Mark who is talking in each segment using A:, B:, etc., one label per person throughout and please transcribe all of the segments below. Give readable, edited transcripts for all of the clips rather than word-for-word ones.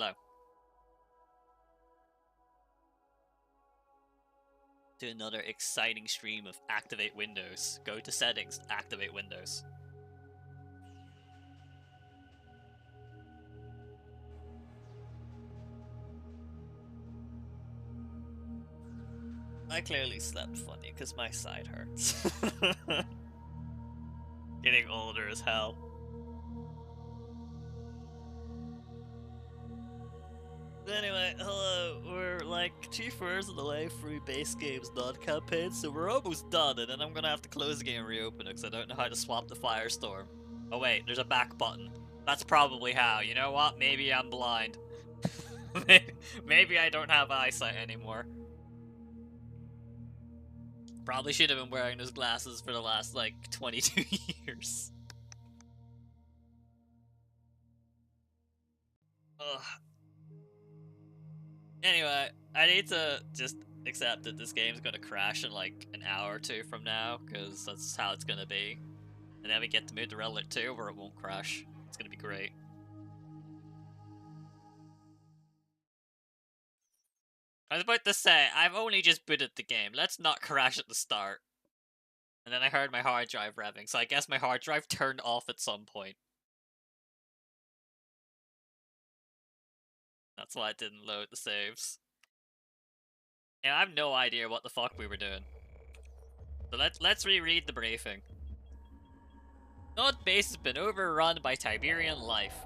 A: Hello. Do another exciting stream of activate Windows. Go to settings, activate Windows. I clearly slept funny because my side hurts. Getting older as hell. Anyway, hello. We're like 2/3 of the way through base game's non-campaign, so we're almost done, and then I'm gonna have to close the game and reopen it because I don't know how to swap the Firestorm. Oh wait, there's a back button. That's probably how. You know what? Maybe I'm blind. Maybe I don't have eyesight anymore. Probably should have been wearing those glasses for the last, like, 22 years. Ugh. Anyway, I need to just accept that this game's gonna crash in, like, an hour or two from now, because that's how it's gonna be. And then we get to move to Relic 2, where it won't crash. It's gonna be great. I was about to say, I've only just booted the game. Let's not crash at the start. And then I heard my hard drive revving, so I guess my hard drive turned off at some point. That's why it didn't load the saves. Yeah, I have no idea what the fuck we were doing. So let's reread the briefing. Node base has been overrun by Tiberian life.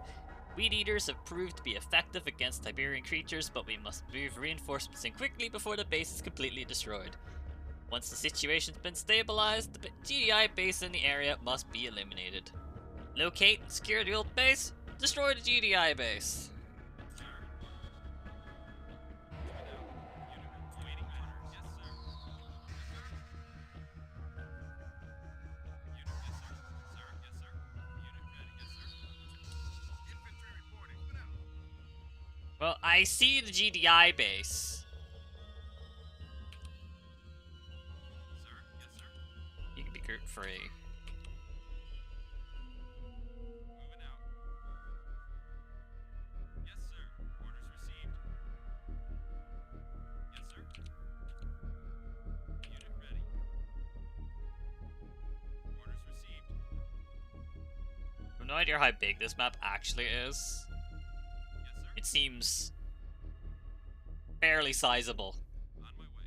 A: Weed eaters have proved to be effective against Tiberian creatures, but we must move reinforcements in quickly before the base is completely destroyed. Once the situation's been stabilized, the GDI base in the area must be eliminated. Locate and secure the old base, destroy the GDI base. Well, I see the GDI base. You can be group free. I have no idea how big this map actually is. It seems fairly sizable.
B: On my way.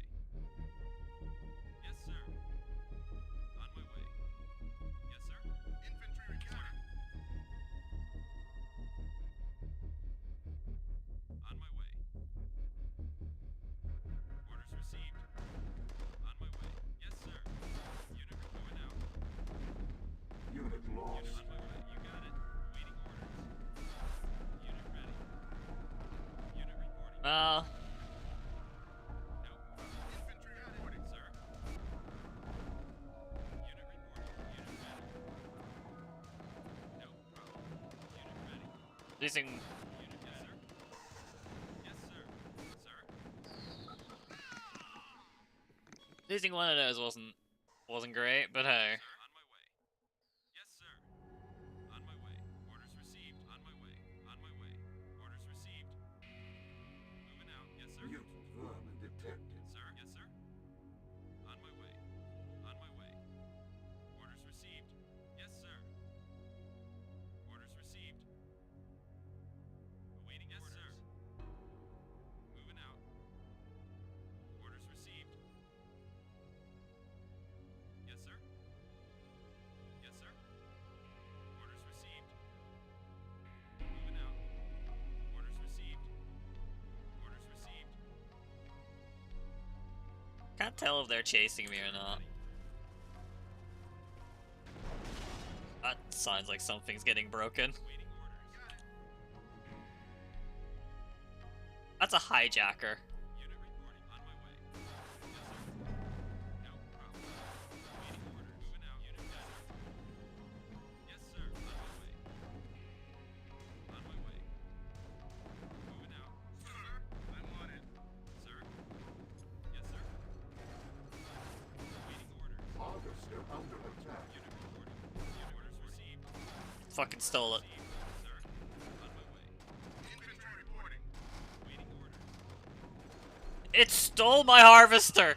B: Yes, sir. On my way. Yes, sir. Infantry reporting. On my way. Orders received. On my way. Yes, sir. Unit moving out.
C: Unit lost.
B: Unit on my way. You got it. Waiting orders. Unit ready. Unit reporting.
A: Well,
B: No. Infantry reporting, sir. Unit reporting. Unit ready. No problem. Unit ready.
A: losing.
B: Unit, yes, sir. Yes, sir. Sir.
A: Losing one of those wasn't great, but hey.
B: Sir, on my way. Yes, sir. On my way. Orders received. On my way. On my way. Orders received. Moving out. Yes, sir.
C: Mutant vermin detected.
B: Sir. Yes, sir. On my way. On my way. Orders received. Yes, sir. Orders received. Awaiting orders. Sir. Moving out. Orders received. Yes, sir. Yes, sir. Orders received. Moving out. Orders received. Orders received.
A: Can't tell if they're chasing me or not. That sounds like something's getting broken.
B: Waiting orders.
A: That's a hijacker.
B: Unit reporting on my way. Yes, sir. No problem. Waiting orders. Moving out. Unit ready. Yes, sir. On my way. On my way. Moving out. Sir, I'm on it. Sir. Yes, sir. Waiting orders.
C: Harvester under attack.
B: Unit reporting. Unit orders received.
A: Fucking stole it.
B: Received, sir. On my way. Infantry reporting.
A: It stole my harvester!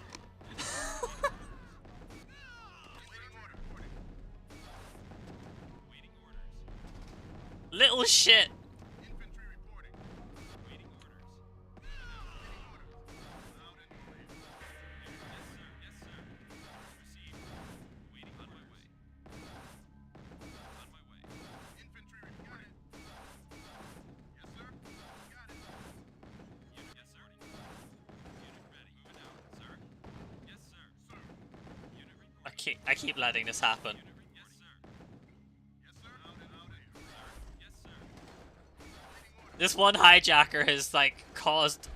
B: Awaiting orders.
A: Little shit!
B: Infantry reporting. Awaiting orders. Loud and clear. Yes, sir. Yes, sir. Orders received. Waiting on my way. On my way. Infantry reporting. Yes, sir. Got it. Unit, yes, sir. Unit ready. Moving out, sir. Yes, sir. Sir. Unit reporting.
A: I keep letting this happen.
B: Unit yes, sir. Yes, sir. Out and out and sir. Yes, sir. Waiting orders.
A: This one hijacker has, like, caused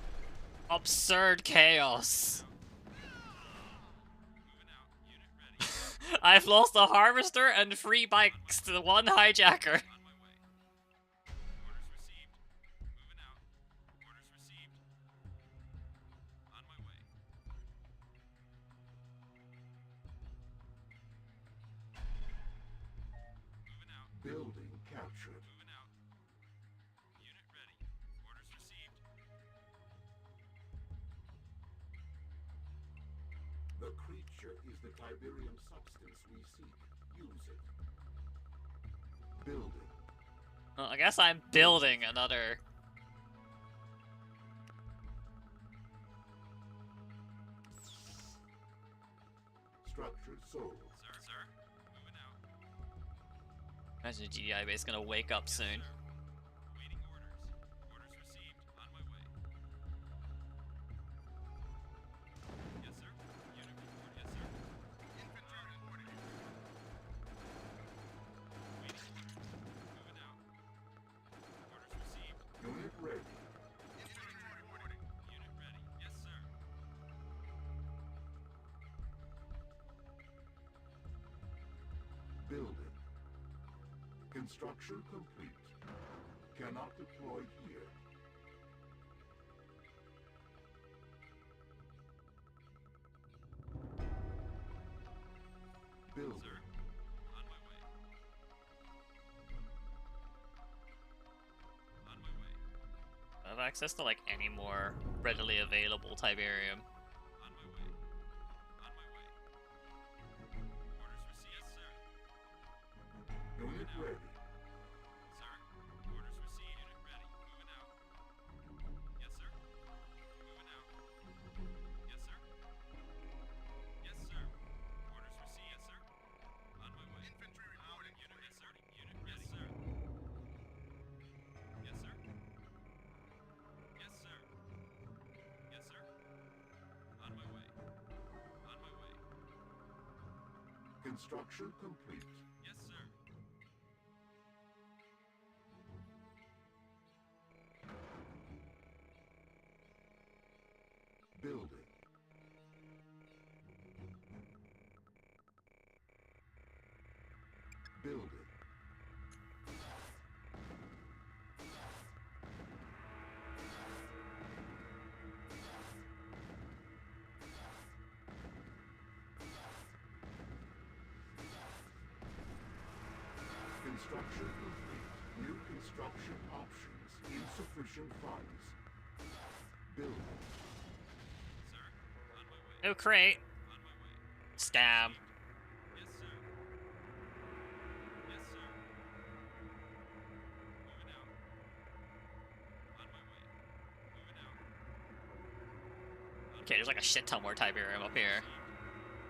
A: absurd chaos.
B: Moving out. Unit ready.
A: I've lost a harvester and 3 bikes to the one hijacker.
B: On my way. Orders received. Moving out. Orders received. On my way. Moving out.
C: Building captured.
B: Moving out. Unit ready. Orders received.
C: The creature is the Tiberian substance we seek. Use it. Building.
A: Well, I guess I'm building another...
C: Structure sold.
B: Sir, sir. Moving out.
A: Imagine the GDI base gonna wake up soon.
B: Sir. Awaiting orders. Orders received. On my way. Yes, sir. Unit report. Yes, sir. Infantry reporting. Waiting orders. Moving out. Orders received.
C: Unit ready.
B: Infantry reporting. Unit ready. Yes, sir.
C: Building. Construction complete. Cannot deploy here. Building.
B: Sir. On my way. On my way.
A: I have access to, like, any more readily available Tiberium.
B: On my way. On my way. Orders received. Yes, sir.
C: Unit ready.
B: Sir. Orders received. Unit ready. Moving out. Yes, sir. Moving out. Yes, sir. Yes, sir. Orders received. Yes, sir. On my way. Infantry reporting. Unit, yes, sir. Unit ready. Yes, sir. Yes, sir. Yes, sir. Yes, sir. On my way. On my way.
C: Construction complete.
B: Yes, sir.
C: Building. Building. Construction complete. New construction options. Insufficient funds. Building.
B: Sir. On my way.
A: No crate.
B: On my way.
A: Scam.
B: Yes, sir. Yes, sir. Moving out. On my way. Moving out.
A: Okay, there's like a shit ton more Tiberium up here.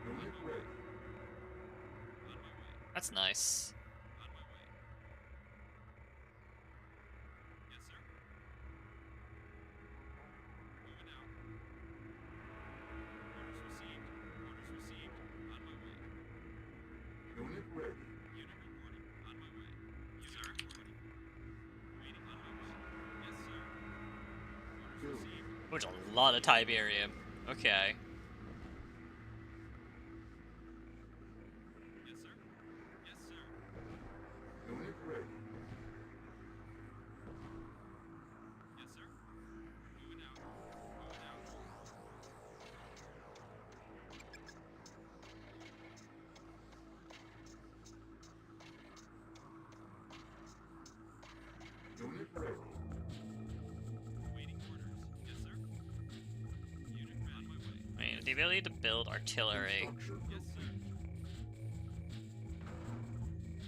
C: Unit ready.
B: On my way.
A: That's nice.
B: On my way. Yes, sir. Moving out. Orders received. Orders received. On my way.
C: Unit ready.
B: Unit reporting. On my way. Unit reporting. Waiting on my way. Yes, sir. Orders
C: Building.
B: received.
A: There's a lot of Tiberium. Okay.
B: Yes, sir. Yes, sir.
C: Unit ready.
B: Yes, sir. Moving out. Moving out.
C: Unit ready.
B: Waiting orders. Yes, sir. Unit
A: the ability to build artillery.
C: Construction
B: Yes, sir.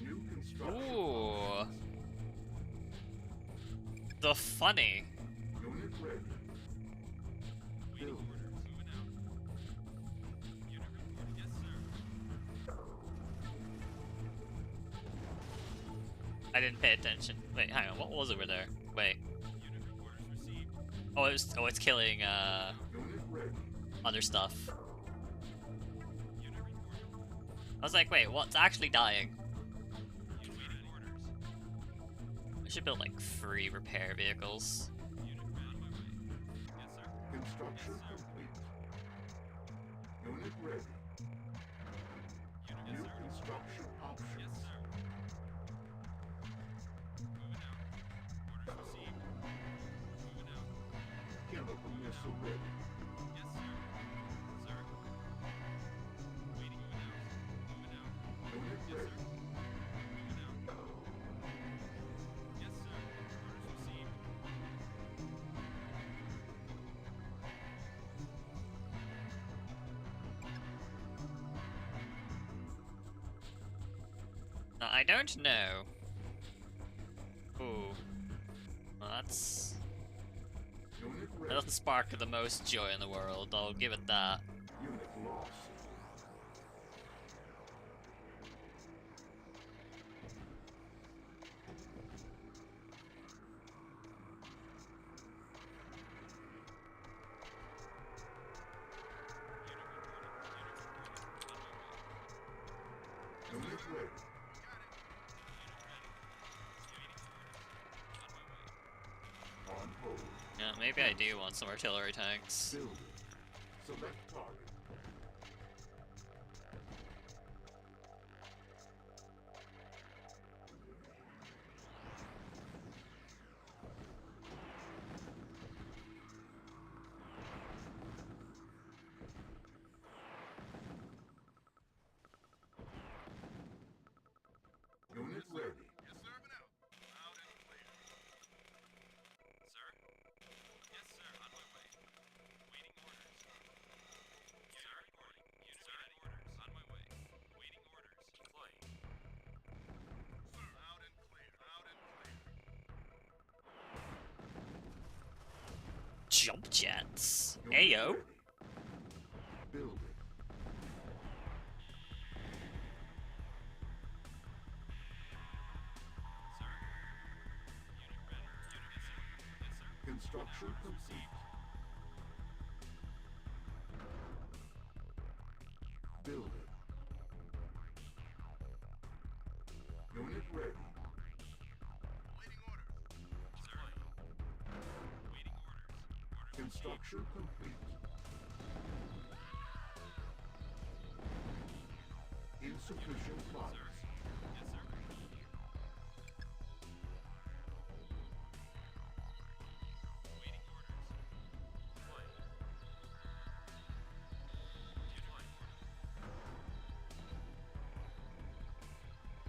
C: New construction
A: Ooh.
C: options.
A: The funny.
C: Unit ready.
B: Waiting
C: Building.
B: orders. Moving out. Unit reporting. Yes, sir.
A: I didn't pay attention. Wait, hang on. What was over there? Wait.
B: Unit reporters received.
A: Oh, it's killing
C: Unit ready.
A: other stuff.
B: Unit reporting.
A: I was like, wait, what's actually dying?
B: Unit waiting orders.
A: I should build like 3 repair vehicles.
B: Unit on my way. Yes, sir.
C: Construction
B: Yes, sir.
C: complete. Unit ready.
B: Unit,
C: New
B: yes, sir.
C: construction options.
B: Yes, sir. Moving out. Orders received. Moving out.
C: Chemical missile ready.
B: Yes, sir. Sir. Waiting. Moving out. Moving out.
C: Unit
B: Yes,
C: ready.
B: sir. Moving out. Yes, sir. Orders received.
A: Now, I don't know. Ooh. Well, that's...
C: Unit
A: That
C: ready.
A: doesn't spark the most joy in the world, I'll give it that.
C: Unit lost.
B: Unit reporting.
C: Unit ready. On hold.
A: Yeah, maybe I do want some artillery tanks.
C: Building. Select target. Unit ready.
B: Yes, sir. Moving out. Loud and clear. Sir? Yes, sir. On my way. Waiting orders. Sir, reporting. Unit ready. Orders. On my way. Waiting orders. Deploying. Sir, loud and clear. Loud and clear.
A: Jump jets.
C: Unit
A: Ayo.
C: ready. Building.
B: Sir? Unit ready. Unit, yes, sir. Yes, sir.
C: Construction
B: Orders
C: complete.
B: received.
C: Building. Unit ready.
B: Waiting orders. Sir. Waiting orders. Orders
C: Construction complete. Insufficient funds.
B: received. Yes, sir. Waiting orders. Deploying. Deploying order.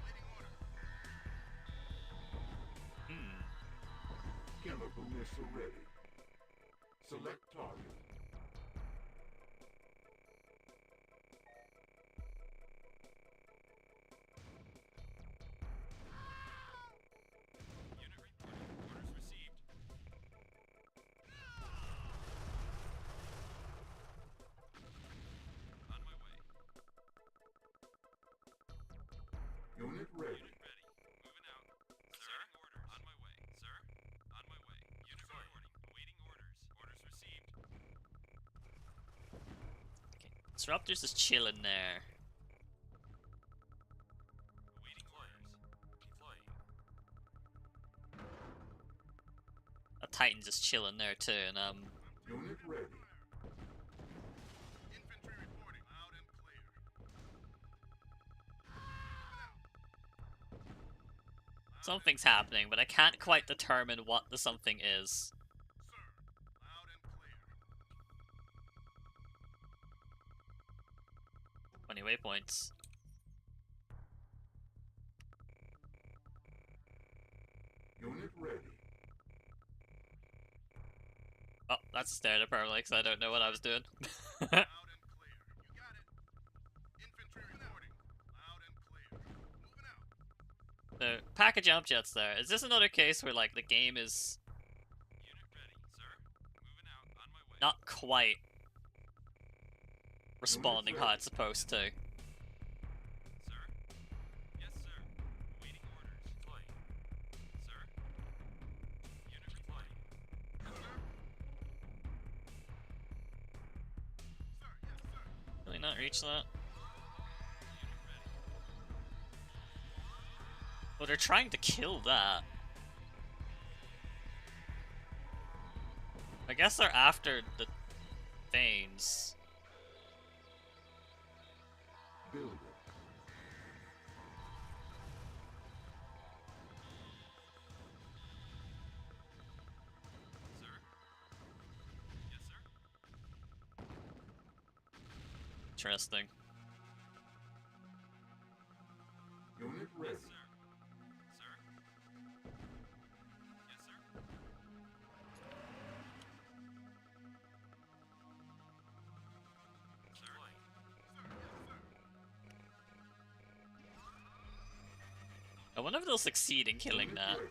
B: Waiting order.
A: Hmm.
C: Chemical missile ready. Select target.
B: Unit reporting. Orders received. On my way.
C: Unit ready.
B: Unit ready. Moving out. Sir? Orders. On my way. Sir? On my way. Unit reporting. Awaiting orders. Orders received.
A: Disruptors is chilling there.
B: Awaiting orders. Deploying.
A: That Titan's just chilling there too, and
C: Unit ready.
B: Infantry reporting. Loud and clear.
A: something's happening, but I can't quite determine what the something is.
B: Sir, loud and clear.
A: 20 waypoints.
C: Unit ready.
A: Oh, that's a stair to permalinks, I don't know what I was doing.
B: Loud and
A: So, pack of jump jets there. Is this another case where, like, the game is
B: Unit ready, sir. Moving out, on my way.
A: not quite responding how it's supposed to?
B: Sir? Yes, sir. Awaiting orders. Flight. Sir? Unit flight.
A: Really not reach that? Well, they're trying to kill that. I guess they're after the veins.
C: Building.
B: Sir? Yes, sir.
A: Interesting.
C: Unit ready.
B: Yes, sir. Sir? Yes, sir. Sir?
A: I wonder if they'll succeed in killing
C: Unit
A: that.
C: ready.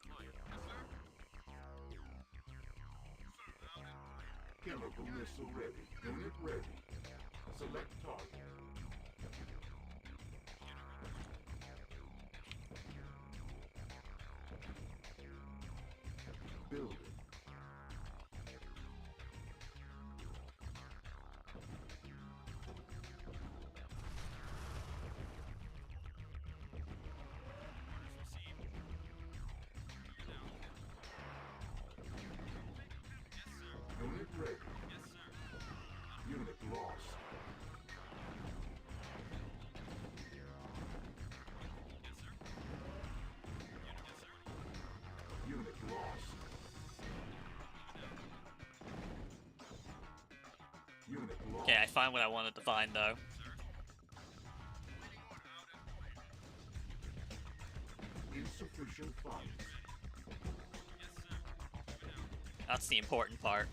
B: Unit reporting. On my way.
C: Chemical missile ready. Unit ready. Select target. Building. Unit ready.
B: Yes, sir.
C: Unit lost.
B: Yes, sir.
C: Unit lost. Unit lost.
A: Okay, I find what I wanted to find though.
C: Insufficient funds.
A: That's the important part.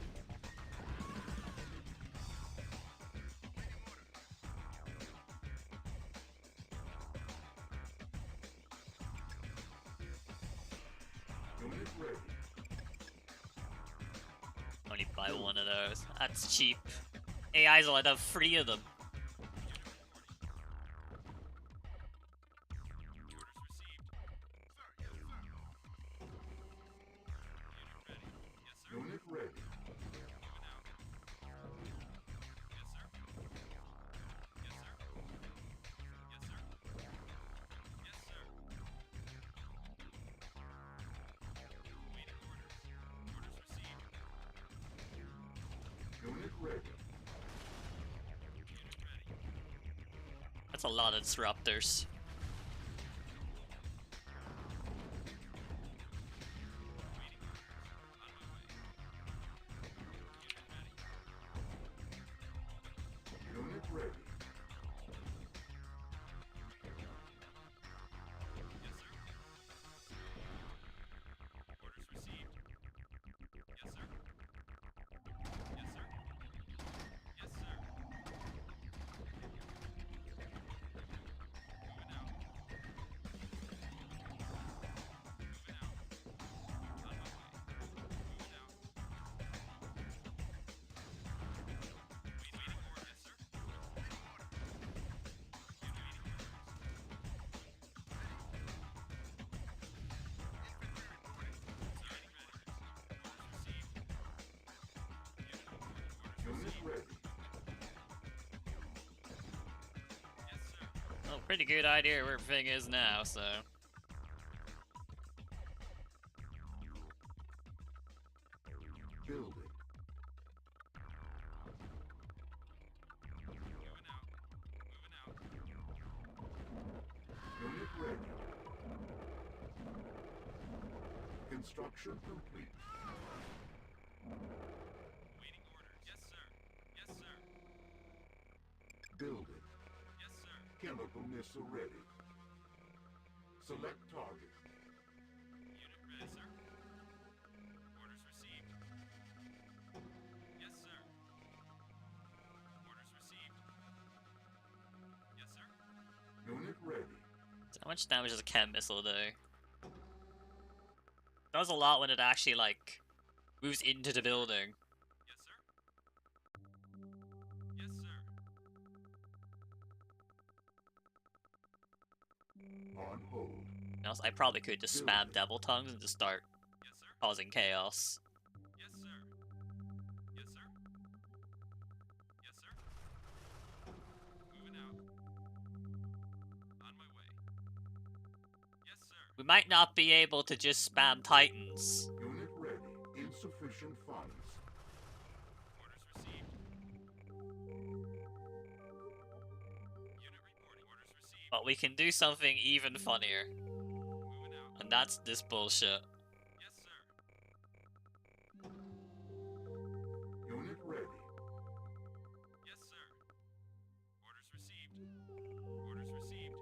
C: Unit ready.
A: Only buy one of those. That's cheap. AI's allowed to have 3 of them.
C: Unit ready. Unit ready.
A: That's a lot of disruptors.
C: Unit ready. Unit ready.
A: Well, pretty good idea where everything is now, so.
C: Building. Unit ready. Construction complete.
B: Waiting orders. Yes, sir. Yes, sir.
C: Building.
B: Yes, sir.
C: Chemical missile ready. Select target.
B: Unit ready, sir. Orders received. Yes, sir. Orders received. Yes, sir.
C: Unit ready.
A: How much damage does a chem missile do? Does a lot when it actually, like, moves into the building.
B: Yes, sir. Yes, sir.
C: On hold.
A: Else, I probably could just spam Devil Tongues and just start
B: Yes, sir.
A: causing chaos.
B: Yes, sir. Yes, sir. Yes, sir. Moving out. On my way. Yes, sir.
A: We might not be able to just spam Titans.
C: Unit ready. Insufficient funds.
B: Orders received. Unit reporting. Orders received.
A: But we can do something even funnier.
B: Moving out.
A: And that's this bullshit.
B: Yes, sir.
C: Unit ready.
B: Yes, sir. Orders received. Orders received.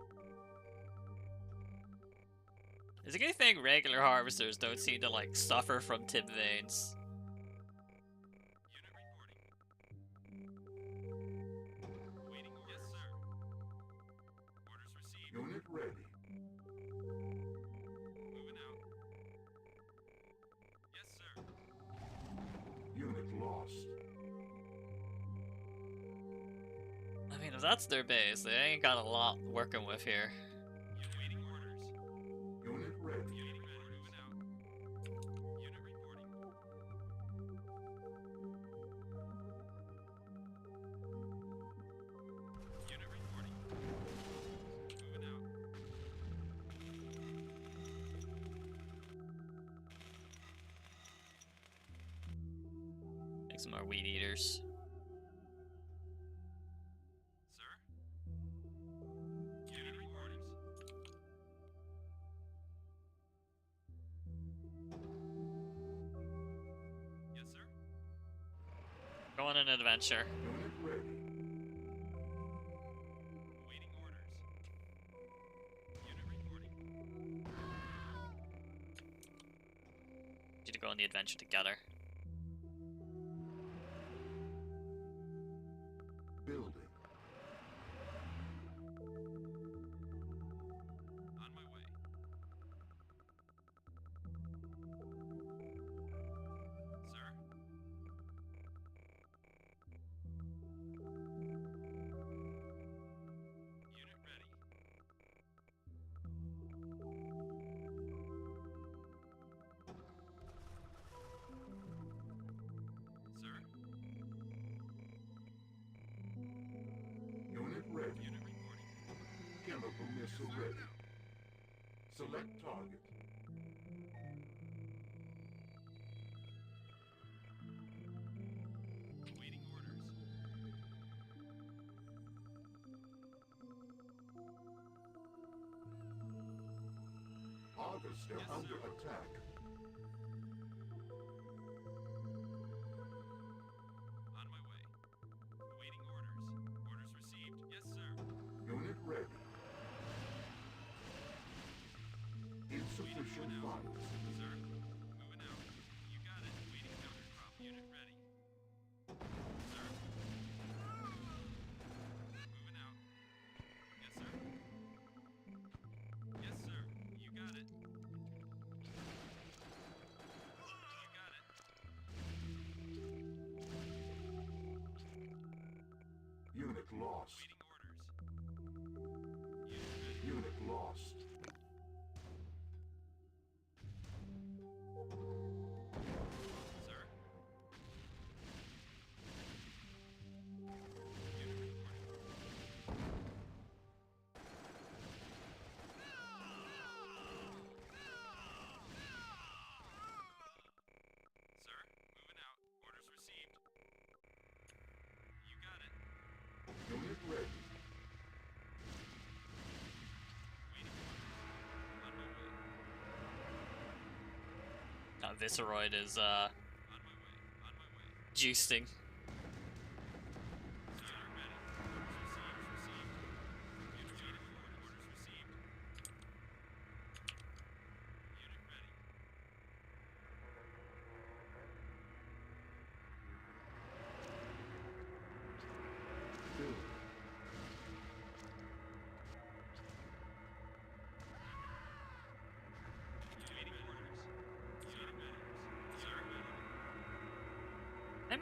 A: It's a good thing regular harvesters don't seem to, like, suffer from tip veins.
B: Unit reporting. Waiting. Yes, sir. Orders received.
C: Unit ready.
B: Moving out. Yes, sir.
C: Unit lost.
A: I mean, if that's their base, they ain't got a lot working with here.
B: Waiting orders.
C: Unit ready.
B: Unit ready. Moving out. Unit reporting. Unit reporting. Moving out.
A: Make some more weed eaters.
B: Sir? Unit reporting. Yes, sir.
A: Go on an adventure.
C: Unit ready.
B: Awaiting orders. Unit reporting.
A: Need to go on the adventure together.
C: Building.
B: On my way. Sir? Unit ready. Sir?
C: Unit ready.
B: Unit reporting.
C: Chemical missile ready. Select target.
B: Awaiting orders.
C: Harvester
B: Yes,
C: under
B: sir.
C: attack.
B: On my way. Awaiting orders. Orders received. Yes, sir.
C: Unit ready. Insufficient funds.
B: Sir? Moving out. You got it. Waiting counter prop. Unit ready. Sir? Moving out. Yes, sir. Yes, sir. You got it. You got it.
C: Unit lost.
B: Waiting orders. Unit ready.
C: Unit lost.
B: Sir? Unit reporting. Sir? Moving out. Orders received. You got it.
C: Unit ready.
B: Waiting orders. On my way.
A: Visceroid is,
B: On my way. On my way.
A: juicing.
B: Sir, ready. Orders received. Received. Unit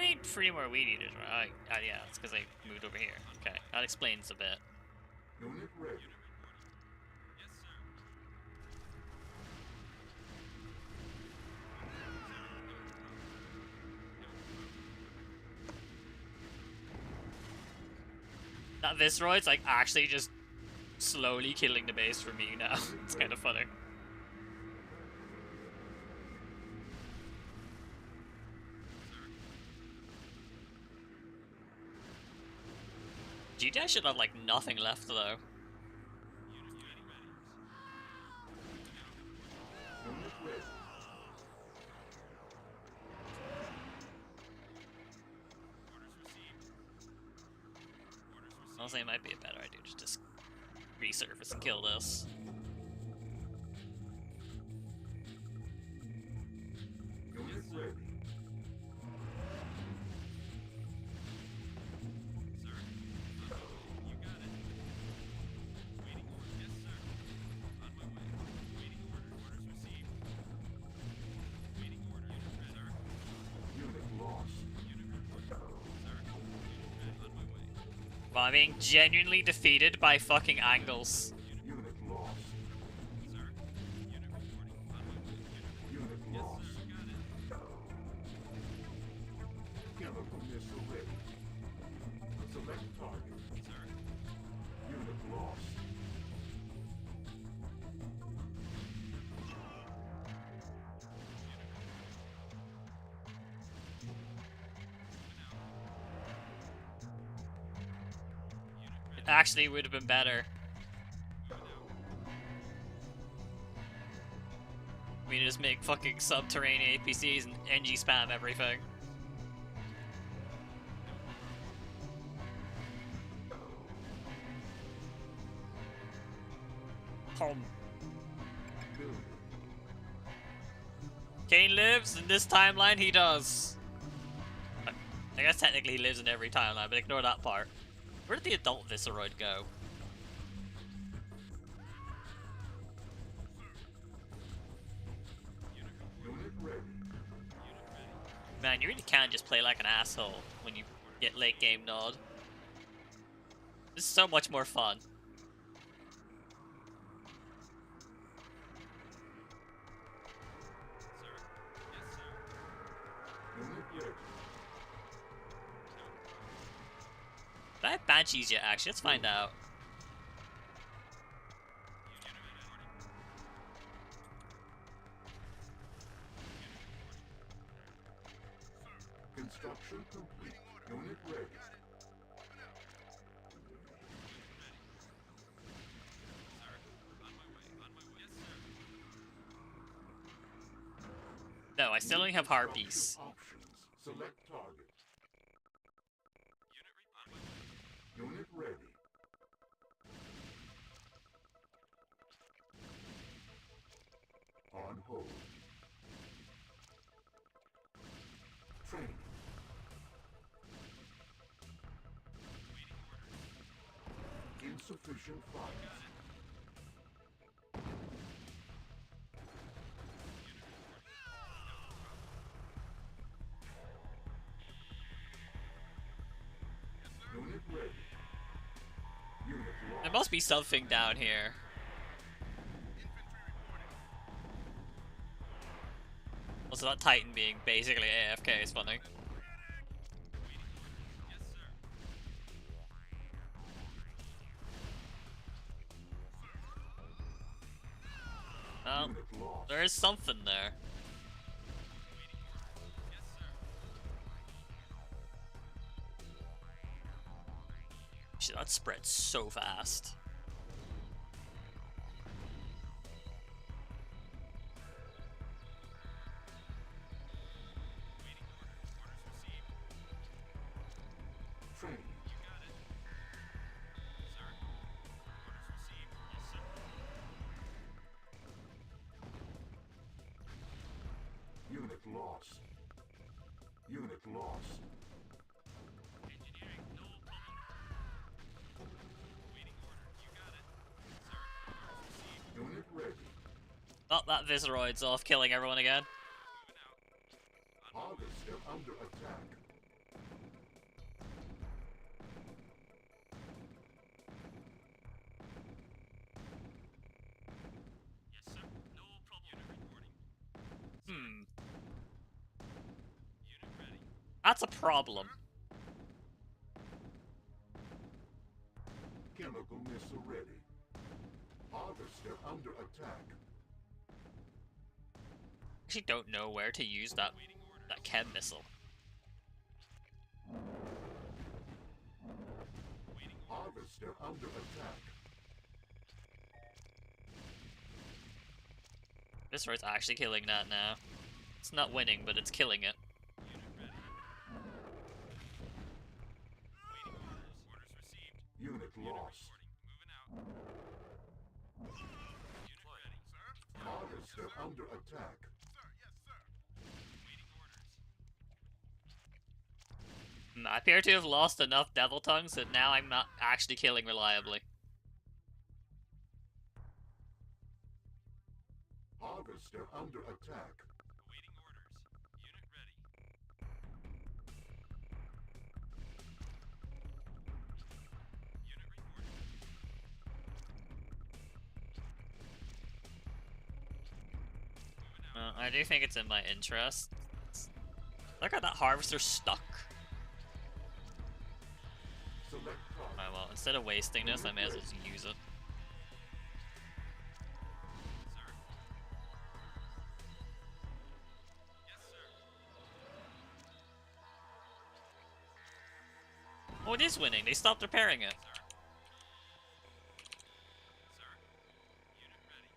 A: made 3 more weed eaters, right? Yeah, it's because they moved over here. Okay, that explains a bit.
C: Unit ready.
B: Yes, sir.
A: That Visceroid's like actually just slowly killing the base for me now. It's kind of funny. GTI should have like nothing left though.
C: Unit ready.
A: Honestly, it might be a better idea to just resurface and kill this.
C: Unit ready.
B: Sir. You got it. Waiting order. Yes, sir. On my way. Waiting order. Orders received. Waiting order. Unit ready. Sir.
C: Unit lost.
B: Unit report. Sir. Unit ready. On my way.
A: Well, I'm being genuinely defeated by fucking angles.
C: Unit lost.
B: Sir. Unit reporting. On my way.
C: Unit
B: Yes,
C: lost.
B: sir. You got it.
C: Chemical missile ready. Select target.
B: Sir.
C: Unit lost.
A: It actually would have been better. We just make fucking subterranean APCs and NG spam everything.
C: Building.
A: Kane lives in this timeline, he does. I guess technically he lives in every timeline, but ignore that part. Where did the adult Visceroid go?
C: Unit ready.
A: Man, you really can just play like an asshole when you get late game nod. This is so much more fun.
B: Sir. Yes, sir.
C: Unit ready.
A: Do I have Banshees yet, actually? Let's find out.
C: Construction complete. Unit ready.
A: No, I still only have Harpies.
C: Options. Select target. Unit ready. On hold. Training. Insufficient funds. Unit ready. Unit
A: There
C: lost.
A: must be something down here. Also, that Titan being basically AFK is funny. Well,
C: Unit lost.
A: there is something there. Shit, that spreads so fast.
C: Training. Unit lost. Unit lost. Unit ready.
A: Oh, that Visceroid's off killing everyone again.
C: August are under attack.
A: That's a problem.
C: Chemical missile ready. Harvester under attack.
A: Actually don't know where to use that chem missile.
C: Harvester under attack.
A: This road's actually killing that now. It's not winning, but it's killing it.
C: Unit lost. Harvester under attack.
A: I appear to have lost enough devil tongues that now I'm not actually killing reliably.
C: Harvester under attack.
B: Awaiting orders. Unit ready. Unit reporting.
A: I do think it's in my interest. Look at that harvester stuck.
C: Select target.
A: Oh well, instead of wasting this, I may as well just use it.
B: Sir. Yes, sir.
A: Oh, it is winning. They stopped repairing it.
B: Sir. Sir. Unit ready.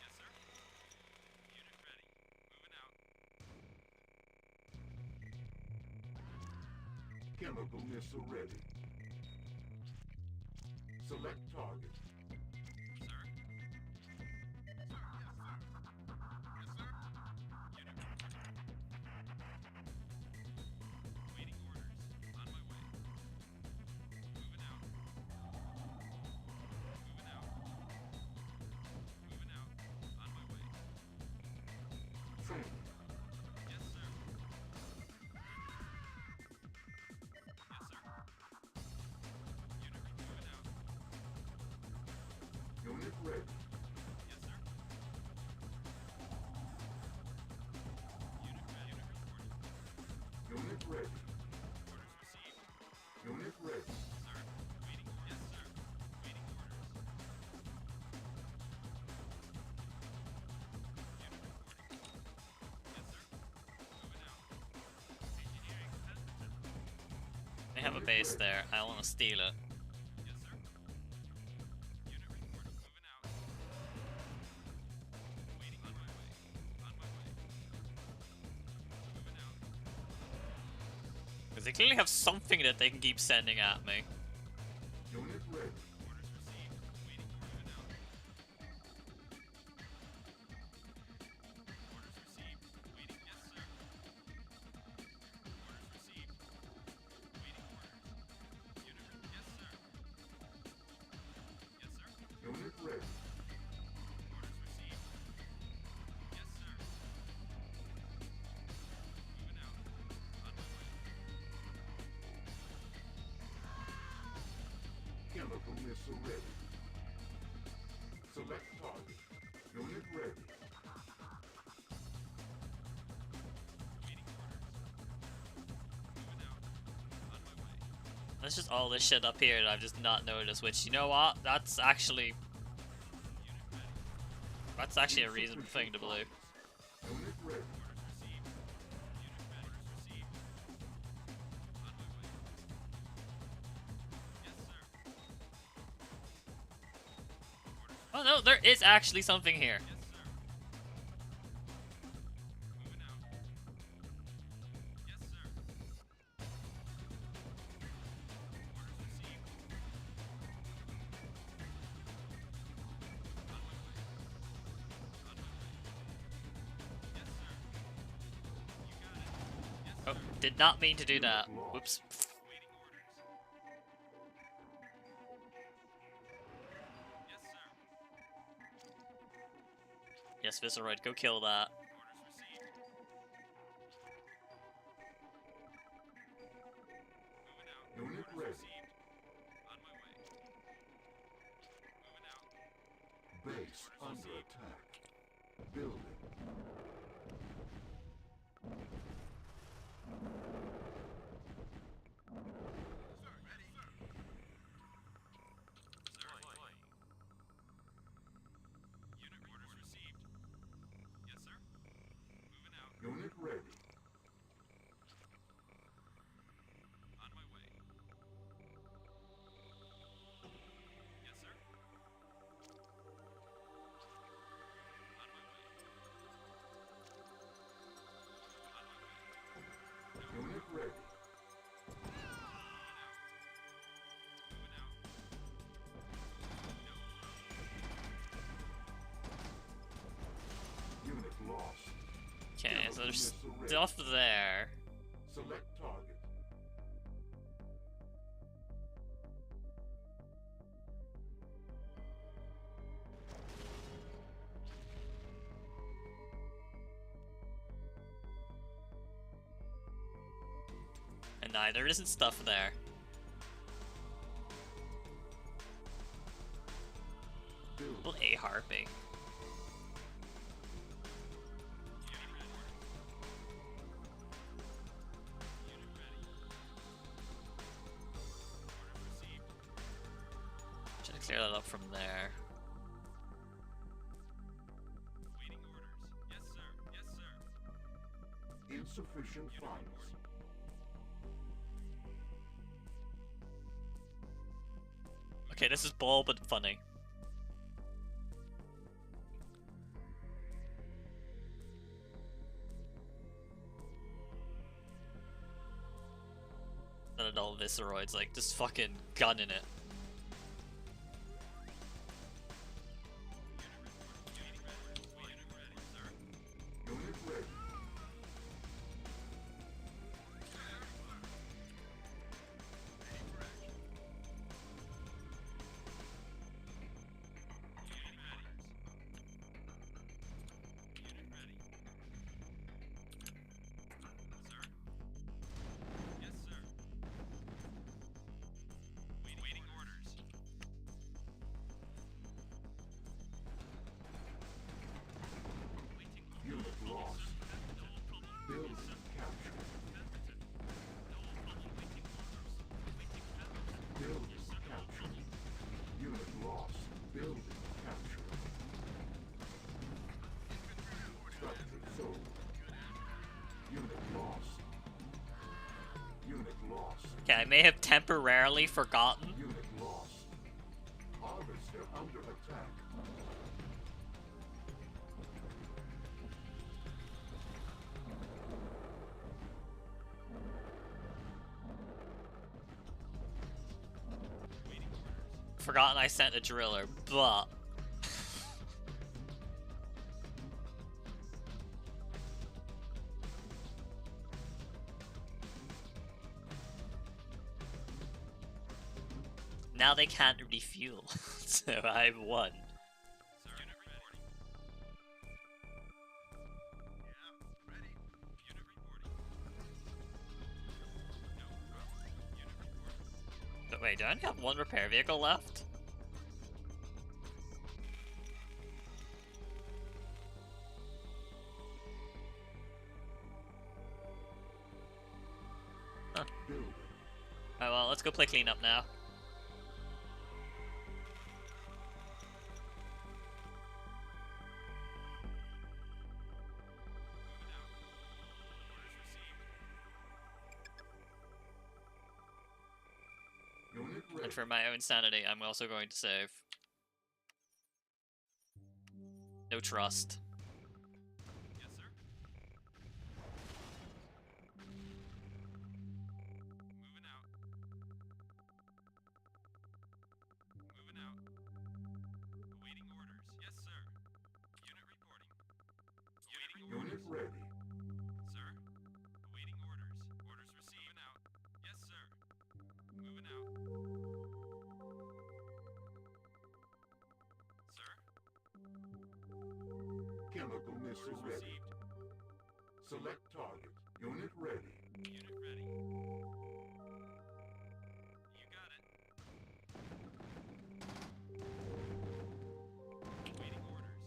B: Yes, sir. Unit ready. Moving out.
C: Chemical missile ready. Select target.
B: Sir. Sir, yes, sir. Yes, sir. Unit awaiting orders. On my way. Moving out. Moving out. Moving out. On my way.
C: Training.
B: Yes, sir. Yes, sir. Unit moving out.
C: Unit ready.
B: Yes, sir. Unit ready. Unit reporting.
C: Unit ready.
B: Orders received.
C: Unit ready.
B: Sir. Waiting. Yes, sir. Waiting orders. Unit reporting. Yes, sir. Moving out. Engineering sensitive.
A: They have a base there. I want to steal it.
B: Yes, sir. Unit reporting. Moving out. Waiting on my way. On my way. Moving out.
A: Because they clearly have something that they can keep sending at me.
C: Unit ready.
B: Orders received. Waiting. Moving out. Orders received. Waiting. Yes, sir. Orders received. Waiting orders. Unit. Yes, sir. Yes, sir.
C: Unit ready.
B: Orders received. Yes, sir. Moving out. On my way.
C: Chemical missile ready. Select target. Unit ready.
B: Waiting orders. Moving out. On my way.
A: That's just all this shit up here that I've just not noticed, which, you know what? That's actually
B: Unit ready.
A: a reasonable thing to believe.
C: Unit ready.
B: Orders received. Unit ready. Orders received. On my way. Yes, sir. Orders
A: Oh no, there is actually something here.
B: Yes, sir. Moving out. Yes, sir. Orders received. On my way. On my way. Yes, sir. You got it. Yes,
A: Oh,
B: sir.
A: did not mean to do that. Whoops.
B: Waiting orders. Yes, sir.
A: Yes, Visceroid, go kill that.
B: Orders received. Moving out.
C: Unit
B: Orders
C: ready.
B: received. On my way. Moving out.
C: Base under attack. Building.
A: stuff there.
C: Select target.
A: And neither isn't stuff there.
C: Build.
A: Well, A harping. Should clear that up from there.
B: Waiting orders. Yes, sir. Yes, sir.
C: Insufficient funds.
A: Okay, this is bull, but funny. An adult Visceroid's like just fucking gunning it.
C: Unit ready.
B: Yes, sir. Waiting orders.
C: Unit lost. Building captured. Building captured. Unit lost. Building captured. Structure sold. Unit lost. Unit lost.
A: Okay, I may have temporarily forgotten.
C: Unit lost. Harvester under attack.
A: Forgotten I sent a driller, but now they can't refuel, so I've won.
B: Sir. Unit reporting. Yeah, ready. Unit reporting. No problem. Unit reporting.
A: But wait, do I only have one repair vehicle left? Huh.
C: Building.
A: Oh well, let's go play cleanup now.
C: Unit ready.
A: And for my own sanity, I'm also going to save. No trust.
B: Yes, sir. Moving out. Moving out. Awaiting orders. Yes, sir. Unit reporting.
C: Unit ready.
B: Sir. Awaiting orders. Orders received. Moving out. Yes, sir. Moving out. Sir.
C: Chemical missile
B: Orders
C: ready.
B: received.
C: Select target. Unit ready.
B: Unit ready. You got it. Waiting orders.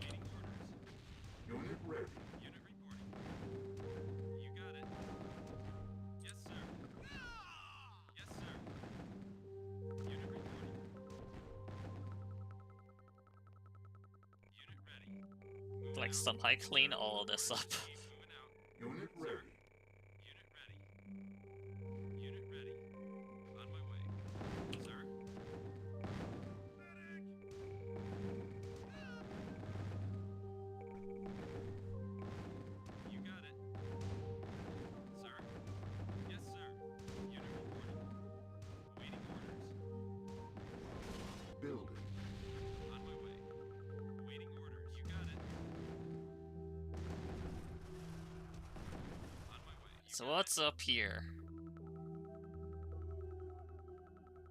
B: Waiting orders.
C: Unit ready.
B: Unit reporting. You got it. Yes, sir. Yes, sir. Unit reporting. Unit ready. Moving
A: Like
B: out.
A: somehow clean all of this up.
B: Moving out.
C: Unit ready.
B: Unit ready. Unit ready. On my way. Sir. You got it. Sir. Yes, sir. Unit reporting. Awaiting orders.
C: Building.
B: On my way.
A: So what's up here?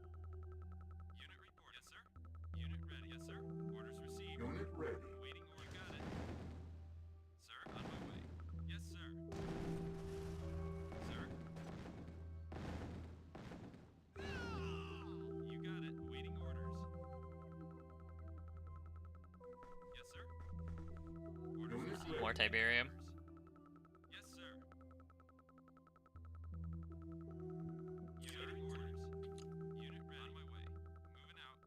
B: Unit report. Yes, sir. Unit ready. Yes, sir. Orders received.
C: Unit ready.
B: Waiting order. You got it. Sir, on my way. Yes, sir. Sir. You got it. Waiting orders. Yes, sir. Orders
C: Unit
B: received.
C: ready.
A: More Tiberium.
B: Yes, sir. Unit orders. Unit ready. On my way. Moving out.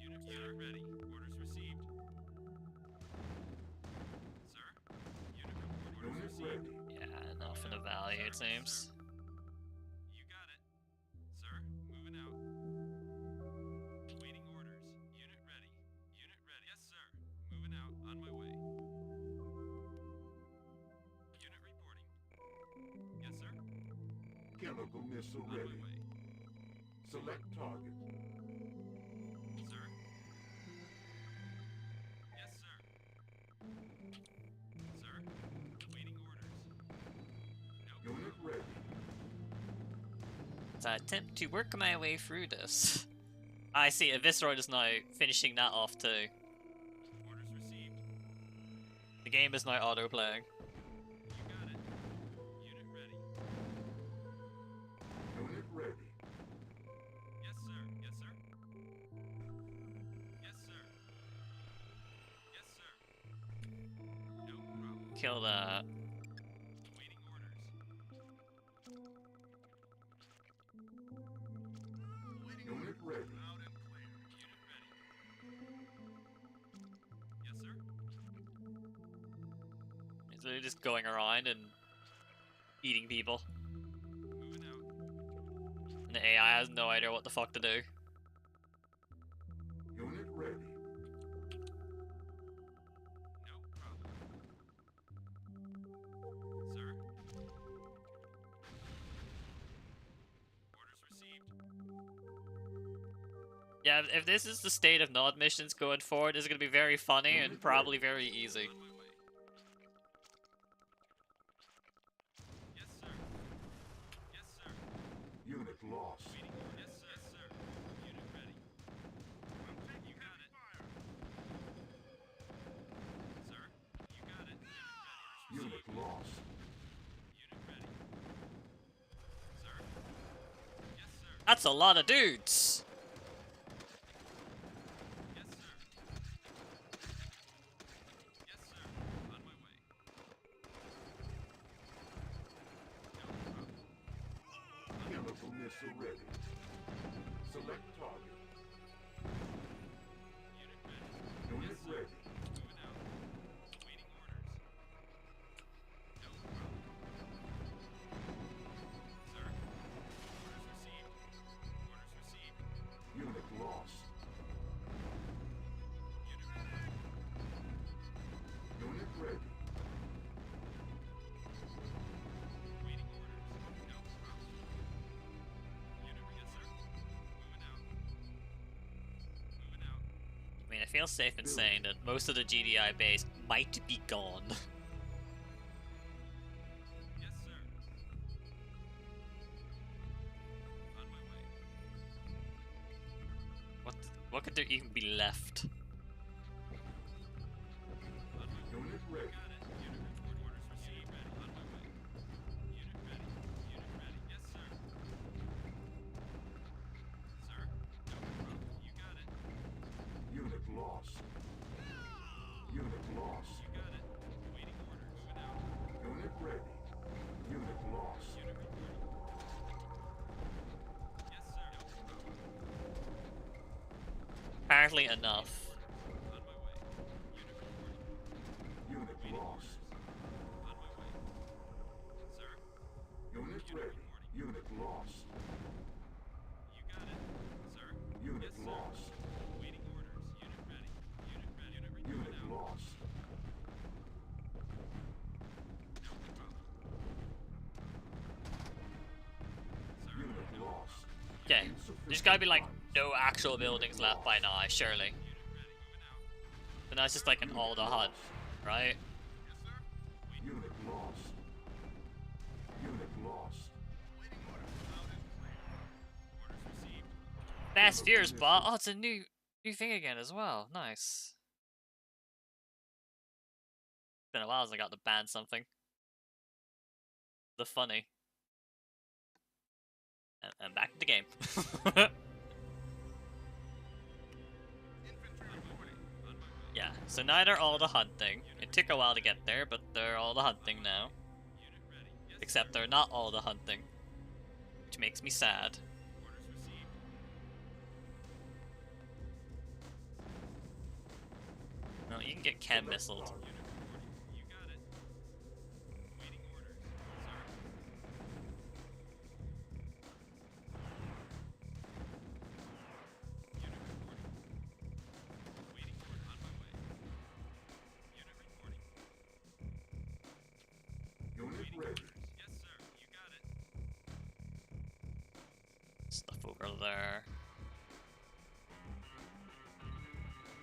B: Unit ready. Orders received. Sir. Unit report. Orders
C: Unit
B: received.
C: ready.
A: Yeah, nothing of value, it seems.
B: You got it. Sir, moving out. Waiting orders. Unit ready. Unit ready. Yes, sir. Moving out. On my way. Unit reporting. Yes, sir.
C: Chemical missile
B: On my
C: ready.
B: way.
C: Select target.
B: Sir. Yes, sir. Sir. Waiting orders. No
C: Unit ready.
A: So I attempt to work my way through this. I see, Evisceroid is now finishing that off too.
B: orders received.
A: The game is now auto-playing.
B: You got it. Unit ready.
C: Unit ready.
B: Yes, sir. Yes, sir. Yes, sir. Yes, sir. No problem.
A: Kill that.
B: Waiting orders.
C: Unit ready.
B: Loud and clear. Unit ready. Yes, sir.
A: He's really just going around and eating people.
B: Moving out.
A: And the AI has no idea what the fuck to do.
C: Unit ready.
B: No problem. Sir. Orders received.
A: Yeah, if this is the state of nod missions going forward, it's gonna be very funny and probably very easy.
B: On my way. Yes, sir. Yes, sir.
C: Unit lost.
B: Waiting order. Yes, sir. Yes, sir. Unit ready. You got it. Sir, you got it. Unit ready. Orders
C: Unit
B: received.
C: lost.
B: Unit ready. Sir. Yes, sir.
A: That's a lot of dudes!
B: Yes, sir. Yes, sir. On my way. No problem.
C: Chemical missile ready. Select target.
B: Unit ready.
C: Unit
B: Yes, sir.
C: ready.
B: Moving out. Waiting orders. No problem. Sir. Orders received. Orders received.
C: Unit lost.
B: Unit ready.
C: Unit ready.
B: Waiting orders. No problem. Unit yes, sir. Moving out. Moving out.
A: I mean, I feel safe in saying that most of the GDI base might be gone.
B: Yes, sir. On my way.
A: What could there even be left?
B: On my way.
C: Unit ready.
B: Got it. Unit report. Orders received. Ready. On my way. Unit ready. Unit ready. Yes, sir. Sir? No problem. You got it.
C: Unit lost. Unit lost.
B: You got it. Waiting orders. Moving out.
C: Unit ready. Unit lost.
B: Unit reporting. Yes, sir. No problem.
A: Apparently enough.
B: On my way. Unit reporting.
C: Unit
B: Waiting
C: lost.
B: orders. On my way. Sir?
C: Unit ready. Unit lost.
B: You got it. Sir?
C: Unit
B: Yes, sir.
C: lost.
B: Waiting orders. Unit ready. Unit ready. Unit ready.
C: Unit
B: Moving out.
C: lost.
B: No problem. Sir?
C: Unit
B: No.
C: lost.
A: Okay, there's gotta be like no actual buildings left by now, surely.
B: Unit ready. Moving out.
A: And that's just like an all the HUD, right?
B: Yes, sir. Waiting
C: Unit lost.
A: Fast Fears bot. Oh, it's a new thing again as well. Nice. Been a while since I got to ban something. The funny. And back to the game. Yeah, so now they're all the hunting. It took a while to get there, but they're all the hunting now. Except they're not all the hunting. Which makes me sad. No, you can get chem missiled. Stuff over there.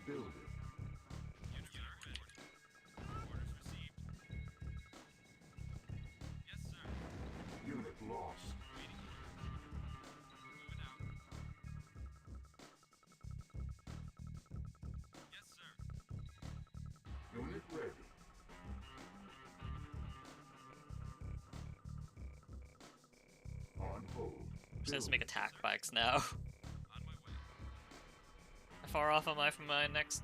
C: Building. Unit lost. Unit ready. On hold.
A: I'm just make attack bikes now. How far off am I from my next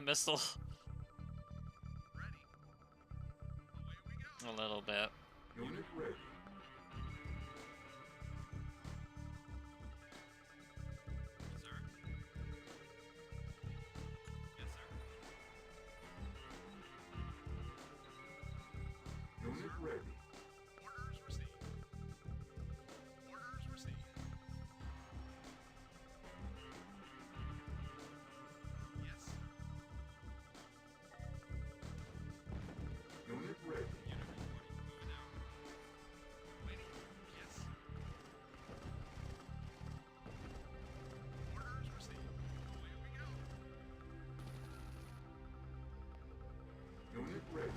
A: missile? A little bit.
C: Unit ready. Unit ready.
B: Orders received. Orders received. Yes.
C: Unit ready.
B: Unit reporting. Moving out. Waiting. Yes. Orders received. Away we go.
C: Unit ready.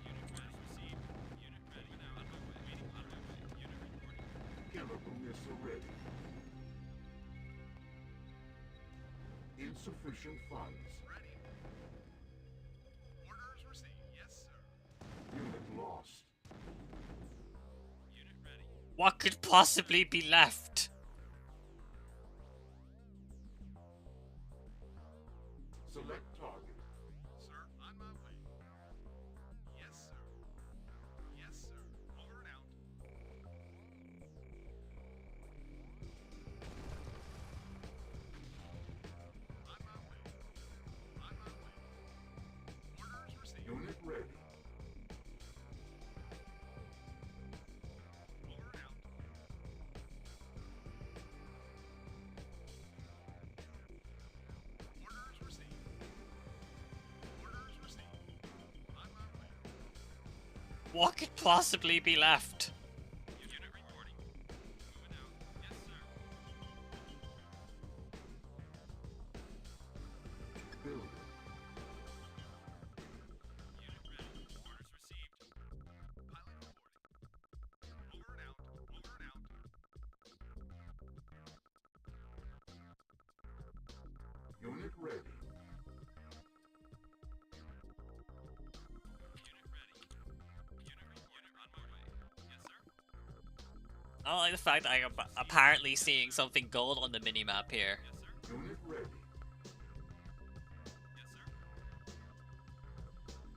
B: Unit ready. Received. Unit ready. Moving out. On my way. Waiting. On my way. Unit reporting.
C: Chemical missile ready. Insufficient funds.
B: Ready. Orders received. Yes, sir.
C: Unit lost.
B: Unit ready.
A: What could possibly be left?
C: Select target.
B: Sir, on my way. Yes, sir. Yes, sir. Over and out. On my way. On my way. Orders received.
C: Unit ready.
B: Over and out. Orders received. Orders received. On my way.
A: What could possibly be left?
B: Unit reporting. Moving out. Yes, sir.
C: Building.
B: Unit ready. Orders received. Pilot reporting. Over and out. Over and out.
C: Unit ready.
B: Unit ready. Unit on my way. Yes, sir.
A: I don't like the fact that I'm apparently seeing something gold on the minimap here.
B: Yes, sir.
C: Unit ready.
B: Yes, sir.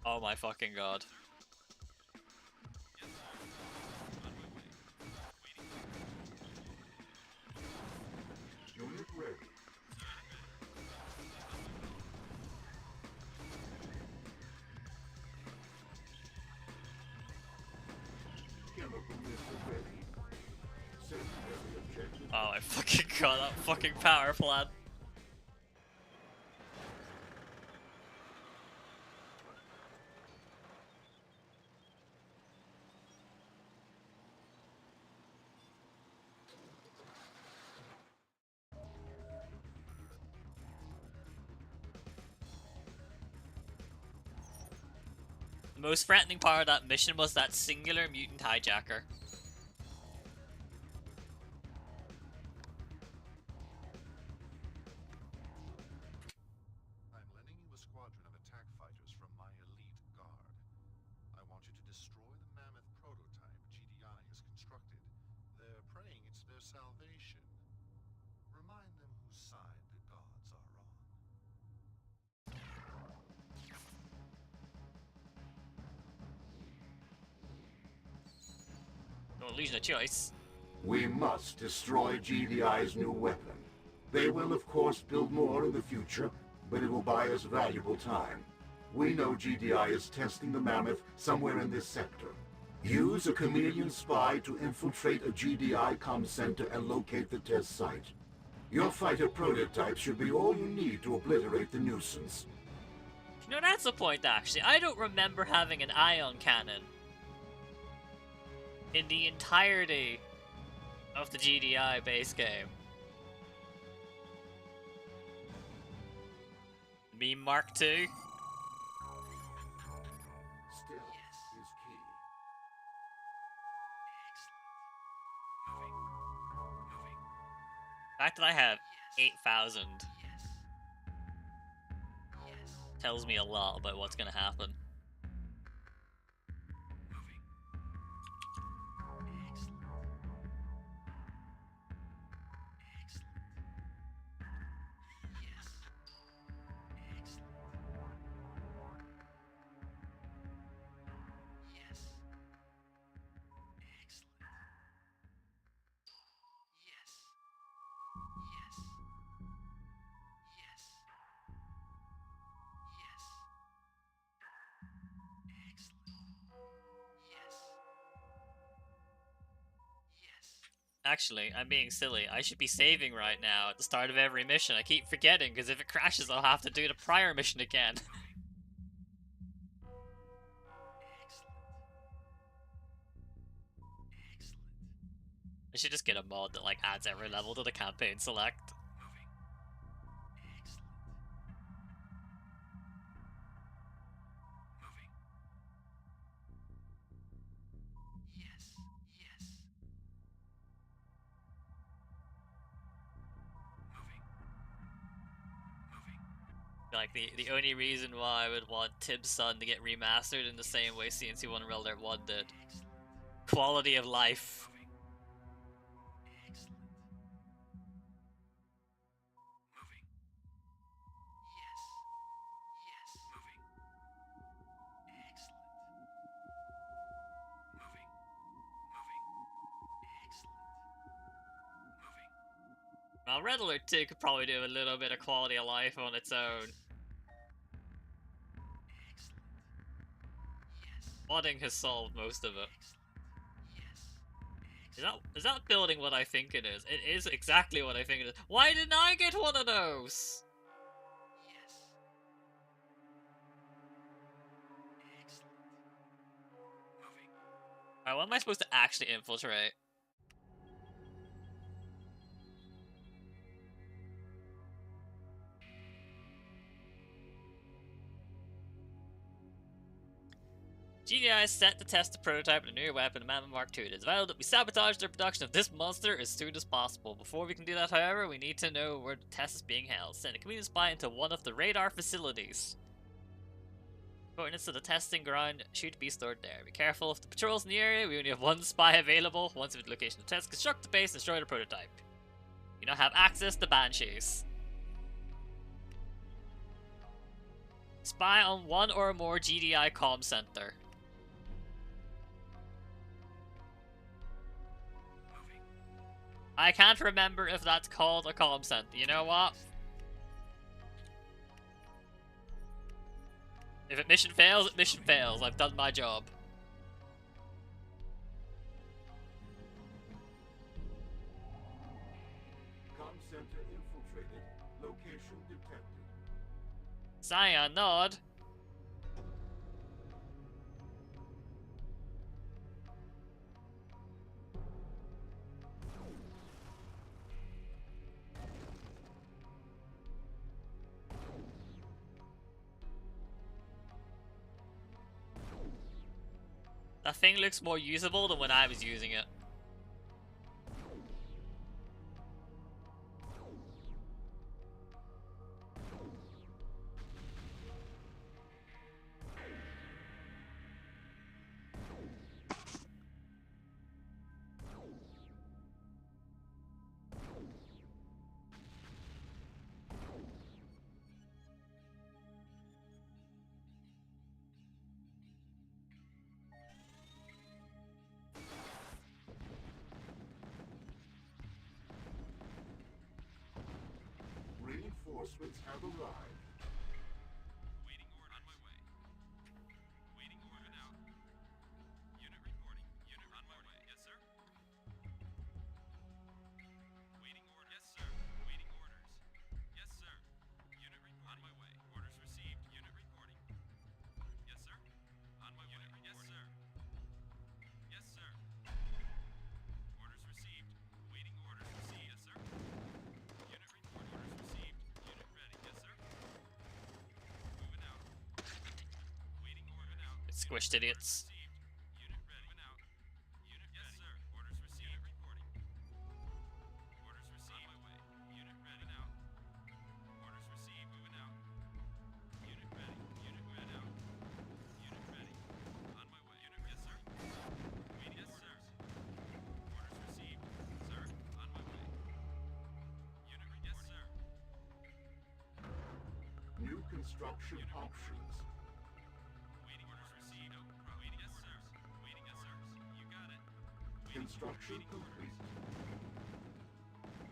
A: Oh my fucking god.
B: Yes, sir. On my way. Waiting.
C: Unit ready. Chemical missile ready. Secondary objective.
A: Oh my fucking god, that fucking power plant. The most threatening part of that mission was that singular mutant hijacker.
D: want you to destroy the mammoth prototype GDI has constructed. They're praying it's their salvation. Remind them whose side the gods are on.
A: No illusion of choice.
C: We must destroy GDI's new weapon. They will, of course, build more in the future, but it will buy us valuable time. We know GDI is testing the mammoth somewhere in this sector. Use a chameleon spy to infiltrate a GDI comm center and locate the test site. Your fighter prototype should be all you need to obliterate the nuisance.
A: You know, that's the point, actually. I don't remember having an ion cannon in the entirety of the GDI base game. Meme Mark II?
C: Stealth is key.
A: The fact that I have 8,000 tells me a lot about what's gonna happen. Actually, I'm being silly. I should be saving right now at the start of every mission. I keep forgetting, because if it crashes, I'll have to do the prior mission again. I should just get a mod that, like, adds every level to the campaign select. Like, the only reason why I would want Tib's Son to get remastered in the same way CnC 1 and Red Alert 1 did. Quality of life. Well, Red Alert 2 could probably do a little bit of quality of life on its own. Modding has solved most of it. Is that building what I think it is? It is exactly what I think it is. Why didn't I get one of those? Alright, what am I supposed to actually infiltrate? GDI is set to test the prototype of a new weapon, the Mammoth Mark II. It is vital that we sabotage the production of this monster as soon as possible. Before we can do that, however, we need to know where the test is being held. Send a chameleon spy into one of the radar facilities. Coordinates to the testing ground should be stored there. Be careful of the patrols in the area. We only have one spy available. Once we have the location of the test, construct the base and destroy the prototype. You now have access to Banshees. Spy on one or more GDI comm center. I can't remember if that's called a comm center. You know what? If it mission fails, it mission fails. I've done my job.
C: Comm center infiltrated. Location detected.
A: Cyan nod. That thing looks more usable than when I was using it.
C: Reinforcements have arrived.
B: Awaiting order. On my way. Awaiting order now. Unit reporting. Unit on my way. Yes, sir. Waiting order. Yes, sir. Waiting orders. Yes, sir. Unit report. On my way. Orders received. Unit reporting. Yes, sir. On my way. Yes, sir. Yes, sir. Orders received. Waiting orders received. Yes, sir. Unit report. Orders received. Unit ready. Yes, sir. Moving out. Waiting order out.
A: Squished idiots.
B: Received. Unit ready. Moving out. Unit yes, ready. Sir. Orders received. Unit reporting. Orders received. On my way. Unit ready now. Orders received. Moving out. Unit ready. Unit ready out. Unit ready. On my way. Unit yes, sir. Waiting yes, sir. Orders received. Sir. On my way. Unit yes, sir.
C: New construction options.
B: Waiting orders received. No problem. Waiting yes, sir. Waiting yes, sir. You got it.
C: Construction complete.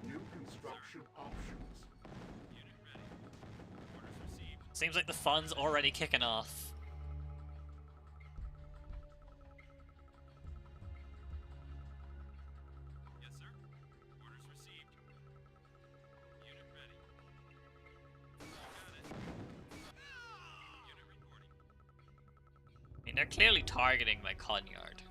C: New construction options.
B: Unit ready. Orders received.
A: Seems like the fun's already kicking off.
B: Yes, sir. Orders received. Unit ready. You got it. Unit reporting.
A: I mean, they're clearly targeting my con yard.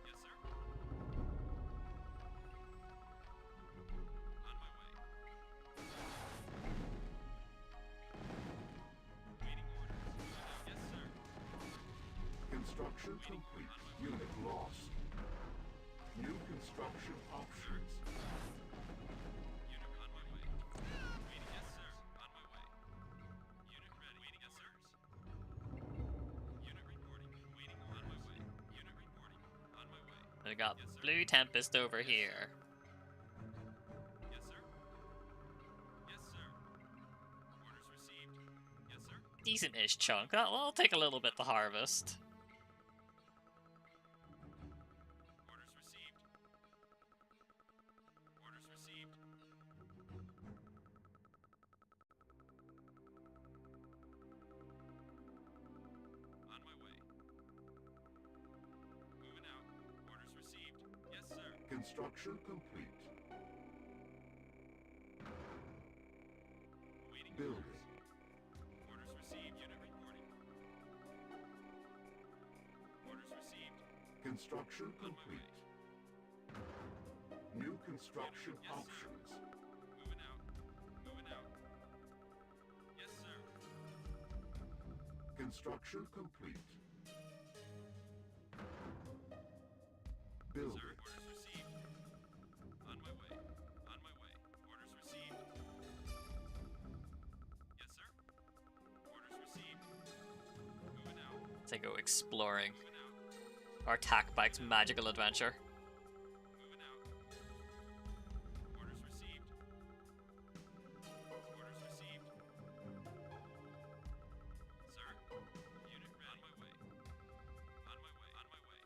B: Yes, sir. On my way. Waiting orders. Yes, sir.
C: Construction complete. Unit lost. New construction options.
B: Unit on my way. Waiting, yes, sir. On my way. Unit ready. Waiting, yes, sir. Unit reporting. Waiting on my way. Unit reporting. On my way.
A: I got
B: Yes, sir.
A: Blue Tempest over here.
B: Yes, sir. Yes, sir. Orders received. Yes, sir.
A: Decent-ish chunk. That'll take a little bit to harvest.
B: Orders received. Orders received. On my way. Moving out. Orders received. Yes, sir.
C: Construction complete.
B: Awaiting
C: Building.
B: orders. Orders received. Unit reporting. Orders received.
C: Construction
B: On my way.
C: complete. New construction
B: Yes, sir.
C: options.
B: Moving out. Moving out. Yes, sir.
C: Construction complete.
B: Sir,
C: Building.
B: orders received. On my way. On my way. Orders received. Yes, sir. Orders received. Moving out.
A: To go exploring
B: Moving out.
A: our tack bike's magical adventure.
B: Moving out. Orders received. Orders received. Sir. Unit ready. On my way. On my way. On my way.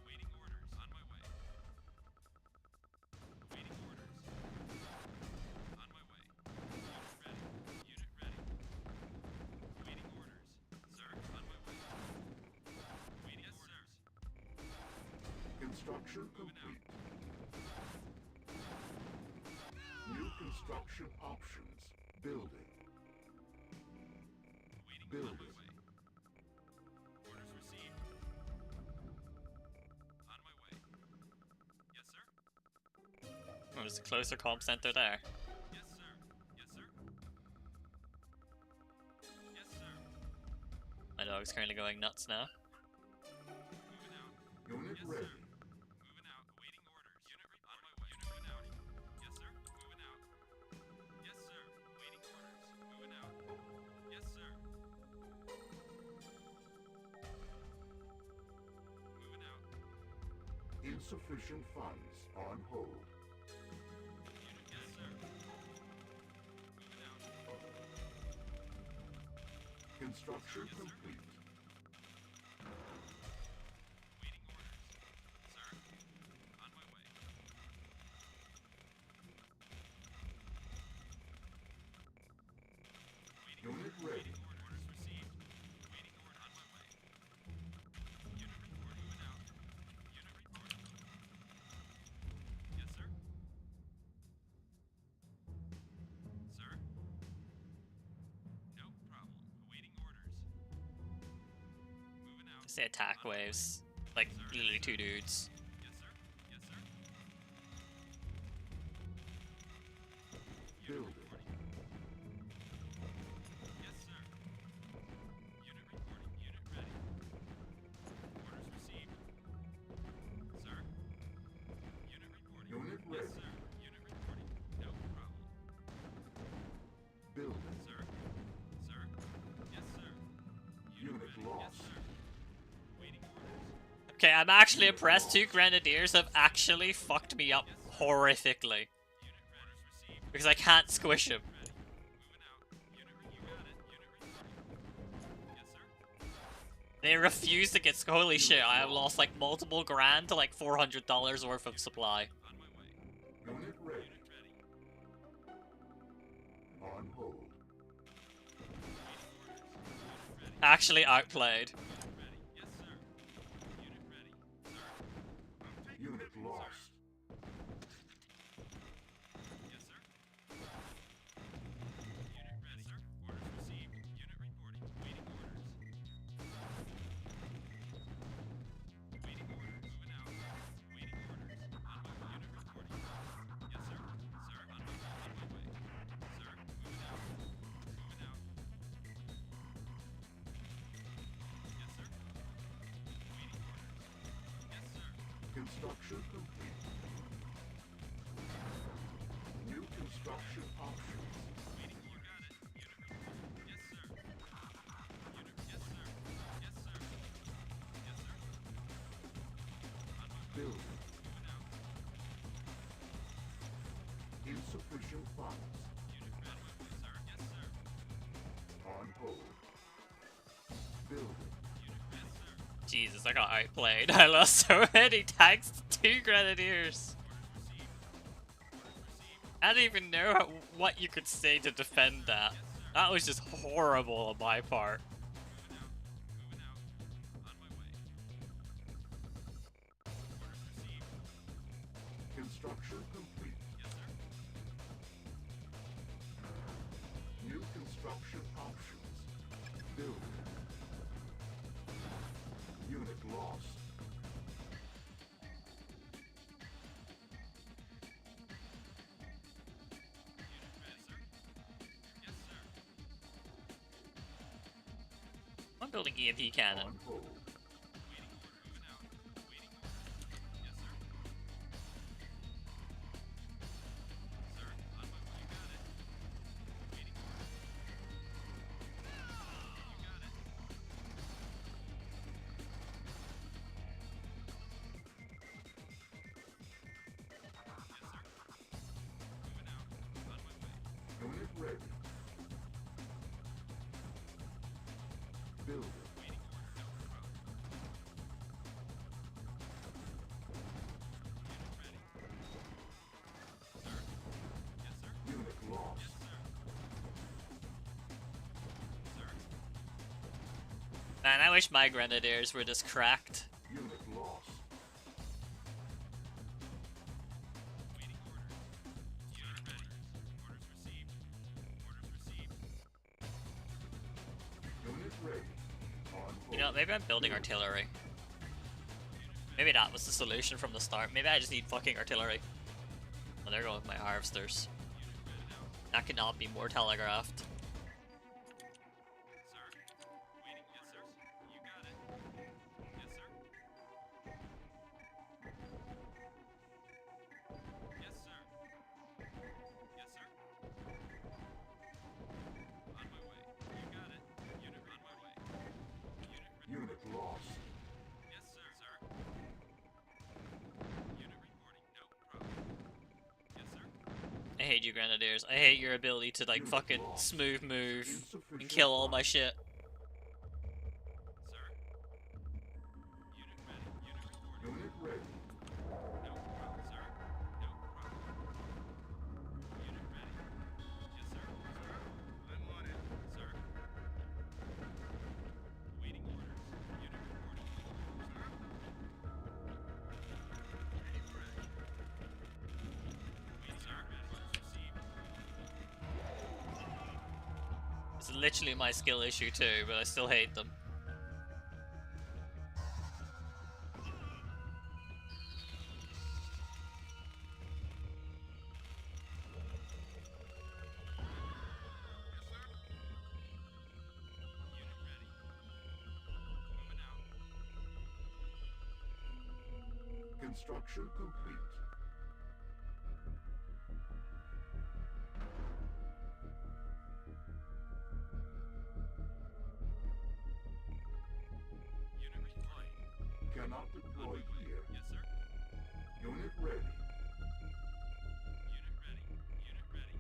B: Awaiting orders. On my way. Awaiting orders. On my way. Unit ready. Unit ready. Awaiting orders. Sir, on my way. Awaiting orders.
C: Construction complete. New construction options. Building.
B: Waiting on
C: Building.
B: my way. Orders received. On my way. Yes, sir.
A: Oh, there's a closer comm center there.
B: Yes, sir. Yes, sir. Yes, sir.
A: My dog's currently going nuts now.
B: Moving out.
C: Unit
B: Yes,
C: ready.
B: sir. Moving out. Awaiting orders. Unit on my way. Unit moving out. Yes, sir. Moving out. Yes, sir. Waiting orders. Moving out. Yes, sir. Moving out.
C: Insufficient funds on hold.
B: Unit, yes, sir. Moving out.
C: Construction
B: Yes, sir.
C: complete.
B: Waiting orders.
A: Say attack waves. Like, literally 2 dudes.
B: Yes, sir. Yes, sir.
C: Building.
B: Yes, sir. Unit reporting. Unit ready. Orders received. Sir. Unit reporting.
C: Unit
B: Yes,
C: ready.
B: sir. Unit reporting. No problem.
C: Building.
B: Sir. Sir. Yes, sir.
C: Unit
B: ready.
C: lost.
B: Yes, sir. Waiting orders.
A: Okay, I'm actually impressed. 2 grenadiers have actually fucked me up horrifically.
B: Unit orders received.
A: Because I can't squish him.
B: Ready. Moving out. Unit you got it. Unit reporting. Yes, sir.
A: They refuse to get. Holy shit! I have lost like multiple grand to like $400 worth of supply.
B: On my way.
C: Unit ready.
B: Unit ready.
C: On hold.
A: Actually outplayed.
B: Unit ready. Yes, sir. Unit ready. Sir.
C: Unit lost.
B: Yes, sir. Unit ready, sir. Orders received. Unit reporting. Waiting orders. Waiting orders. Moving out. Waiting orders. On my way. Unit reporting. Yes, sir. Sir, on my way. Sir, moving out. Moving out. Yes, sir. Waiting orders. Yes, sir.
C: Construction complete. New construction options.
B: Waiting, you got it. Unit reporting. Yes, sir. Unit, yes, sir. Yes, sir. Yes, sir. On my way.
C: Building.
B: Moving out.
C: Insufficient funds.
B: Unit ready, sir. Yes, sir.
C: On hold. Building.
B: Unit, yes, sir.
A: Jesus, I got outplayed. I lost so many tanks to 2 grenadiers.
B: Orders received. Orders received.
A: I don't even know what you could say to defend that. That was just horrible on my part.
B: Moving out. Moving out. On my way. Orders received.
C: Construction complete.
B: Yes, sir.
C: New construction options. Building. Unit lost.
B: Unit ready, sir. Yes, sir.
A: I'm building ENT cannon.
C: On hold.
B: Waiting order. Moving out. Waiting order. Yes, sir. Sir, on my way. You got it. Waiting order. You got it. Yes, sir. Moving out. On my way.
C: Unit ready. Building.
B: Waiting order. No problem. Unit ready. Sir. Yes, sir.
C: Unit lost.
B: Yes, sir. Sir.
A: Man, I wish my grenadiers were just cracked.
C: Unit lost.
B: Waiting order. Unit ready. Orders received. Orders received.
C: Unit ready. On hold.
A: You know, maybe I'm building artillery. Maybe that was the solution from the start. Maybe I just need fucking artillery. Oh, there go my harvesters.
B: Unit ready now.
A: That cannot be more telegraphed.
B: Sir. Waiting. Yes, sir. You got it. Yes, sir. Yes, sir. Yes, sir. On my way. You got it. Unit on my way. Unit ready.
C: Unit lost.
B: Yes, sir. Sir. Unit reporting. No problem. Yes, sir.
A: I hate you grenadiers. I hate your ability to like
C: Unit
A: fucking
C: lost.
A: smooth move and
C: Insufficient
A: kill all my
C: funds.
A: shit.
B: Sir. Unit ready. Unit reporting.
C: Unit ready.
B: No problem, sir. No problem. Unit ready. Yes, sir. Sir. I'm on it. Sir. Waiting orders. Unit reporting. Sir. Ready for action. Waiting, sir. Orders received.
A: It's literally my skill issue too, but I still hate them.
C: Construction complete.
B: Unit deploying.
C: Cannot
B: On
C: deploy
B: my way.
C: here.
B: Yes, sir.
C: Unit ready.
B: Unit ready. Unit ready.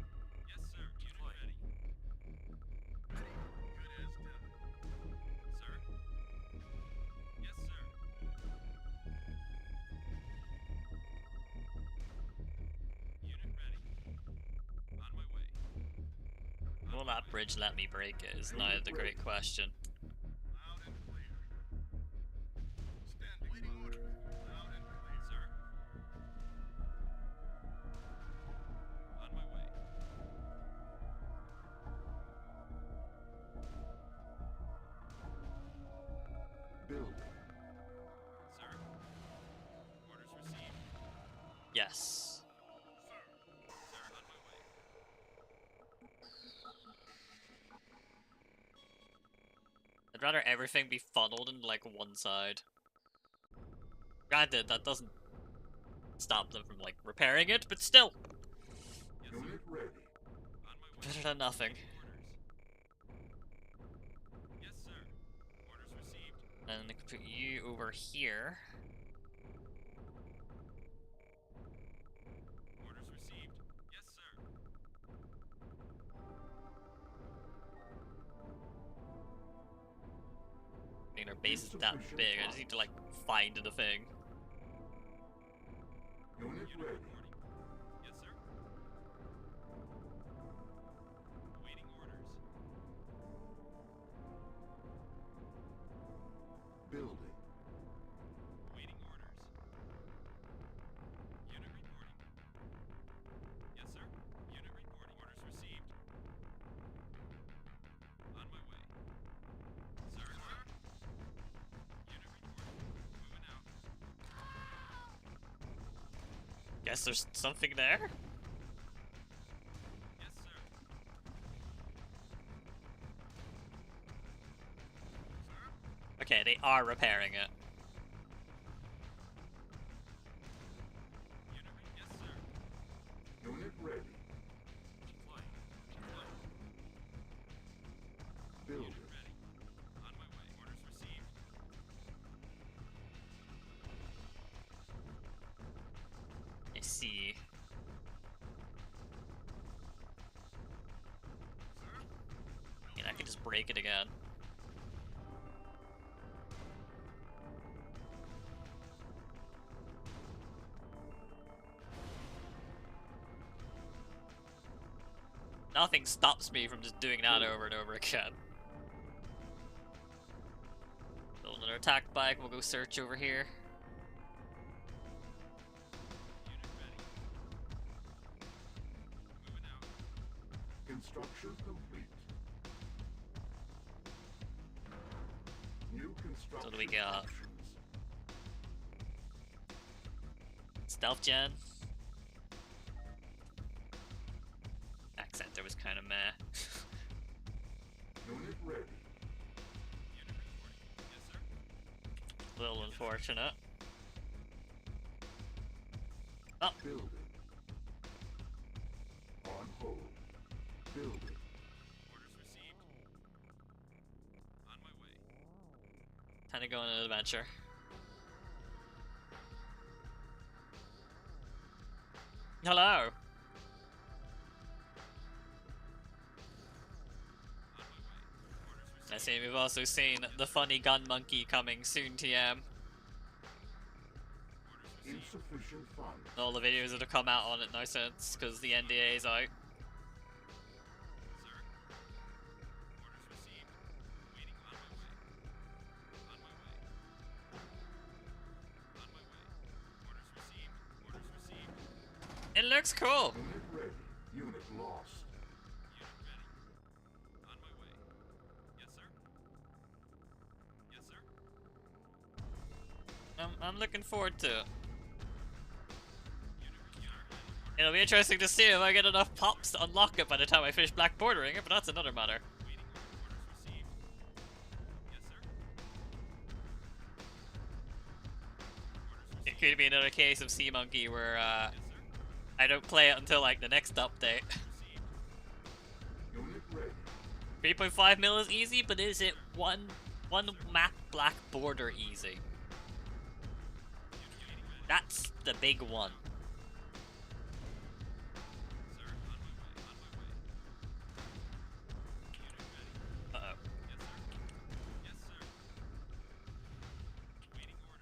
B: Yes, sir. Unit ready. Good as done. Sir? Yes, sir. Unit ready. On my way.
A: Will that bridge let me break it is now the great question.
B: Loud and clear. Standing. Waiting order. Loud and clear. Sir? On my way.
C: Building.
B: Sir? Orders received.
A: Yes.
B: Sir, on my way.
A: I'd rather everything be funneled into like one side. Granted, that doesn't stop them from like repairing it, but still,
B: Yes, sir.
C: Unit ready.
B: On my way.
A: better than nothing.
B: Orders. Yes, sir. Orders received.
A: And I can put you over here.
B: Orders received. Yes, sir.
A: I mean, our base is that big. I just need to like find the thing.
C: Unit
B: Unit
C: ready.
B: reporting. Yes, sir. Awaiting orders.
C: Building.
B: Awaiting orders. Unit reporting. Yes, sir. Unit reporting. Orders received. On my way. Sir. Unit reporting. Moving out.
A: Guess there's something there?
B: Yes, sir.
A: Okay, they are repairing it.
B: Yes, sir.
C: Unit ready.
B: Deploying. Deploying.
C: Building.
B: Unit ready. On my way. Orders received.
A: I see. And I can just break it again. Nothing stops me from just doing that over and over again. Build another attack bike, we'll go search over here.
B: Unit ready. Moving out.
C: Construction complete. New construction.
A: So what do we got?
C: options.
A: Stealth gen. Accent there was kind of meh.
C: Unit ready.
B: Unit reporting. Yes, sir.
A: A little unfortunate. Oh,
C: Building. On hold. Building.
B: Orders received. On my way.
A: time to go on an adventure. Hello. I see we've also seen the funny gun monkey coming soon, TM.
C: Insufficient funds.
A: All the videos that have come out on it now since, because the NDA is out.
B: Sir. Orders received. Waiting on my way. On my way. On my way. Orders received. Orders received.
A: It looks cool.
C: Unit ready. Unit lost.
B: Unit ready. On my way. Yes, sir. Yes, sir.
A: I'm looking forward to it.
B: Unit.
A: It'll be interesting to see if I get enough pops to unlock it by the time I finish black bordering it, but that's another matter.
B: Waiting orders received. Yes, sir.
A: going to be another case of Sea Monkey where I don't play it until like the next update.
C: Unit ready.
A: 3.5 mil is easy, but is it one map black border easy? That's the big one. Uh-oh.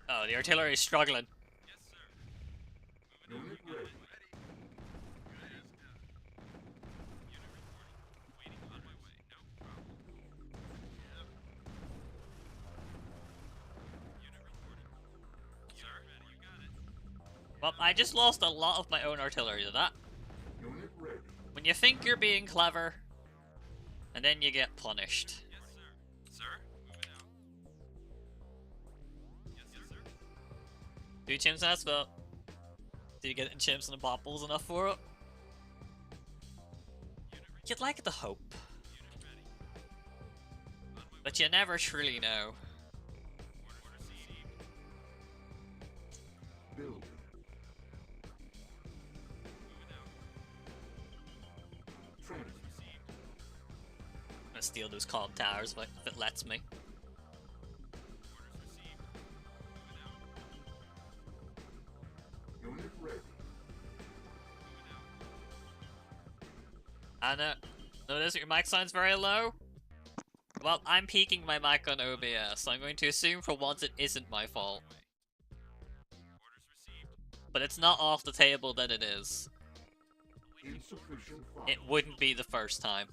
A: Oh, the artillery is struggling.
C: Unit ready.
A: Well, I just lost a lot of my own artillery to that.
C: Unit ready.
A: When you think you're being clever, and then you get punished. Do chimps that's about? Do you get in chimps and the bopples enough for it? You'd like to hope. But you never truly know.
C: Building. Training.
A: I'm gonna steal those comm towers if it lets me.
C: Unit ready.
A: Anna, notice your mic sounds very low? Well, I'm peaking my mic on OBS, so I'm going to assume for once it isn't my fault. But it's not off the table that it is.
C: Insufficient funds.
A: It wouldn't be the first time.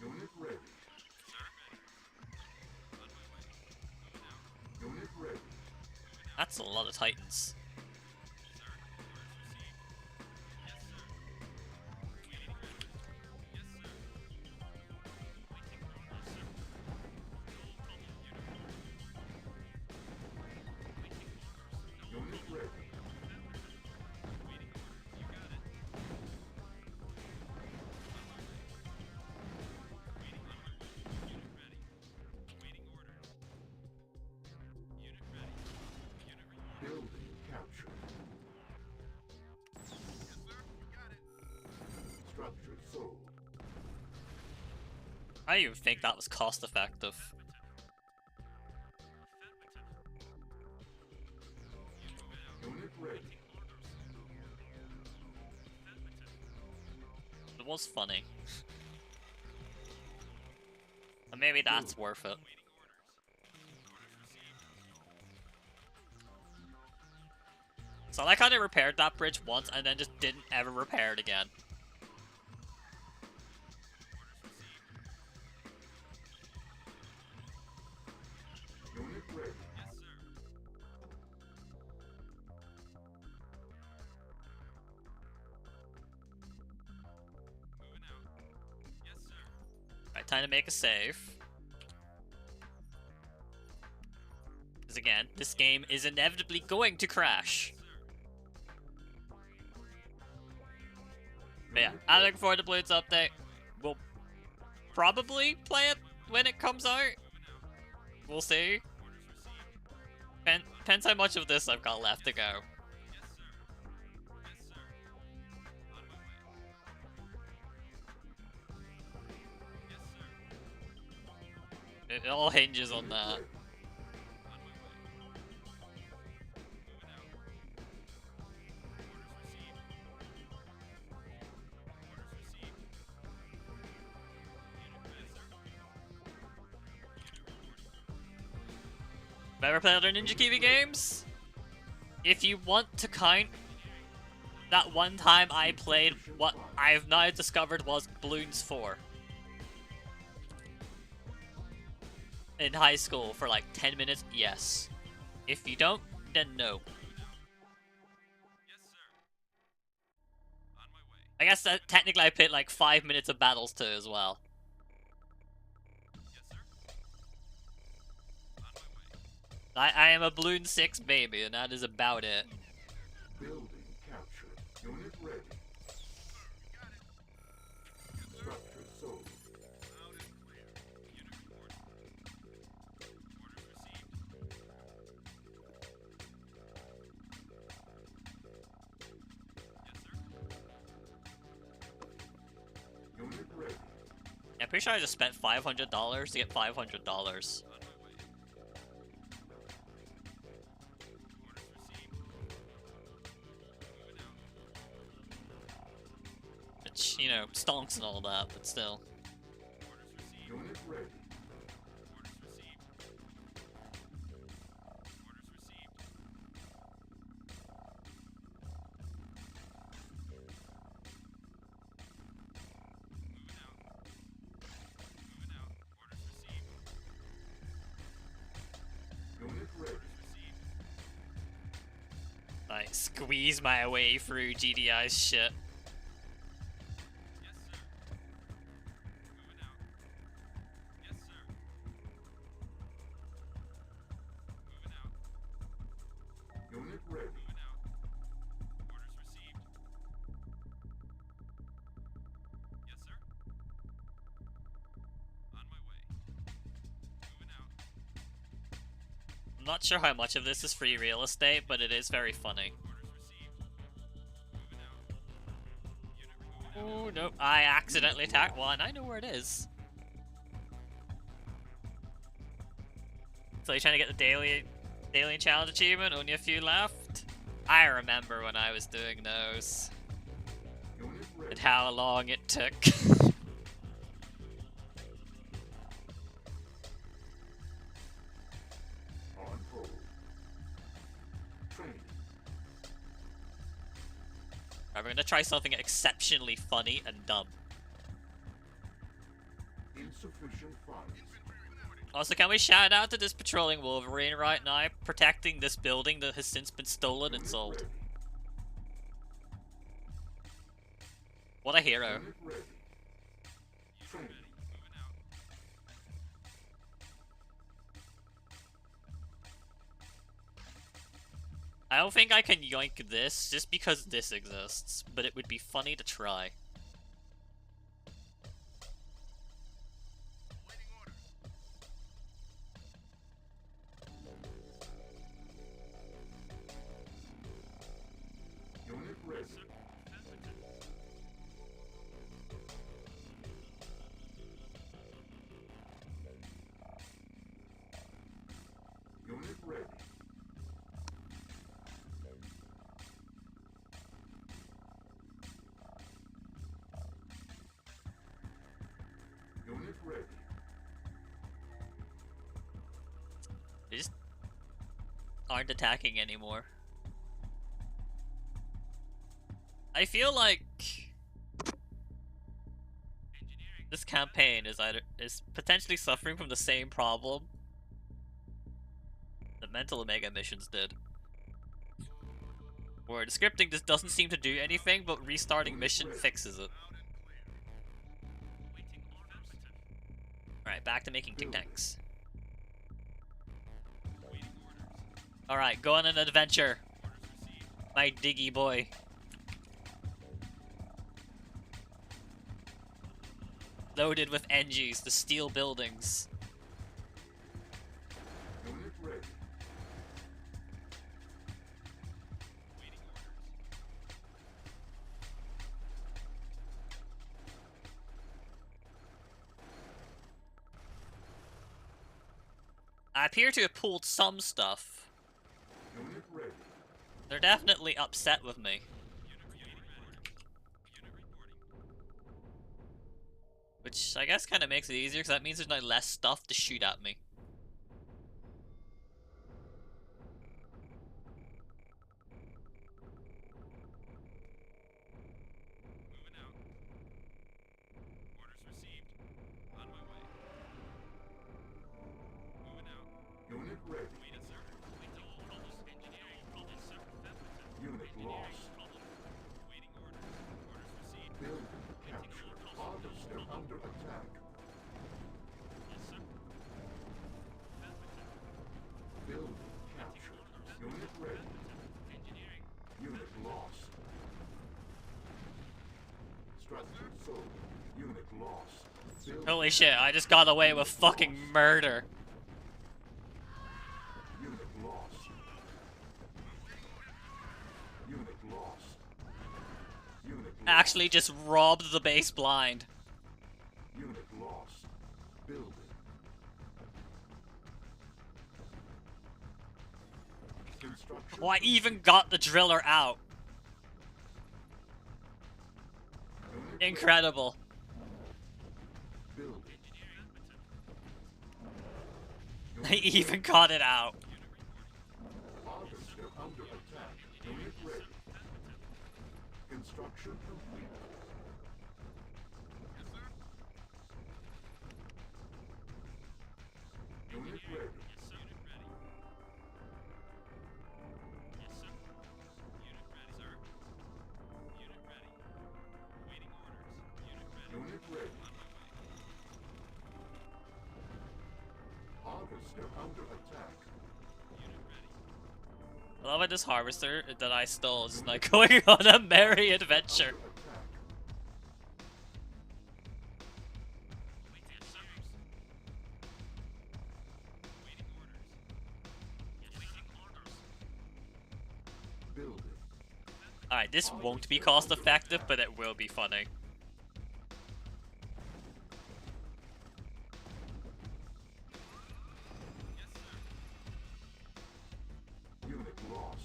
C: Unit ready. Unit ready.
A: That's a lot of Titans.
C: Unit ready. Building captured. Structure sold.
A: I don't even think that was cost effective.
C: Unit ready.
A: It was funny. And maybe that's worth it. So I like how they repaired that bridge once and then just didn't ever repair it again.
C: Unit ready.
A: Alright, time to make a save. Because again, this game is inevitably going to crash. But yeah, I'm looking forward to Bloons update. We'll probably play it when it comes out. We'll see. Depends how much of this I've got left to go. It all hinges on that. Ever played other Ninja Kiwi games? If you want to count that one time I played what I've now discovered was Bloons 4 in high school for like 10 minutes, yes. If you don't, then no. I guess that technically I played like 5 minutes of battles too as well. I am a Bloon 6 baby, and that is about it.
C: Building captured. Unit ready. Structure sold.
B: Loud and clear. Unit reporting. Orders received. Yes, sir.
C: Unit ready.
A: I'm pretty sure I just spent $500 to get $500.
B: On my way. Orders received. Moving out.
A: Which, you know, stonks and all that, but still.
B: Orders received.
C: Unit ready.
B: Orders received. Orders received. Moving out. Moving out. Orders received.
C: Unit ready.
B: Orders received.
A: I squeeze my way through GDI's shit.
B: Yes, sir. Moving out. Yes, sir. Moving out.
C: Unit ready.
B: Moving out. Orders received. Yes, sir. On my way. Moving out.
A: I'm not sure how much of this is free real estate, but it is very funny.
B: Orders received. Moving out. Unit moving out.
A: Oh, nope. I accidentally attacked one. I know where it is. So you're trying to get the daily challenge achievement? Only a few left? I remember when I was doing those.
C: Unit ready.
A: And how long it took.
C: On hold. Training.
A: Alright, we're gonna try something exceptionally funny and dumb.
C: Insufficient funds.
A: Also, can we shout out to this patrolling Wolverine right now, protecting this building that has since been stolen and
C: Unit
A: sold?
C: ready.
A: What a hero.
C: Unit ready. Training.
B: Moving out.
A: I don't think I can yoink this just because this exists, but it would be funny to try.
B: Awaiting orders.
C: Unit ready.
B: Sir. Affirmative.
C: Unit ready. Unit ready.
A: They just aren't attacking anymore. I feel like
B: Engineering.
A: this campaign is potentially suffering from the same problem that Mental Omega missions did. Where the scripting just doesn't seem to do anything, but restarting mission fixes it.
B: Loud and clear. Awaiting orders.
A: Alright, back to making Tic Tacs.
B: Awaiting orders.
A: Alright, go on an adventure,
B: Orders received.
A: my diggy boy. Loaded with ENGs to steal buildings.
C: Unit ready.
B: Awaiting orders.
A: I appear to have pulled some stuff.
C: Unit ready.
A: They're definitely upset with me.
B: Unit ready. Unit reporting.
A: Which I guess kind of makes it easier, because that means there's now less stuff to shoot at me.
B: Moving out. Orders received. On my way. Moving out.
C: Unit ready.
B: Waiting, sir. Waiting. Engineering. Sir. Affirmative.
C: Unit lost.
B: Waiting orders. Orders received.
C: Building captured. Harvester under attack.
B: Yes, sir.
C: So, unit lost. Building.
A: Holy shit, I just got away with fucking murder.
C: Unit lost. Unit lost. Unit lost.
A: Actually just robbed the base blind.
C: Unit lost. Building. Construction.
A: Oh, I even got the driller out.
C: Unit
A: Incredible.
C: building.
A: I even got it out.
C: Harvester under attack. Unit ready. Construction complete. Unit ready. Unit ready. Harvester under attack.
A: I love how this harvester that I stole is like going on a merry adventure.
C: Under attack. Building.
A: Alright, this won't be cost effective, but it will be funny.
C: Unit lost.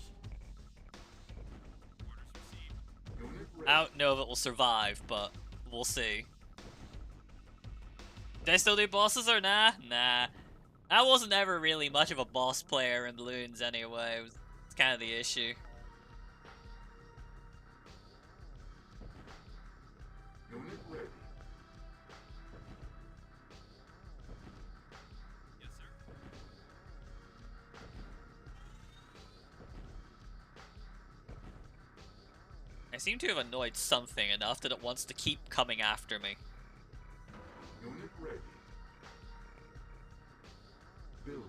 C: Unit ready.
A: I don't know if it will survive, but we'll see. Did I still do bosses or nah? Nah. I wasn't ever really much of a boss player in Balloons anyway. It's kind of the issue.
C: Unit ready.
A: I seem to have annoyed something enough that it wants to keep coming after me.
C: Unit ready. Building.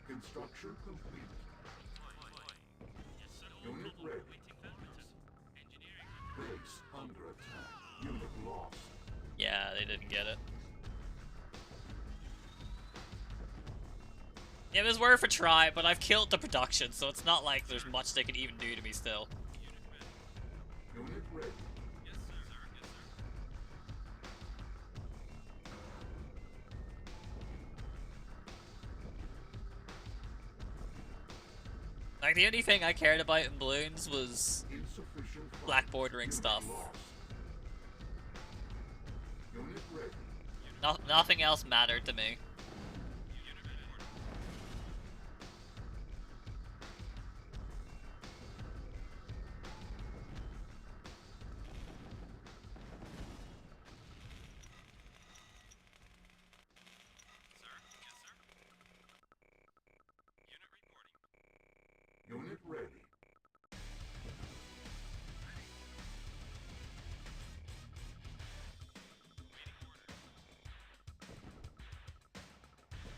C: Construction complete. Unit ready. Base under attack. Unit lost.
A: Yeah, they didn't get it. It was worth a try, but I've killed the production, so it's not like there's much they can even do to me still.
C: Unit ready.
A: Like, the only thing I cared about in Balloons was
C: Insufficient funds.
A: black bordering stuff.
C: Lost. Unit ready.
A: Nothing else mattered to me.
C: Unit ready.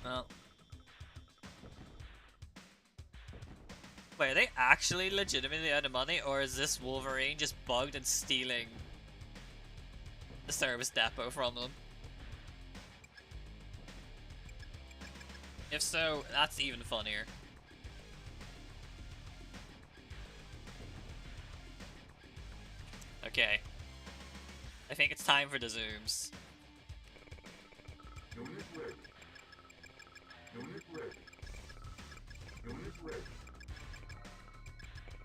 A: Well. Wait, are they actually legitimately out of money, or is this Wolverine just bugged and stealing the service depot from them? If so, that's even funnier. Okay. I think it's time for the zooms.
C: Unit ready. Unit ready. Unit ready.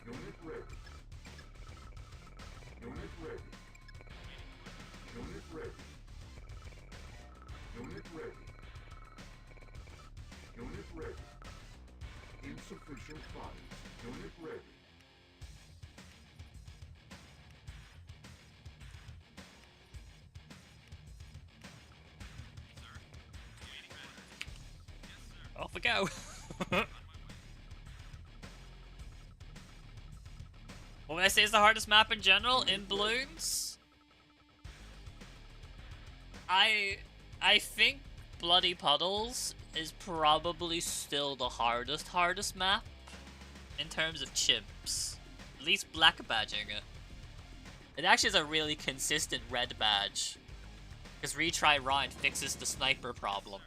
C: Unit ready. Unit ready. Unit ready. Unit ready. Unit ready. Insufficient funds. Unit ready.
A: Off we go. What would I say is the hardest map in general in Balloons? I think Bloody Puddles is probably still the hardest map in terms of chimps. At least black badging it. It actually is a really consistent red badge. Because retry Ryan fixes the sniper problem.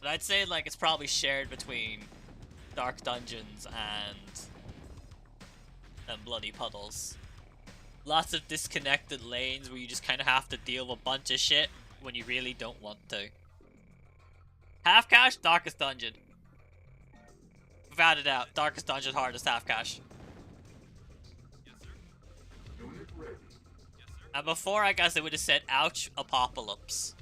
A: But I'd say like it's probably shared between Dark Dungeons and Bloody Puddles. Lots of disconnected lanes where you just kind of have to deal with a bunch of shit when you really don't want to. Half cash, Darkest Dungeon. Without a doubt, Darkest Dungeon, hardest half cash.
C: Unit ready.
A: And before, I guess they would have said, ouch, Apocalypse.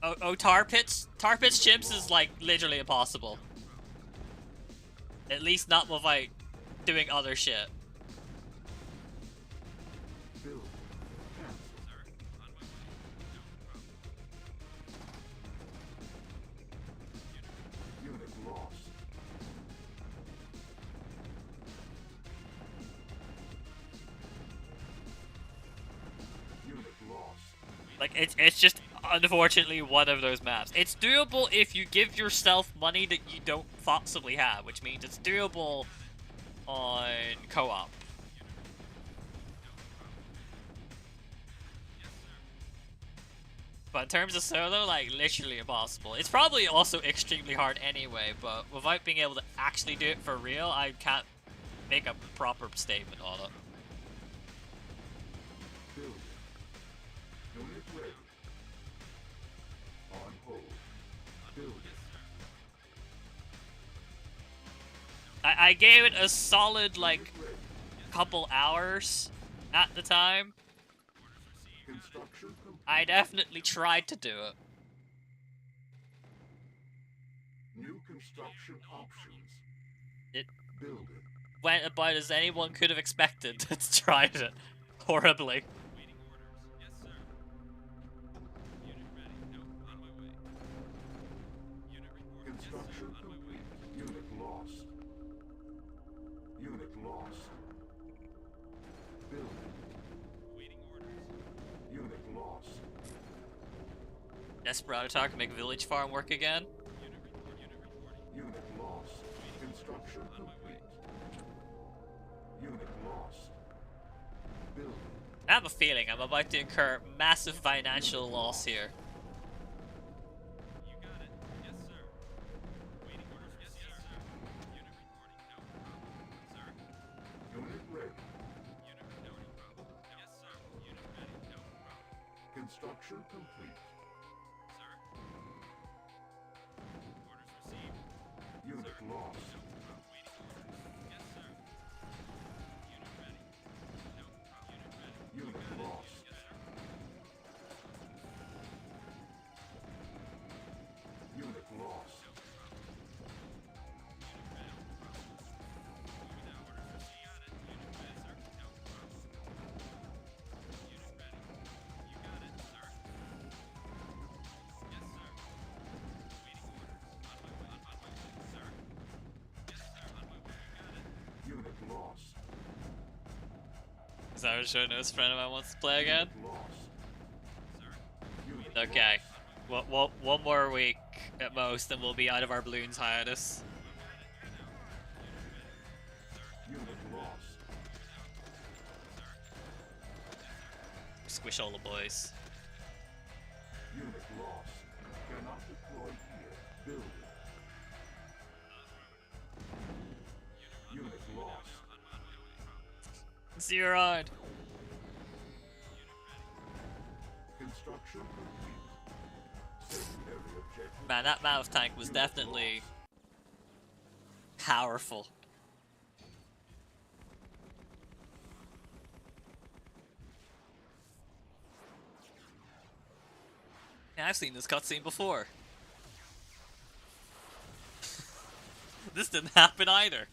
A: Oh, Tar Pits? Tar Pits chimps is, like, literally impossible. At least not with, like, doing other shit.
C: Build. Unit lost. Unit lost.
A: Like, it's just, unfortunately, one of those maps. It's doable if you give yourself money that you don't possibly have, which means it's doable on co-op. But in terms of solo, like, literally impossible. It's probably also extremely hard anyway, but without being able to actually do it for real, I can't make a proper statement on it.
C: Build. Unit ready. On hold. Build.
A: I gave it a solid, like,
C: Ready.
A: couple hours at the time.
C: Construction complete.
A: I definitely tried to do it.
C: New construction options.
A: It
C: Building.
A: went about as anyone could have expected. It's tried it horribly.
B: Waiting orders. Yes, sir. Unit ready. No, on my way. Unit reporting. Yes, sir.
C: Construction
B: On my way.
C: complete. Unit lost. Unit lost. Building.
B: Waiting orders.
C: Unit lost.
A: Desperado Talk, make Village Farm work again.
B: Unit reporting.
C: Unit lost. Construction complete. Unit lost. Building.
A: I have a feeling I'm about to incur massive financial loss here.
B: You got it. Yes, sir. Waiting orders. Yes, sir. Unit reporting. No problem. Sir.
C: Unit ready.
B: Unit no problem. Yes, sir. Unit ready. No problem.
C: Construction complete.
B: Sir. Orders received.
C: Unit lost.
B: No problem. Waiting orders. Yes, sir. Unit ready. No problem. Unit ready.
C: Unit lost.
B: Yes, sir.
C: Unit lost.
B: No problem. Unit ready. Moving out. Orders received. Got it. Unit ready, sir. No problem. Unit ready. You got it, sir. Yes, sir. Waiting orders. On my way. On my way, sir. Yes, sir. On my way. You got it.
C: Unit lost.
A: Is that what showing this friend of mine wants to play again?
C: Unit lost.
B: Sir.
C: Unit
A: Okay.
C: lost.
A: One more week at most, and we'll be out of our balloons hiatus.
C: Unit lost.
A: Squish all the boys.
C: Unit lost. Cannot deploy here. Building. Unit lost.
A: Zero on.
C: Construction complete. Secondary objective.
A: Man, that mouth tank was definitely powerful. Yeah, I've seen this cutscene before. This didn't happen either.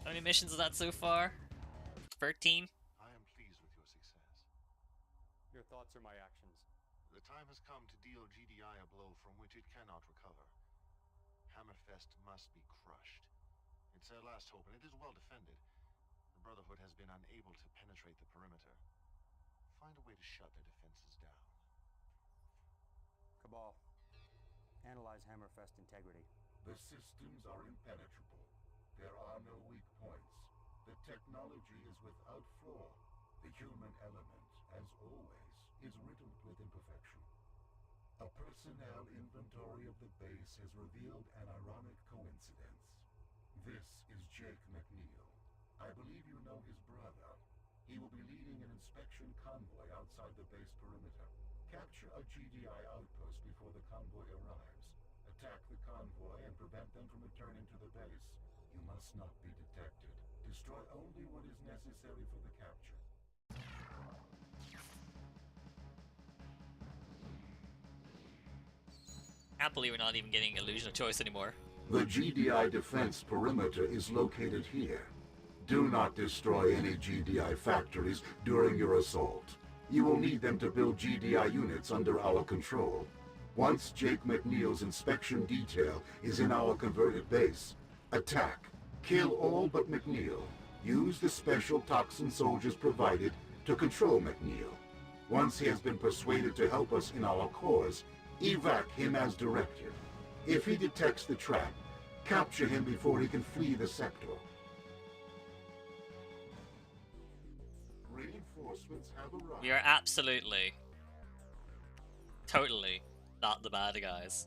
A: How many missions is that so far? 13?
D: I am pleased with your
E: thoughts or my actions?
D: The time has come to deal GDI a blow from which it cannot recover. Hammerfest must be crushed. It's their last hope, and it is well defended. The Brotherhood has been unable to penetrate the perimeter. Find a way to shut their defenses down.
E: Cabal, analyze Hammerfest integrity.
C: The systems are impenetrable. There are no weak points. The technology is without flaw. The human element, as always, is riddled with imperfection. A personnel inventory of the base has revealed an ironic coincidence. This is Jake McNeil. I believe you know his brother. He will be leading an inspection convoy outside the base perimeter. Capture a GDI outpost before the convoy arrives. Attack the convoy and prevent them from returning to the base. You must not be detected. Destroy only what is necessary for the capture.
A: Can't believe we're not even getting illusion of choice anymore.
C: The GDI defense perimeter is located here. Do not destroy any GDI factories during your assault. You will need them to build GDI units under our control. Once Jake McNeil's inspection detail is in our converted base, attack. Kill all but McNeil. Use the special toxin soldiers provided to control McNeil. Once he has been persuaded to help us in our cause, evac him as directed. If he detects the trap, capture him before he can flee the sector. Reinforcements have arrived.
A: We are absolutely, totally not the bad guys.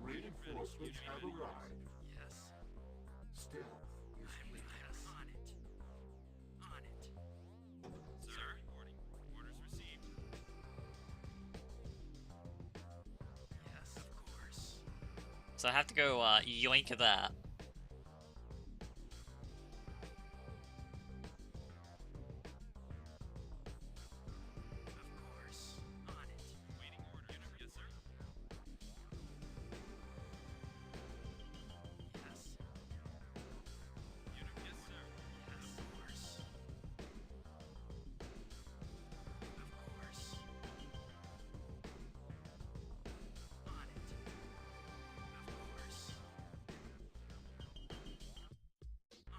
C: Reinforcements have arrived.
B: Yes.
C: Stealth is here.
B: On it. On it. Sir, reporting. Orders received. Yes, of course.
A: So I have to go yoink that.
B: Of course. On it. Waiting order. Unit, yes, sir. Yes. Unit, yes, sir. Yes, of course. Of course. On it. Of course.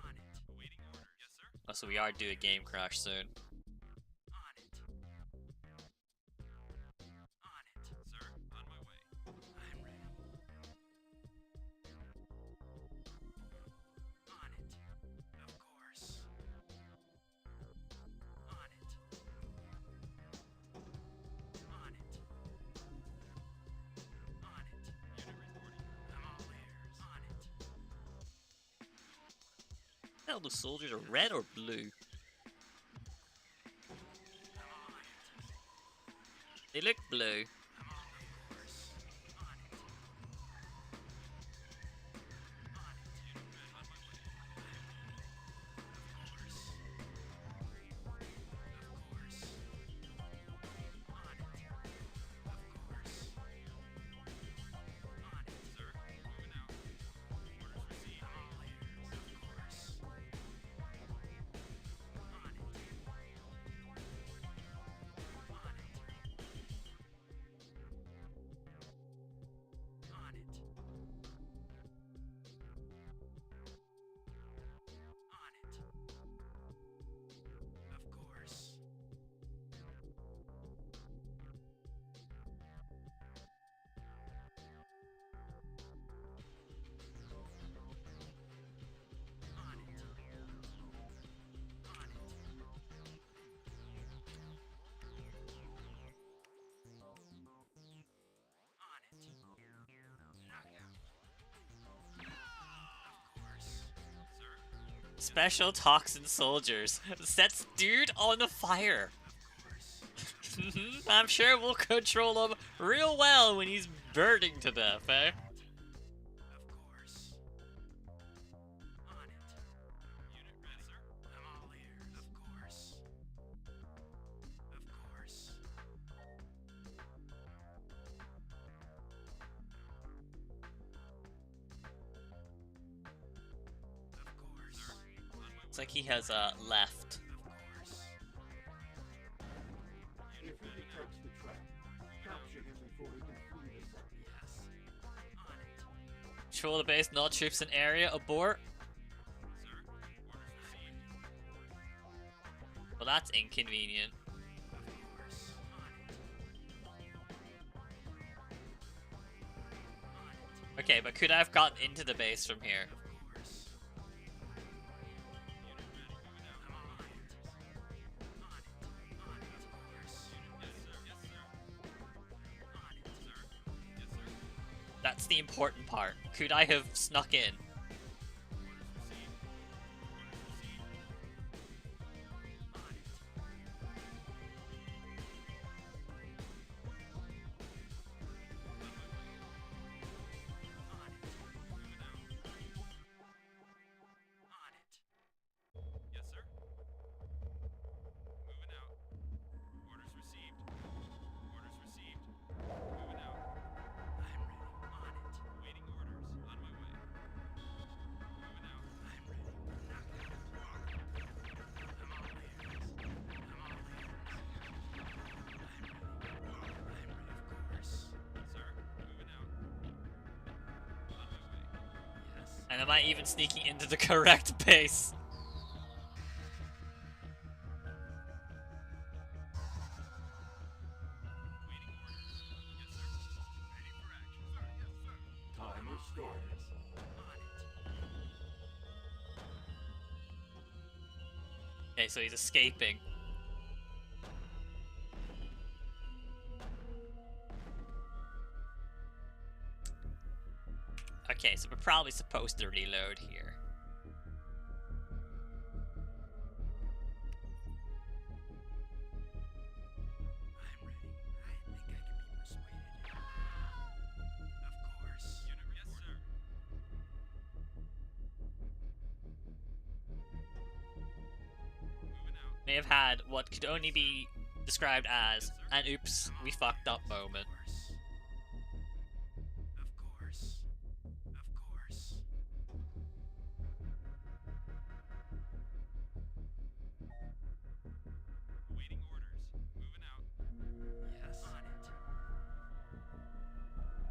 B: On it. Awaiting order. Yes, sir.
A: Oh, so we are due a game crash soon.
B: On it. On it. Sir, on my way. I'm ready. On it. Of course. On it. On it. On it. Unit reporting. I'm all ears. On it.
A: Hell, the soldiers are red or blue?
B: I'm all ears.
A: They look blue.
B: I'm all ears. On it. On it. Unit red on my way. Of course. Of course. On it. Of course. On it. Sir, moving out. Orders received. I'm all ears. Of course. On it. On it. On it. On it. Of course. On it. On it. On it. Knockout. Of course. Sir,
A: Special toxin soldiers. Sets dude on the fire.
B: of course.
A: I'm sure we'll control him real well when he's burning to death, eh?
B: Of course. On it. Unit ready, sir. I'm all ears. Of course. Of course. Of course. Sir, on my
A: Looks like he has left.
B: Of course.
A: Control the base, not troops in area. Abort.
B: Sir, orders received.
A: Well, that's inconvenient.
B: Of course. On it.
A: Okay, but could I have gotten into the base from here?
B: Of course. Unit ready. Moving out. I'm on it. On it. On it. Of course. Unit. Yes, sir. Yes, sir. On it. Sir. Yes, sir.
A: That's the important part. Could I have snuck in?
B: Orders received. Orders received. On it. On it. Moving out. On it. Yes, sir. Moving out. Orders received. Orders received. Moving out. I'm ready. On it. Waiting orders. On my way. Moving out. I'm ready. Knock it out. I'm all ears. I'm all ears. I'm ready, of course. Sir, moving out. On my way. Yes.
A: And am I even sneaking into the correct base?
B: Waiting orders. Yes, sir. Ready for action. Sir, yes, sir.
C: Timer started.
B: On it.
A: Okay, so he's escaping. Okay, so we're probably supposed to reload here.
B: I'm ready. I think I can be persuaded. Of course. Unit yes, sir. Moving out.
A: May have had what could only be described as an oops, we fucked up moment.
B: Of course. Of course. Awaiting orders. Moving out. Yes. On it.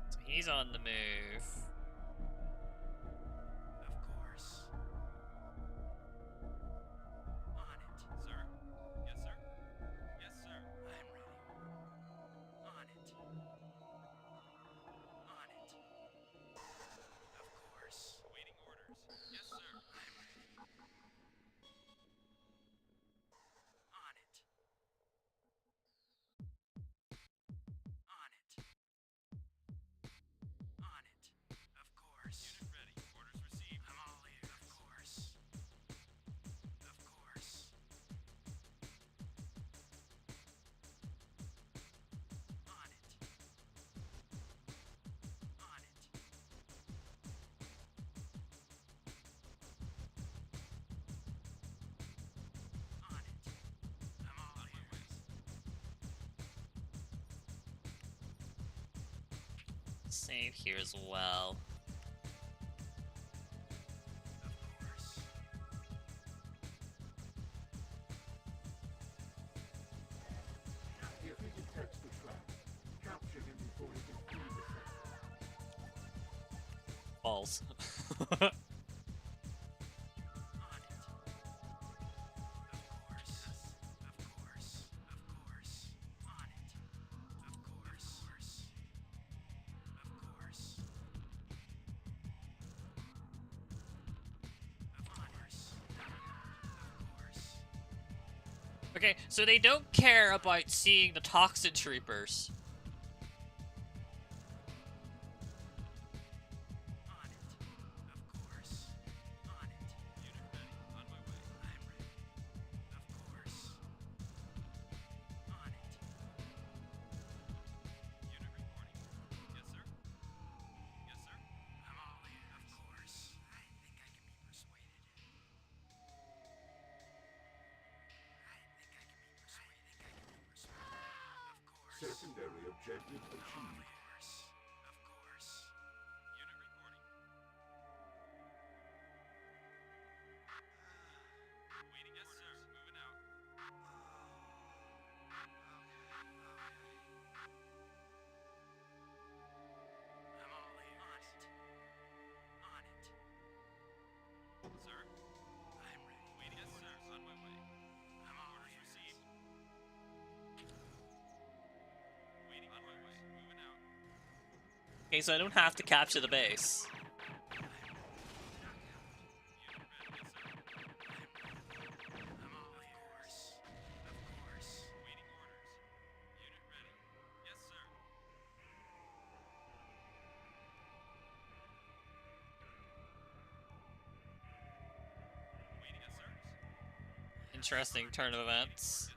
A: So he's on the move.
B: Of course. On it. Sir. Yes, sir. Yes, sir. I'm ready. On it. On it. Of course. Awaiting orders. Yes, sir. I'm ready. On it. On it. On it. Of course. Unit ready. Orders received. I'm all ears. Of course. Of course. On it. On it. On it. I'm all ears.
A: Save here as well.
B: Of course.
C: If he detects the trap, capture him before he can flee the sector.
A: Balls.
B: On it. Of course. Of course. Of course. On it. Of course. Of course. Of course. Of course. Of course.
A: Okay, so they don't care about seeing the toxin troopers.
B: On it. Of course. On it. Unit ready. On my way. I'm ready. Of course. On it. Unit reporting. Yes, sir. Yes, sir. I'm all ears. Of course. I think I can be persuaded. Of course.
C: Secondary objective achieved.
B: Of course. Unit reporting. Waiting. Yes, sir. Moving out. I'm all ears. On it.
A: Okay, so I don't have to capture the base. Interesting turn of events.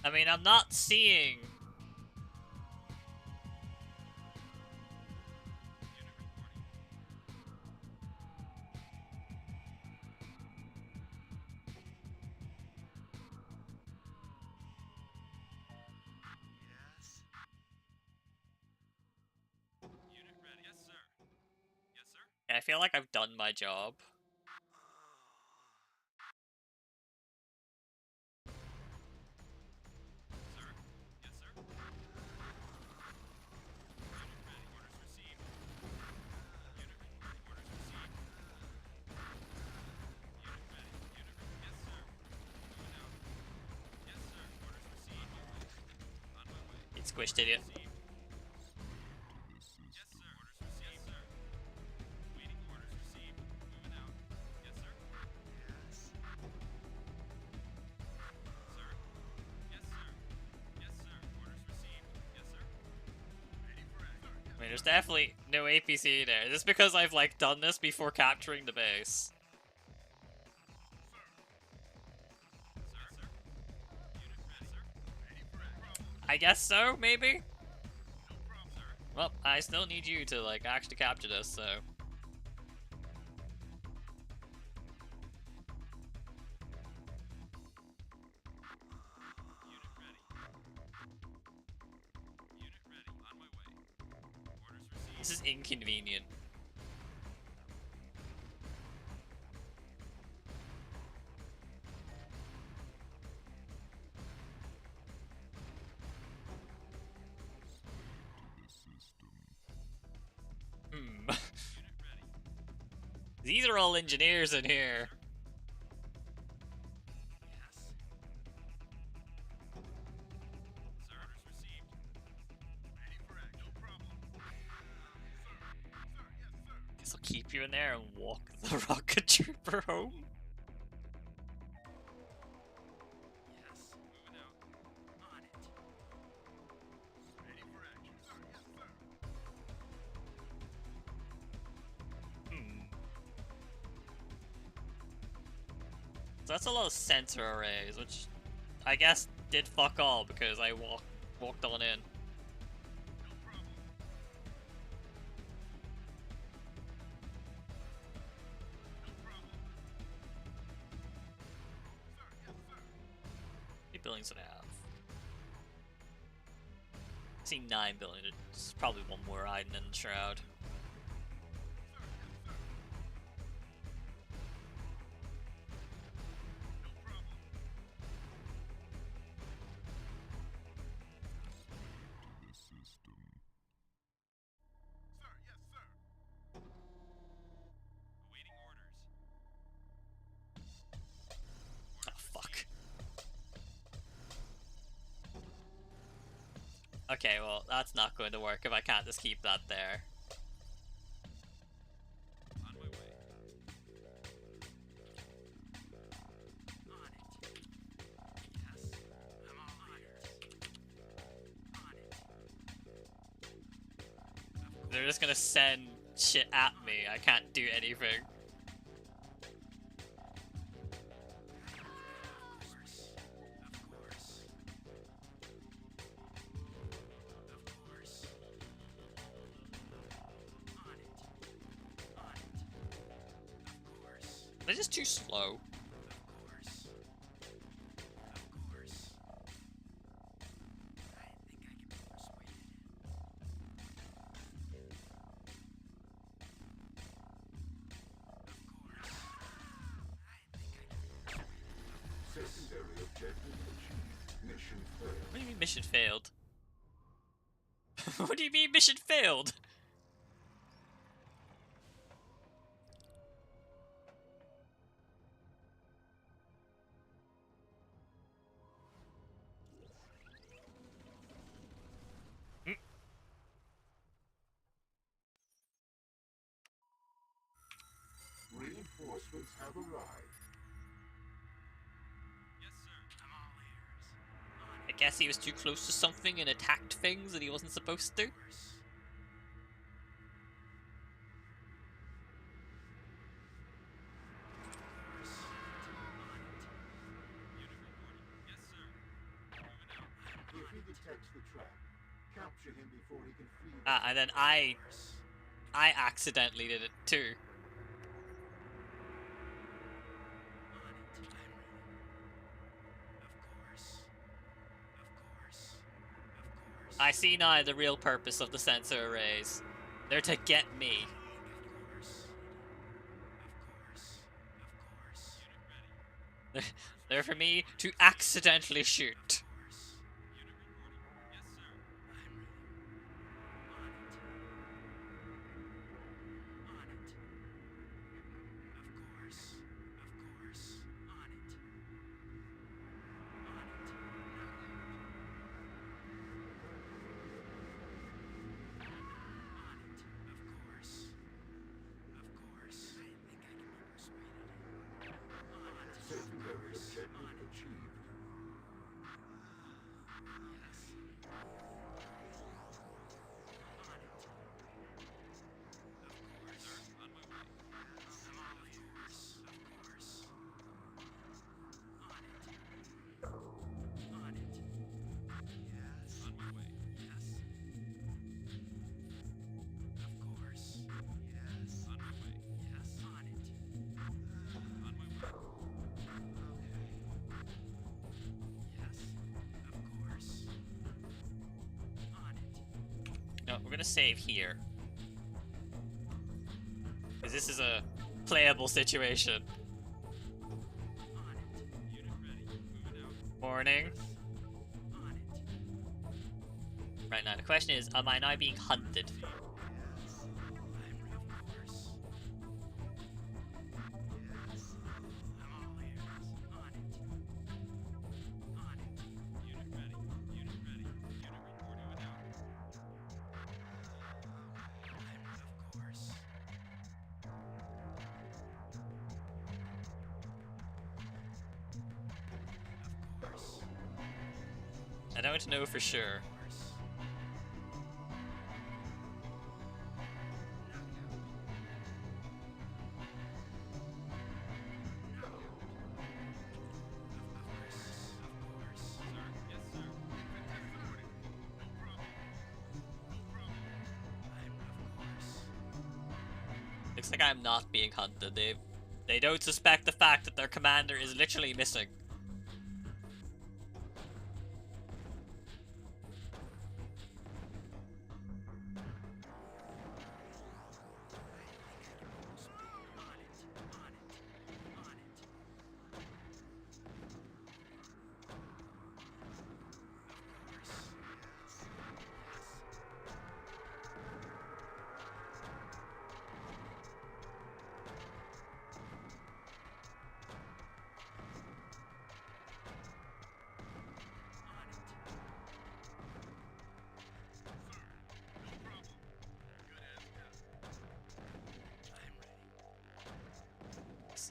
A: I mean, I'm not seeing... I feel like I've done my job. It's squished, idiot. I mean, there's definitely no APC there. Is this because I've, like, done this before capturing the base? I guess so, maybe? Well, I still need you to, like, actually capture this, so... This is inconvenient. These are all engineers in here. Guess I'll keep you in there and walk the rocket trooper home. So that's a lot of sensor arrays, which I guess did fuck all because I walked on in. How many buildings did I have? I see 9 buildings. There's probably one more hiding in the shroud. Okay, well, that's not going to work if I can't just keep that there. They're just gonna send shit at me. I can't do anything. They're just too slow.
C: Secondary objective achieved. Mission failed.
A: What do you mean mission failed? What do you mean mission failed?
C: Reinforcements have arrived.
B: Yes, sir. I'm all ears.
A: I guess he was too close to something and attacked things that he wasn't supposed to.
B: Unit reporting. Yes, sir. Moving out.
C: If he detects the trap, capture him before he can flee.
A: Ah, and then I accidentally did it too. I see now the real purpose of the sensor arrays. They're to get me. They're for me to accidentally shoot.
C: Secondary objective achieved.
A: No, we're gonna save here. Because this is a playable situation. Morning. Right now, the question is, am I now being hunted? I don't know for sure. Looks like I'm not being hunted. They don't suspect the fact that their commander is literally missing.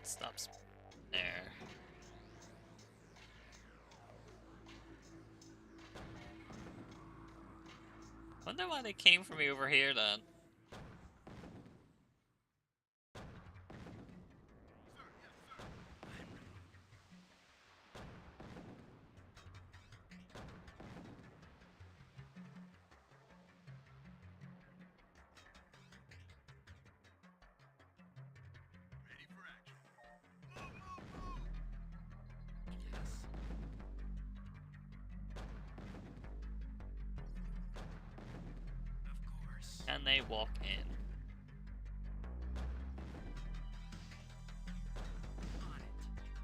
A: Stops there. Wonder why they came for me over here then. Can they walk in?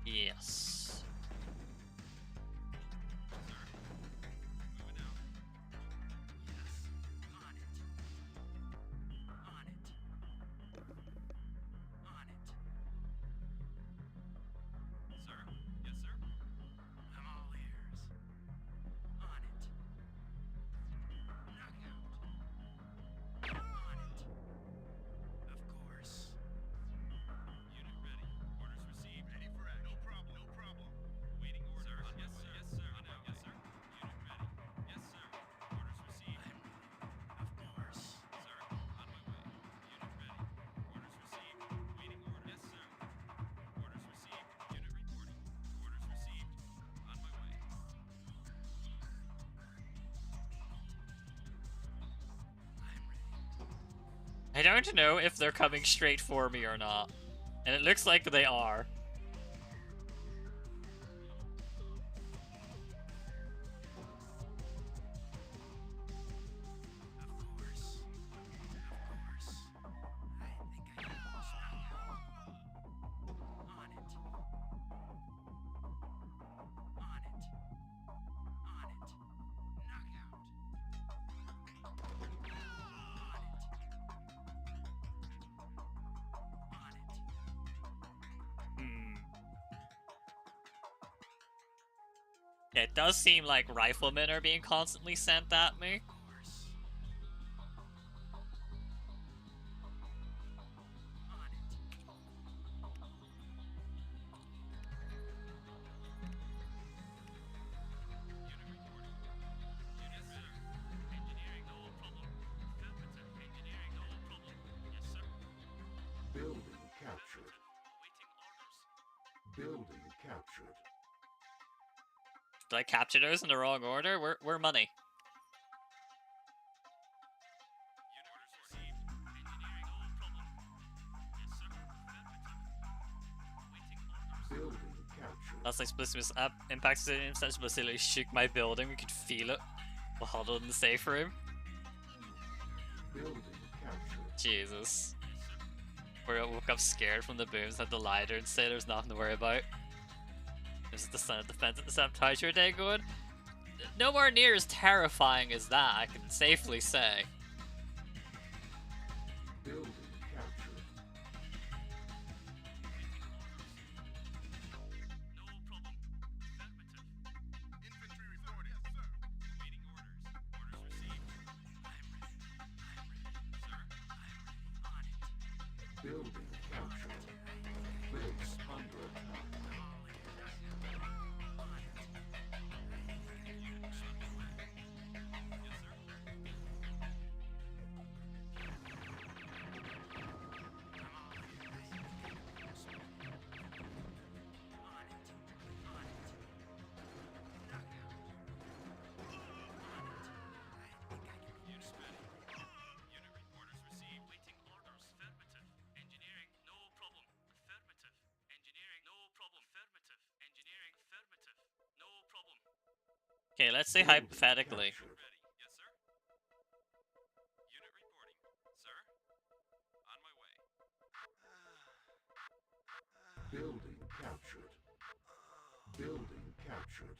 A: Yes.
B: Moving out. Yes. On it. On it. On it. Sir? Yes, sir? I'm all ears. On it. Knockout. On it. Of course. Unit ready. Orders received. Ready for action. No problem. No problem. Waiting order. Yes, sir. Yes, sir. On out. Yes, sir. Unit ready. Yes, sir. Orders received. I'm ready. Of course. Sir, on my way. Unit ready. Orders received. Waiting order. Yes, sir. Orders received. Unit reporting. Orders received. On my way.
A: I don't know if they're coming straight for me or not. And it looks like they are.
B: Of course. Of course. I think I can on it. On it. On it. Knockout. On it.
A: Hmm. Yeah, it does seem like riflemen are being constantly sent at me.
B: Of course. On it. Unit reporting. Yes, sir. Engineering, no problem. Affirmative. Engineering, no problem. Yes, sir.
C: Building captured.
B: Awaiting orders.
C: Building captured.
A: Did I capture those in the wrong order? We're money.
B: Unit orders received. Engineering, no problem. Yes, sir. Affirmative. Awaiting orders.
C: Building captured.
A: That's like supposed to impact instead of literally shook my building. We could feel it. We'll huddle in the safe room.
C: Building captured.
A: Jesus. We woke up scared from the booms, had the lighter and say there's nothing to worry about. This is the Senate defense at the sabotage your day going. Nowhere near as terrifying as that, I can safely say.
C: Building captured.
B: No problem. Affirmative. Infantry reporting. Yes, sir. Awaiting orders. Orders received. I'm ready. Sir, I'm ready. On it.
C: Building captured. Base under attack.
B: Unit orders received. Waiting orders. Affirmative. Engineering, no problem. Affirmative. Engineering, no problem. Affirmative. Engineering, affirmative. No problem.
A: Okay, let's say hypothetically.
C: Captured.
B: Ready. Yes, sir. Unit reporting. Sir, on my way.
C: Building captured. Building captured.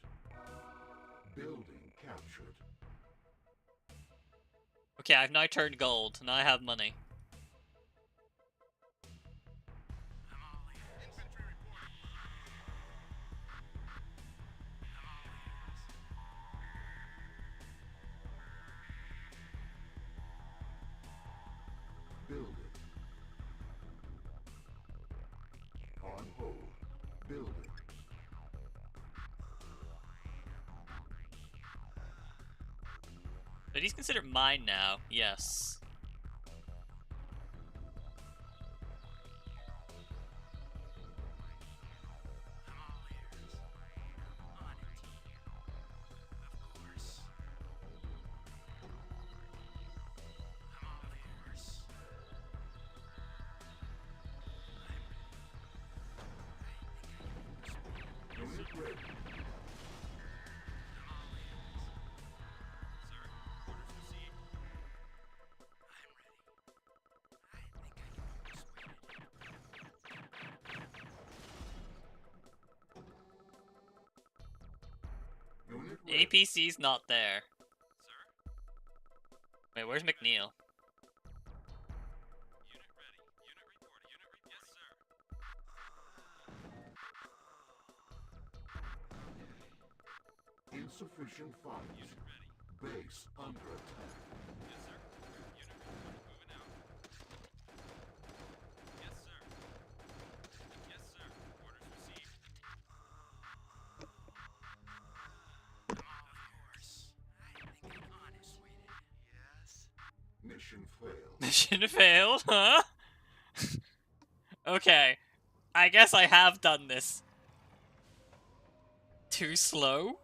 C: Building captured.
A: Okay, I've now turned gold. Now I have money.
B: I'm all ears. Infantry reporting. I'm all ears.
C: Building. On hold. Building.
A: But he's considered mine now. Yes.
B: I'm all ears. On it. Of course. I'm all ears.
C: Unit ready.
B: I'm all ears. Sir, orders received.
C: equipped.
A: APC's not there.
B: Sir?
A: Wait, where's McNeil?
B: Unit ready. Unit reporting. Yes, sir.
C: Insufficient funds.
B: Unit ready.
C: Base under attack.
B: Yes, sir. Unit reporting. Moving out. Yes, sir. Yes, sir. Orders received. Of course. I think I'm honest with it. Yes.
C: Mission failed.
A: Mission failed, huh? Okay. I guess I have done this. Too slow?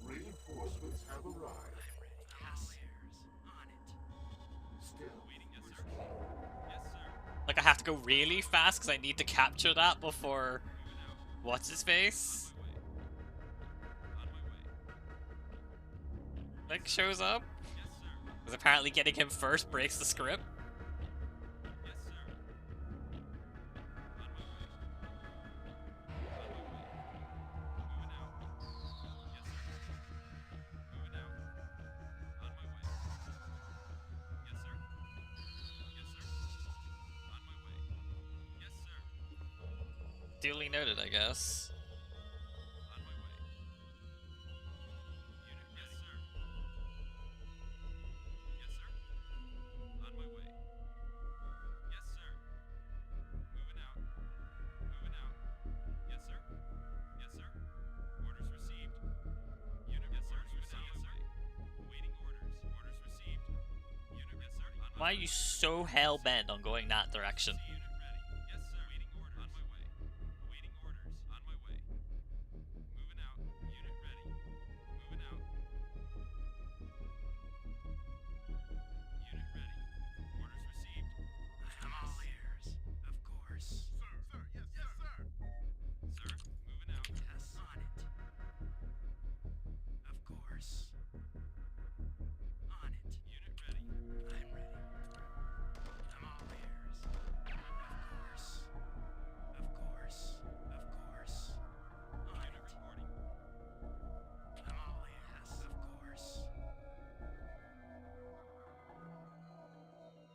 C: Reinforcements have arrived.
B: Yes. On it.
C: Still,
B: Waiting. Yes, sir. Yes, sir.
A: Like, I have to go really fast because I need to capture that before...
B: Moving out.
A: What's his face?
B: On my way. On my way.
A: Like, shows up?
B: Yes, sir.
A: Because apparently getting him first breaks the script.
B: Yes, sir. On my way. On my way. Moving out. Yes, sir. Moving out. On my way. Yes, sir. Yes, sir. On my way. Yes, sir.
A: Duly noted, I guess.
B: On my way. Unit, yes, sir. Yes, sir. On my way. Yes, sir. Moving out. Moving out. Yes, sir. Yes, sir. Orders received. Unit, yes, sir. Moving out. Yes, sir. Waiting orders. Orders received. Unit, yes, sir. On
A: Why
B: my
A: are you
B: way.
A: so hell-bent on going that direction?
B: Unit ready. Yes, sir. Waiting orders. On my way. Waiting orders. On my way. Moving out. Unit ready. Moving out. Unit ready. Orders received. I'm all ears. Of course. Sir, sir, yes, yes, sir. Sir, moving out. Yes, on it. Of course. On it. Unit ready. I'm ready. I'm all ears. Of course. Of course. Of course. On Unit it. Reporting. I'm all ears. Of course.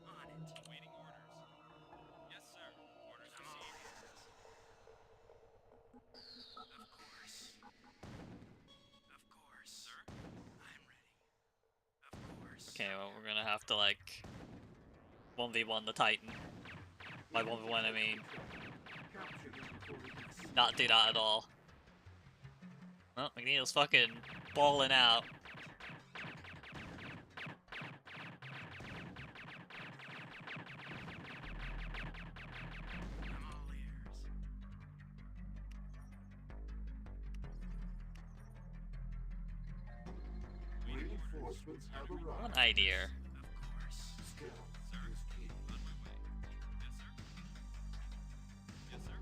B: On it. Waiting orders. Yes, sir. Orders received. Of course. Of course. Sir, I'm ready. Of course.
A: Okay, well, we're gonna have to, like... 1v1 the Titan. By 1v1, I mean...
C: Capture them before it gets
A: Not do that at all. Well, McNeil's fucking balling out.
B: I'm all ears.
C: Reinforcements have arrived.
A: One idea.
B: Of course.
C: Skill
B: Sir.
C: is key.
B: On my way. Yes, sir. Yes, sir. Yes, sir.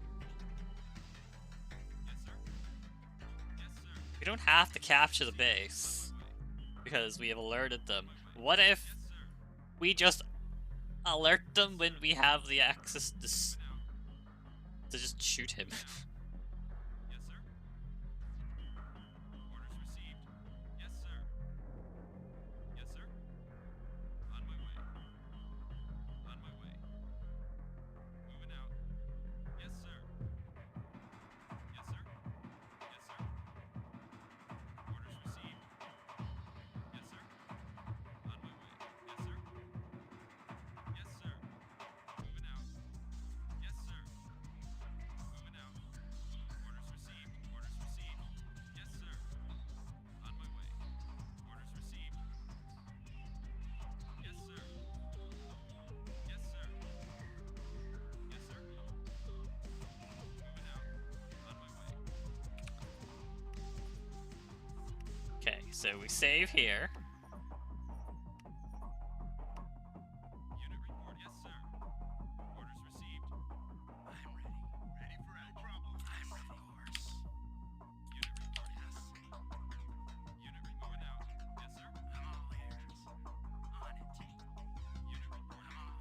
B: Yes, sir.
A: We don't have to capture the base.
B: On my way.
A: Because we have alerted them. What if
B: Yes, sir.
A: we just alert them when we have the access to, to just shoot him?
B: Yes, sir. Orders received. Yes, sir. Yes, sir. On my way. On my way. Moving out. Yes, sir. Yes, sir. Yes, sir. Orders received. Yes, sir. On my way. Yes, sir. Yes, sir. Moving out. Yes, sir. Moving out. Orders received. Orders received. Yes, sir. On my way. Orders received. Yes, sir. Yes, sir. Yes, sir. Moving out. On my way.
A: Okay, so we save here.
B: Unit report. Yes, sir. Orders received. I'm ready. Ready for any problem. I'm ready. Of course. Unit report. Yes. Unit moving out. Yes, sir. I'm all ears. On it. Unit report. I'm all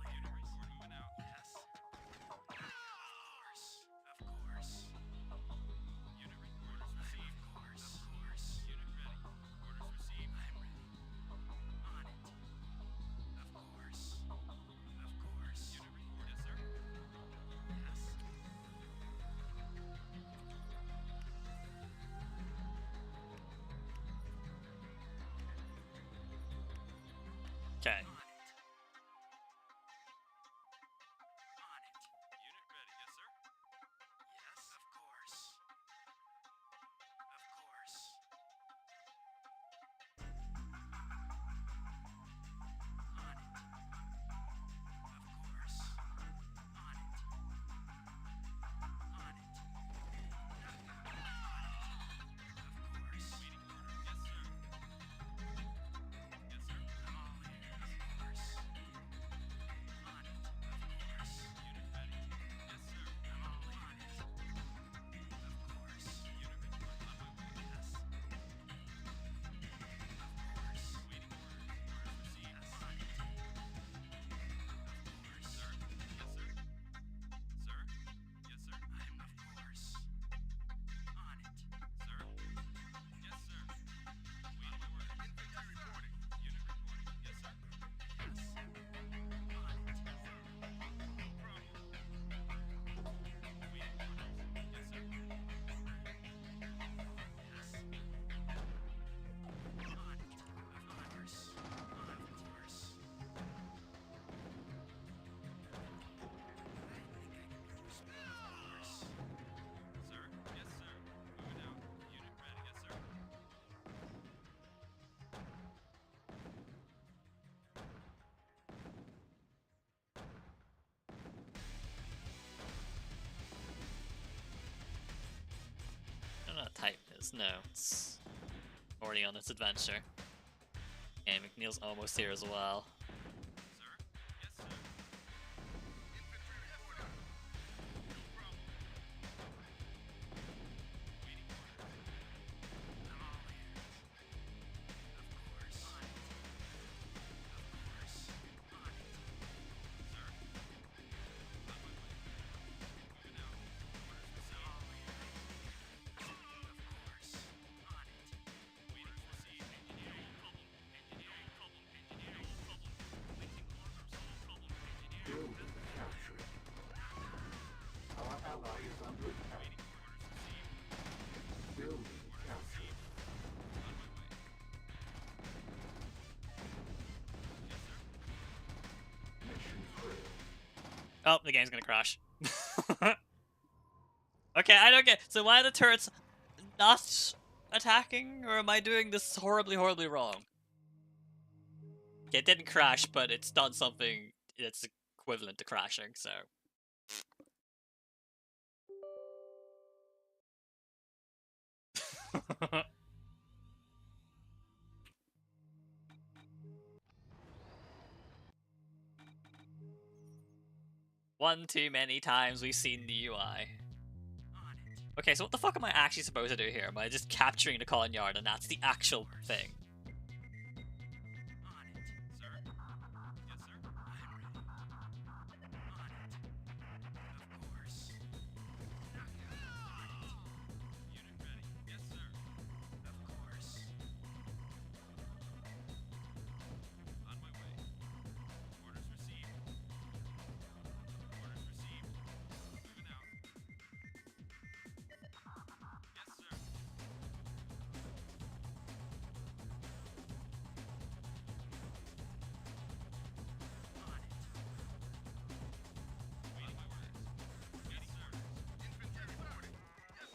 A: Okay.
B: Unit ready. Yes, sir. Yes, of course. Of course. On it. Of course. On it. On it. Of course. Waiting order. Yes, sir. Yes, sir. I'm all ears. Of course. On it. Of course. Unit ready. Yes, sir. I'm all ears. Of course. Unit report. On my way. Yes. Of course. Waiting orders. Orders received. Yes. On it. Of course. Sir. Yes, sir. Sir. Yes, sir. I'm of course. On it. Sir. Yes, sir. Waiting orders. Infantry reporting. Unit reporting. Yes, sir. Yes. On it. No problem. Waiting orders. Yes, sir. Yes. On it. Of course. Of course. I think I can be useful. Of course. Sir. Yes, sir. Moving out. Unit ready. Yes, sir.
A: I don't know what type it is. No, it's already on its adventure. And McNeil's almost here as well.
B: Sir. Yes, sir. Infantry reporting. No problem. Waiting orders. I'm all ears. Of course. On it. Of course. On it. Sir. On my way. Moving out. Orders received. I'm all ears. Of course. On it. Waiting received. Engineering problem. Engineering problem. Engineering problem. Placing orders. Problem. Engineering.
C: Building captured. Our ally is under attack.
B: Waiting orders received.
C: Building
B: Orders
C: captured.
B: received. On my way. Yes, sir.
C: Mission failed.
A: Oh, the game's gonna crash. Okay, I don't get. So why are the turrets not attacking, or am I doing this horribly, horribly wrong? Okay, it didn't crash, but it's done something that's equivalent to crashing. So. One too many times we've seen the UI.
B: On it.
A: Okay, so what the fuck am I actually supposed to do here? Am I just capturing the colony yard and that's the actual thing?
B: On it. Sir. Yes, sir. I'm ready. On it. Of course. Unit ready. Yes, sir. Of course. On my way. Orders received. Orders received. Moving out. Yes, sir. On it. Waiting orders. Yes, sir. Infantry reporting. Yes, sir. All ears. Of course. Of course. No problem. Good as new. I'm all ears. On it. Of course. Infantry reporting. Yes, sir.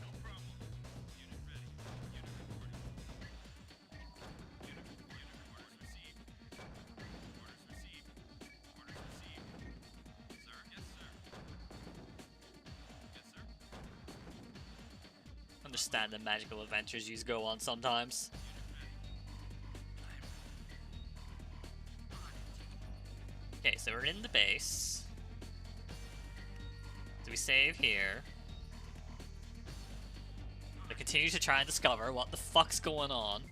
B: No problem. Unit ready. Unit reporting. Unit orders received. Orders received. Orders received. Sir. Yes, sir. Yes, sir.
A: Understand the magical adventures you go on sometimes. Okay, so we're in the base. Do we save here? I continue to try and discover what the fuck's going on.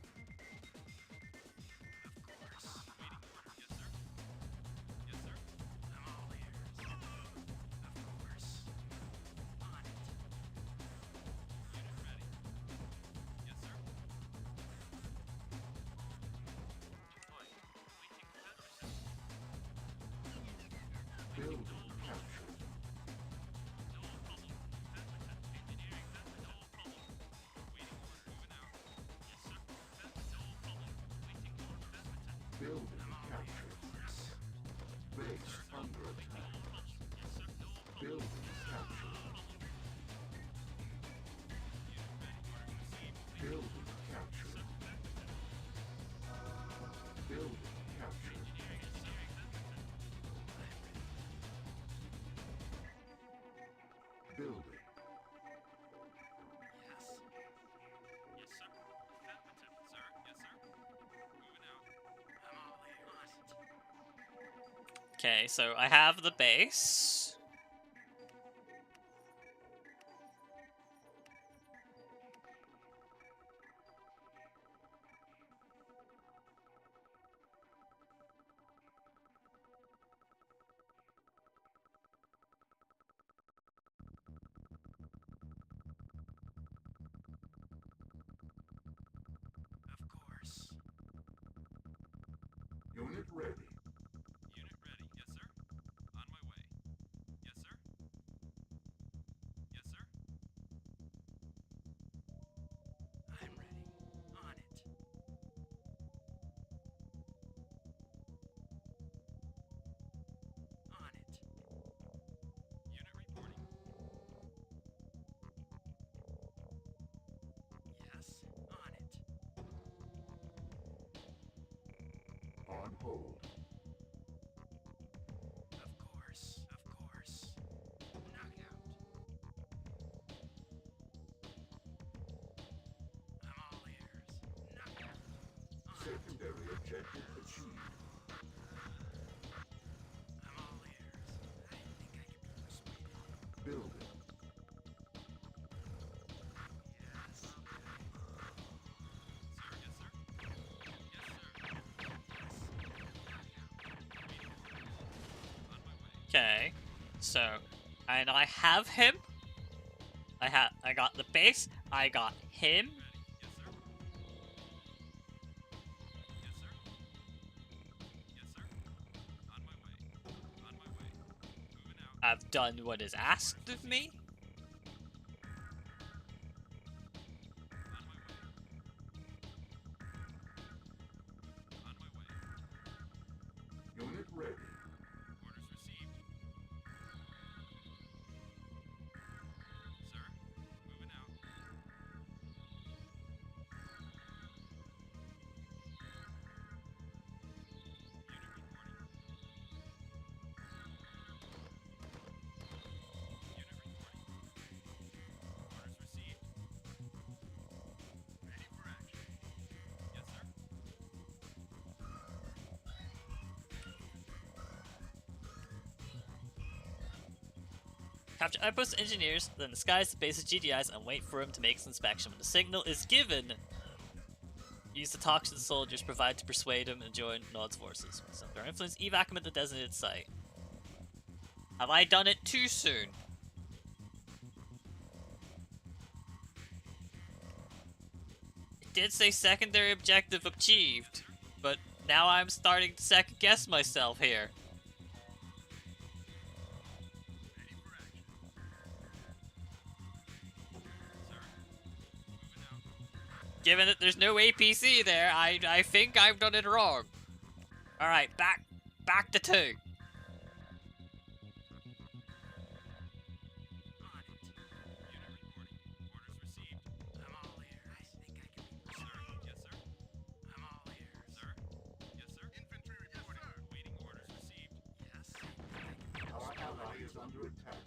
A: Okay, so I have the base.
B: Of course.
C: Unit ready.
B: Unit ready. Yes, sir. On my way. Yes, sir. Yes, sir. I'm ready. On it. On it. Unit reporting. Yes, on it.
C: On hold.
B: Of course. Of course. Knockout. I'm all ears. Knockout. On it.
C: Secondary objective achieved.
B: I'm all ears. I think I can be persuaded.
C: Building.
B: Yes. Sir, yes, sir. Yes, sir. On my way.
A: Okay, so and I have him. I got the base. I got him.
B: Ready. Yes, sir. Yes, sir. Yes, sir. On my way. On my way. Moving out.
A: I've done what is asked of me.
B: On my way. On my way.
C: Unit ready.
B: Orders received. Sir, moving out. Unit reporting. Unit reporting. Orders received. Ready for action. Yes, sir.
A: Capture outpost engineers, then disguise the base of GDIs and wait for him to make his inspection. When the signal is given, use the talk to the soldiers provided to persuade him and join Nod's forces. So their influence, evac him at the designated site. Have I done it too soon? It did say secondary objective achieved, but now I'm starting to second guess myself here.
B: Ready for action. Sir, moving out.
A: Given that there's no APC there, I think I've done it wrong. Alright, back to 2.
B: On it. Unit reporting. Orders received. I'm all ears. I think I can be persuaded. Yes, sir. I'm all ears. Sir? Yes, sir. Infantry reporting. Waiting orders received. Yes.
C: Our ally is under attack.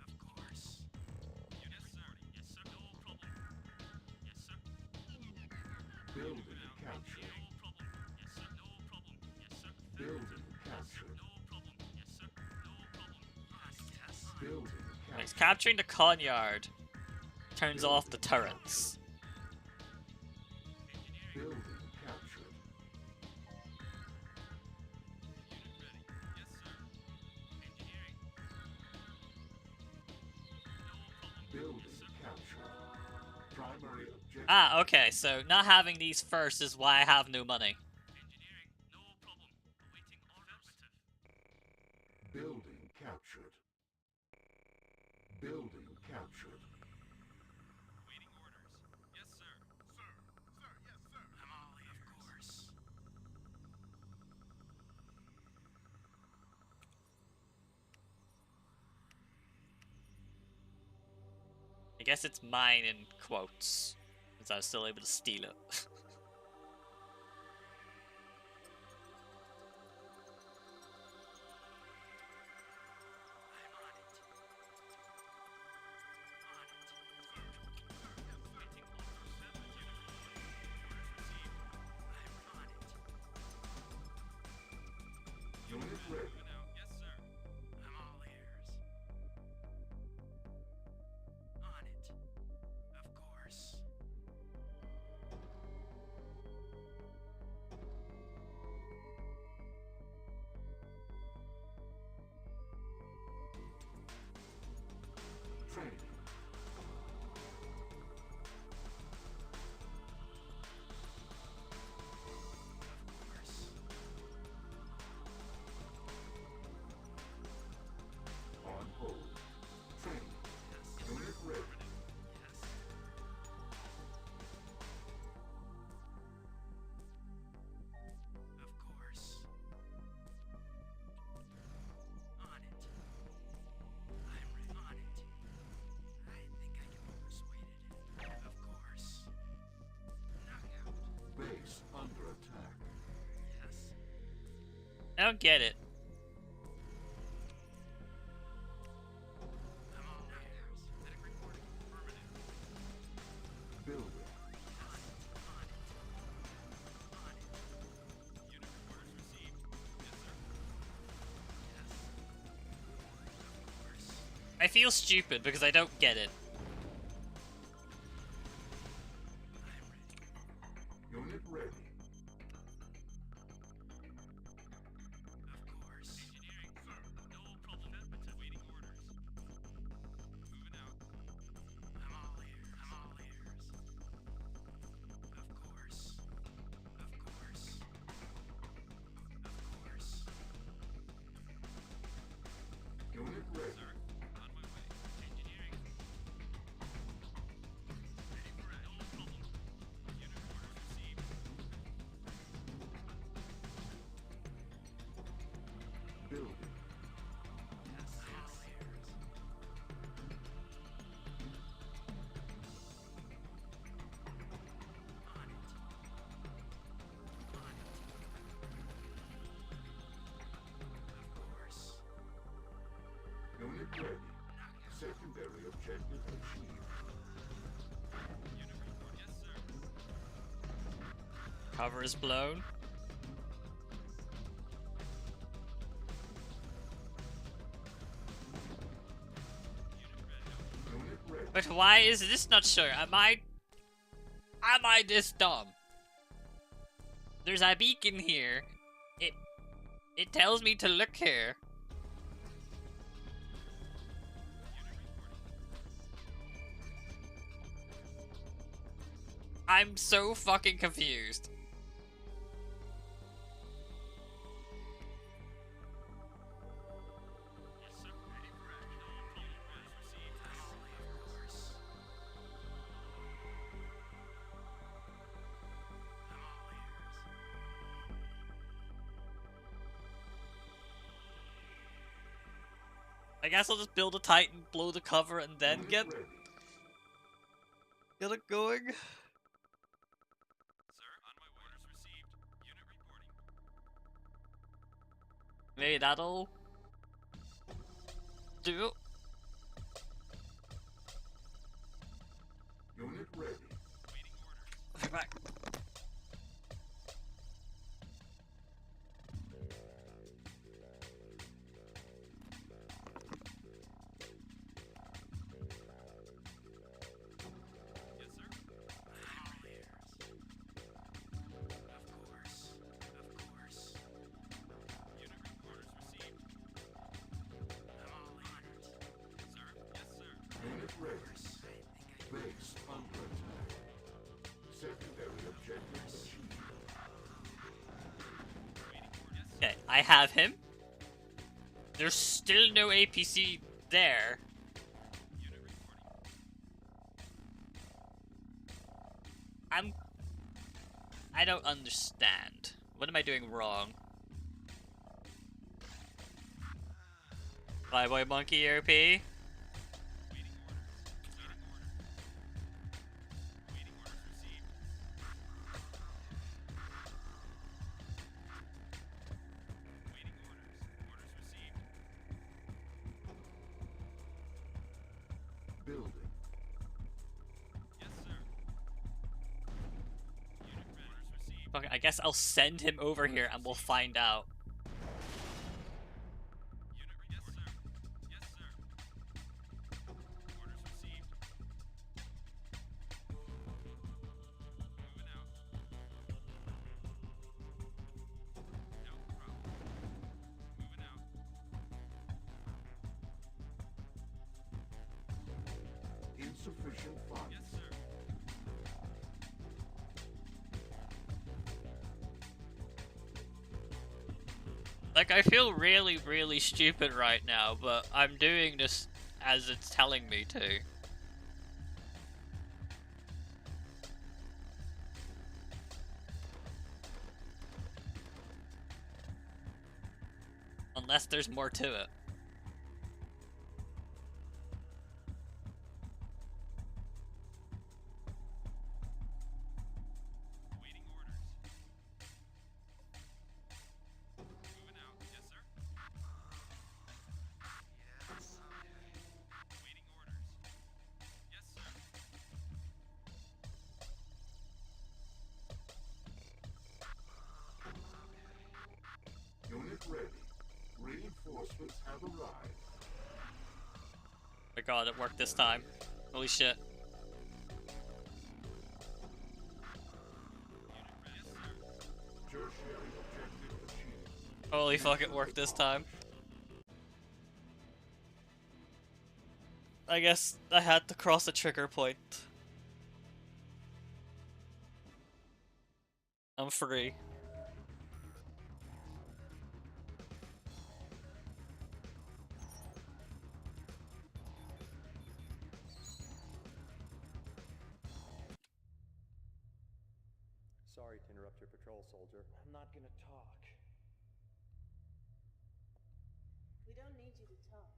B: Of course. Yes, sir. Yes, sir. No problem. Yes, sir.
C: Building captured.
B: No problem. Yes, sir. No problem. Yes, sir.
C: Building captured.
B: No problem. Yes, sir. No problem. Yes.
C: Building
A: It's
C: captured.
A: capturing the Conyard. Turns off the turrets.
B: Engineering.
C: Building captured.
B: Unit ready. Yes, sir. Engineering. No problem.
C: Building captured. Primary objective.
A: Ah, okay, so not having these first is why I have no money.
B: Engineering. No problem. Awaiting orders.
C: Building captured. Building captured.
B: Awaiting orders. Yes, sir. Sir. Sir. Yes, sir. I'm all ears. Of course.
A: I guess it's mine in quotes, since I was still able to steal it.
B: I'm on it. On it. Waiting orders. Unit reporting. Orders received. I'm on it.
C: ready.
B: Moving out. Yes, sir.
F: I'm all ears. On it. Of course.
C: Training.
F: Of course.
C: On hold. Training.
F: Yes.
C: Unit ready.
F: Yes. Of course. On it. I'm ready. On it. I think I can be persuaded. Of course. Knockout.
C: Base under attack.
F: Yes.
A: I don't get it.
F: I'm all ears.
B: Medic reporting. Affirmative.
C: Building.
B: Unit orders received. Yes, sir.
A: I feel stupid because I don't get it.
C: Unit ready.
F: Of course.
B: Engineering, sir. No problem. Waiting orders. Moving out.
F: I'm all ears. I'm all ears. Of course. Of course. Of course.
C: Unit ready.
B: Sir, on my way. Engineering. Ready for action. No problem. Unit orders received.
C: Building.
F: Yes. I'm all ears. On it. On it. Of course.
C: Unit ready. Secondary objective achieved.
B: Unit report. Yes, sir.
A: Cover is blown.
C: Unit ready.
A: But why is this not showing? Am I this dumb? There's a beacon here. It tells me to look here. I'm so fucking confused.
B: Yes, sir. Ready for action. Unit orders received.
F: I'm all ears. I'm all ears.
A: I guess I'll just build a Titan, blow the cover, and then
C: Unit
A: get
C: ready.
A: it going.
B: Sir, on my way. Orders received. Unit reporting.
A: Maybe that'll do.
C: Unit ready.
B: Waiting orders.
A: Okay, back.
B: Yes, sir.
F: I'm all ears. Of course. Of course.
B: Unit orders received.
F: I'm all on it.
B: Sir. Yes, sir.
C: Unit ready.
F: I think I can.
C: Base under attack. Secondary objective achieved.
B: Waiting orders. Yes, sir.
A: Okay, I have him. There's still no APC there.
B: Unit reporting.
A: I don't understand. What am I doing wrong? Flyboy Monkey OP?
B: Waiting orders. Waiting orders received. Waiting orders. Orders received.
C: Building.
B: Yes, sir. Unit ready. Orders received.
A: Okay, I guess I'll send him over here and we'll find out.
C: funds.
B: Yes, sir.
A: Like, I feel really, really stupid right now, but I'm doing this as it's telling me to. Unless there's more to it.
B: Waiting orders. Moving out. Yes, sir.
F: Yes, okay.
B: Waiting orders. Yes, sir.
C: Unit ready. Reinforcements have arrived.
A: My god, it worked this time. Holy shit.
C: Tertiary objective achieved.
A: Holy fuck, it worked this time. I guess I had to cross a trigger point. I'm free.
E: Sorry to interrupt your patrol, soldier.
G: I'm not gonna talk.
H: We don't need you to talk.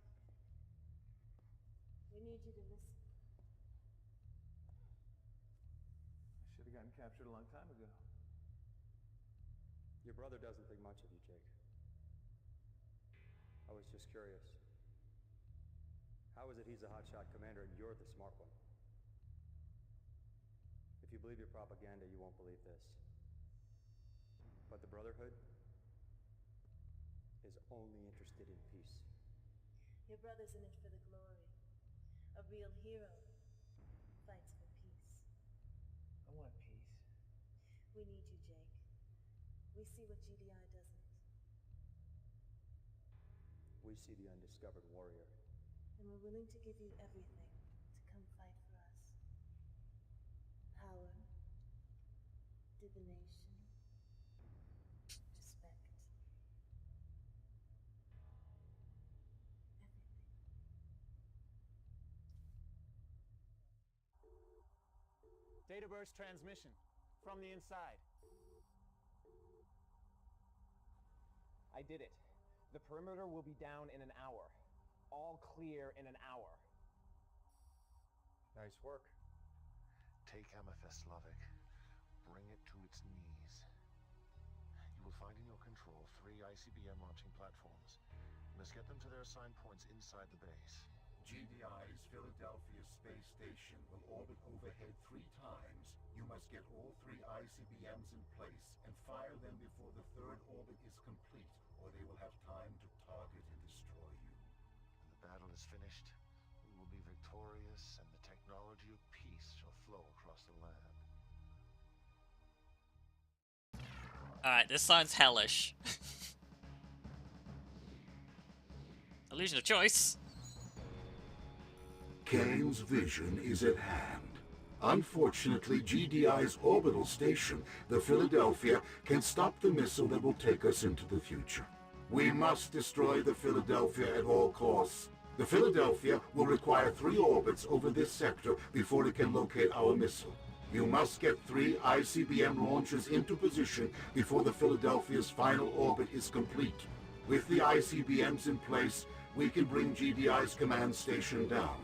H: We need you to listen.
G: I should have gotten captured a long time ago.
E: Your brother doesn't think much of you, Jake. I was just curious. How is it he's a hotshot commander and you're the smart one? If you believe your propaganda, you won't believe this. But the Brotherhood is only interested in peace.
H: Your brother's in it for the glory. A real hero fights for peace.
G: I want peace.
H: We need you, Jake. We see what GDI doesn't.
E: We see the undiscovered warrior.
H: And we're willing to give you everything to come fight for us. Power, divination, respect. Everything.
G: Data burst transmission from the inside. I did it. The perimeter will be down in an hour. All clear in an hour.
E: Nice work.
D: Take Amethyst, Lovick. Bring it to its knees. You will find in your control 3 ICBM launching platforms. You must get them to their assigned points inside the base.
C: GDI's Philadelphia Space Station will orbit overhead 3 times. You must get all 3 ICBMs in place and fire them before the 3rd orbit is complete, or they will have time to target and destroy you.
D: When the battle is finished, we will be victorious, and the technology of peace shall flow across the land.
A: Alright, this sounds hellish. Illusion of choice.
C: Kane's vision is at hand. Unfortunately, GDI's orbital station, the Philadelphia, can stop the missile that will take us into the future. We must destroy the Philadelphia at all costs. The Philadelphia will require 3 orbits over this sector before it can locate our missile. You must get 3 ICBM launchers into position before the Philadelphia's final orbit is complete. With the ICBMs in place, we can bring GDI's command station down.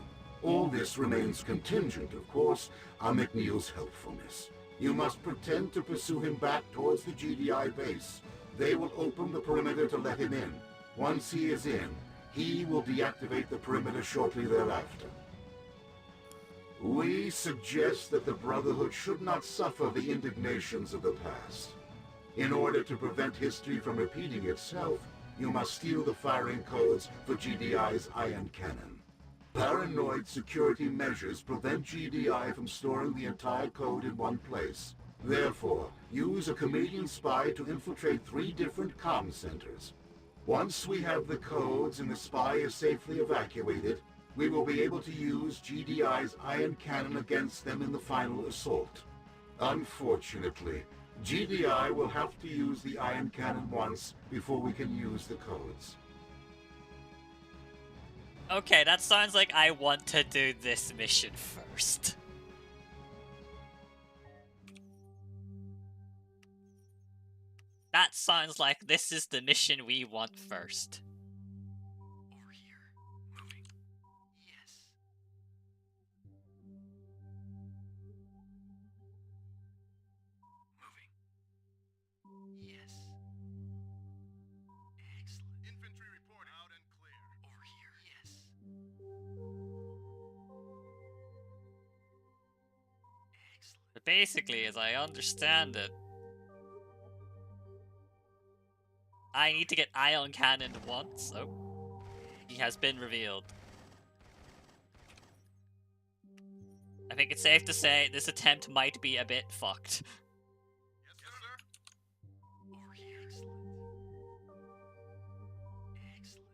C: All this remains contingent, of course, on McNeil's helpfulness. You must pretend to pursue him back towards the GDI base. They will open the perimeter to let him in. Once he is in, he will deactivate the perimeter shortly thereafter. We suggest that the Brotherhood should not suffer the indignations of the past. In order to prevent history from repeating itself, you must steal the firing codes for GDI's ion cannon. Paranoid security measures prevent GDI from storing the entire code in one place. Therefore, use a Canadian spy to infiltrate 3 different comm centers. Once we have the codes and the spy is safely evacuated, we will be able to use GDI's ion cannon against them in the final assault. Unfortunately, GDI will have to use the ion cannon once before we can use the codes.
A: Okay, that sounds like I want to do this mission first. That sounds like this is the mission we want first.
F: Over here. Moving. Yes. Moving. Yes. Excellent.
B: Infantry reporting. Loud and clear.
F: Over here. Yes. Excellent.
A: But basically, as I understand it, I need to get ion cannoned once. Oh, he has been revealed. I think it's safe to say this attempt might be a bit fucked.
B: Yes, sir.
F: Over here. Excellent. Excellent.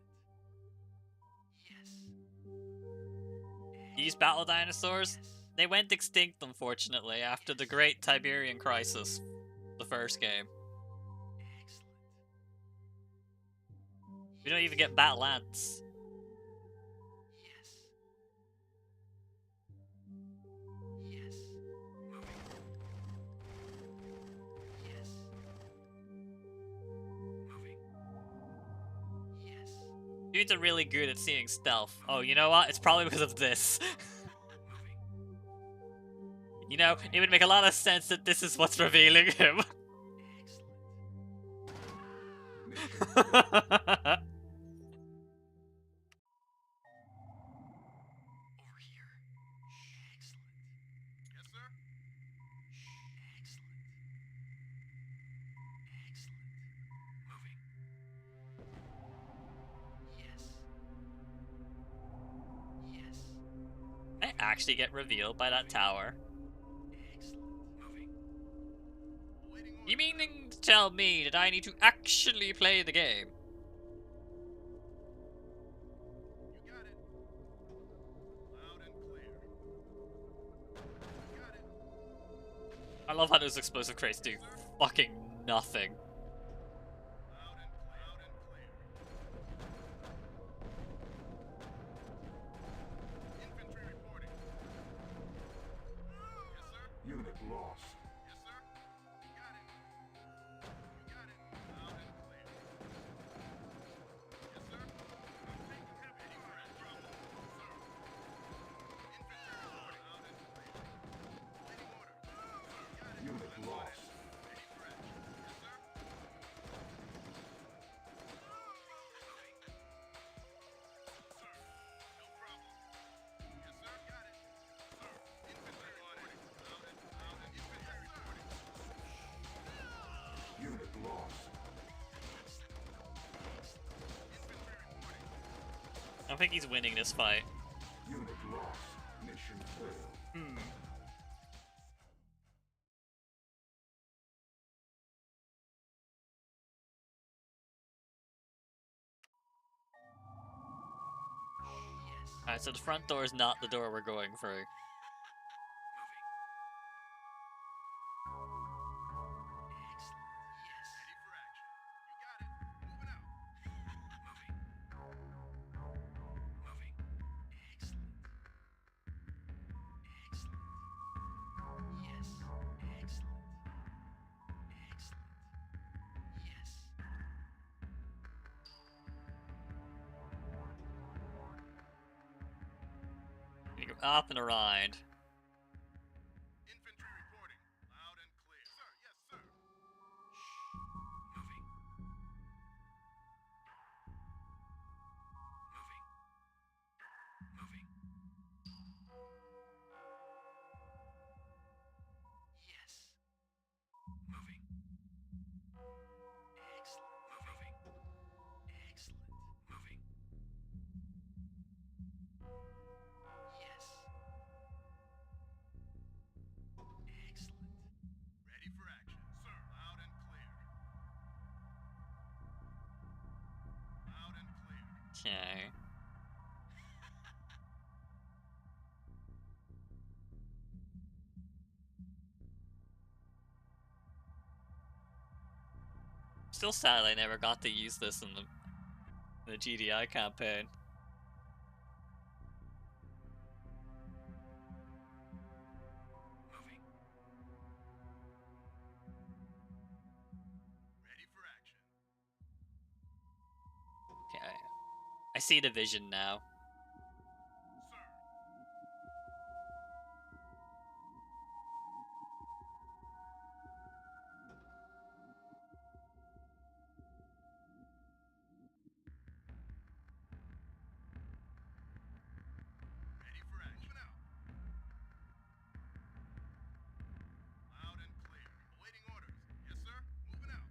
F: Yes.
A: These battle dinosaurs,
F: Yes.
A: they went extinct unfortunately after the Great Tiberian Crisis, the first game.
F: Excellent.
A: We don't even get battle ants.
F: Yes. Yes. Moving. Yes. Moving. Yes.
A: Dudes are really good at seeing stealth. Oh, you know what? It's probably because of this.
F: Moving.
A: You know, it would make a lot of sense that this is what's revealing him.
F: Excellent. Over here. Excellent.
B: Yes, sir.
F: Excellent. Excellent. Moving. Yes. Yes.
A: I actually get revealed by that tower.
F: Excellent. Moving.
B: Awaiting
A: You
B: orders.
A: meaning to tell me that I need to actually play the game?
B: You got it. Loud and clear. You got it.
A: I love how those explosive crates do fucking nothing.
B: Loud and clear. Loud and clear. Infantry reporting. Yes, sir.
C: Unit lost.
B: Yes, sir. You got it. You got it. Loud and clear. Yes, sir. I'm taking heavy fire. Trouble, sir. Infantry reporting. Loud and clear. Waiting order. Sir, got it.
C: Unit
B: On my way.
C: lost.
B: Ready for action. Yes, sir. Sir, no problem. Yes, sir. Got it. Sir, infantry reporting. Loud and infantry reporting.
C: Unit lost.
B: Infantry reporting.
A: I think he's winning this fight.
C: Unit lost. Mission failed.
F: Yes.
A: Alright, so the front door is not the door we're going through.
F: Moving. Excellent. Yes.
B: Ready for action. You got it. Moving out.
F: Moving. Moving. Excellent. Excellent. Yes. Excellent. Excellent. Yes.
A: You go up and around.
B: Infantry reporting. Loud and clear. Sir, yes, sir.
F: Moving. Moving. Moving. Yes. Moving. Excellent. Moving. Excellent. Moving. Yes.
A: still sad I never got to use this in the GDI campaign.
F: Moving.
B: Ready for action.
A: Okay, I see the vision now.
B: Sir. Ready for action. Moving out. Loud and clear. Awaiting orders. Yes, sir. Moving out.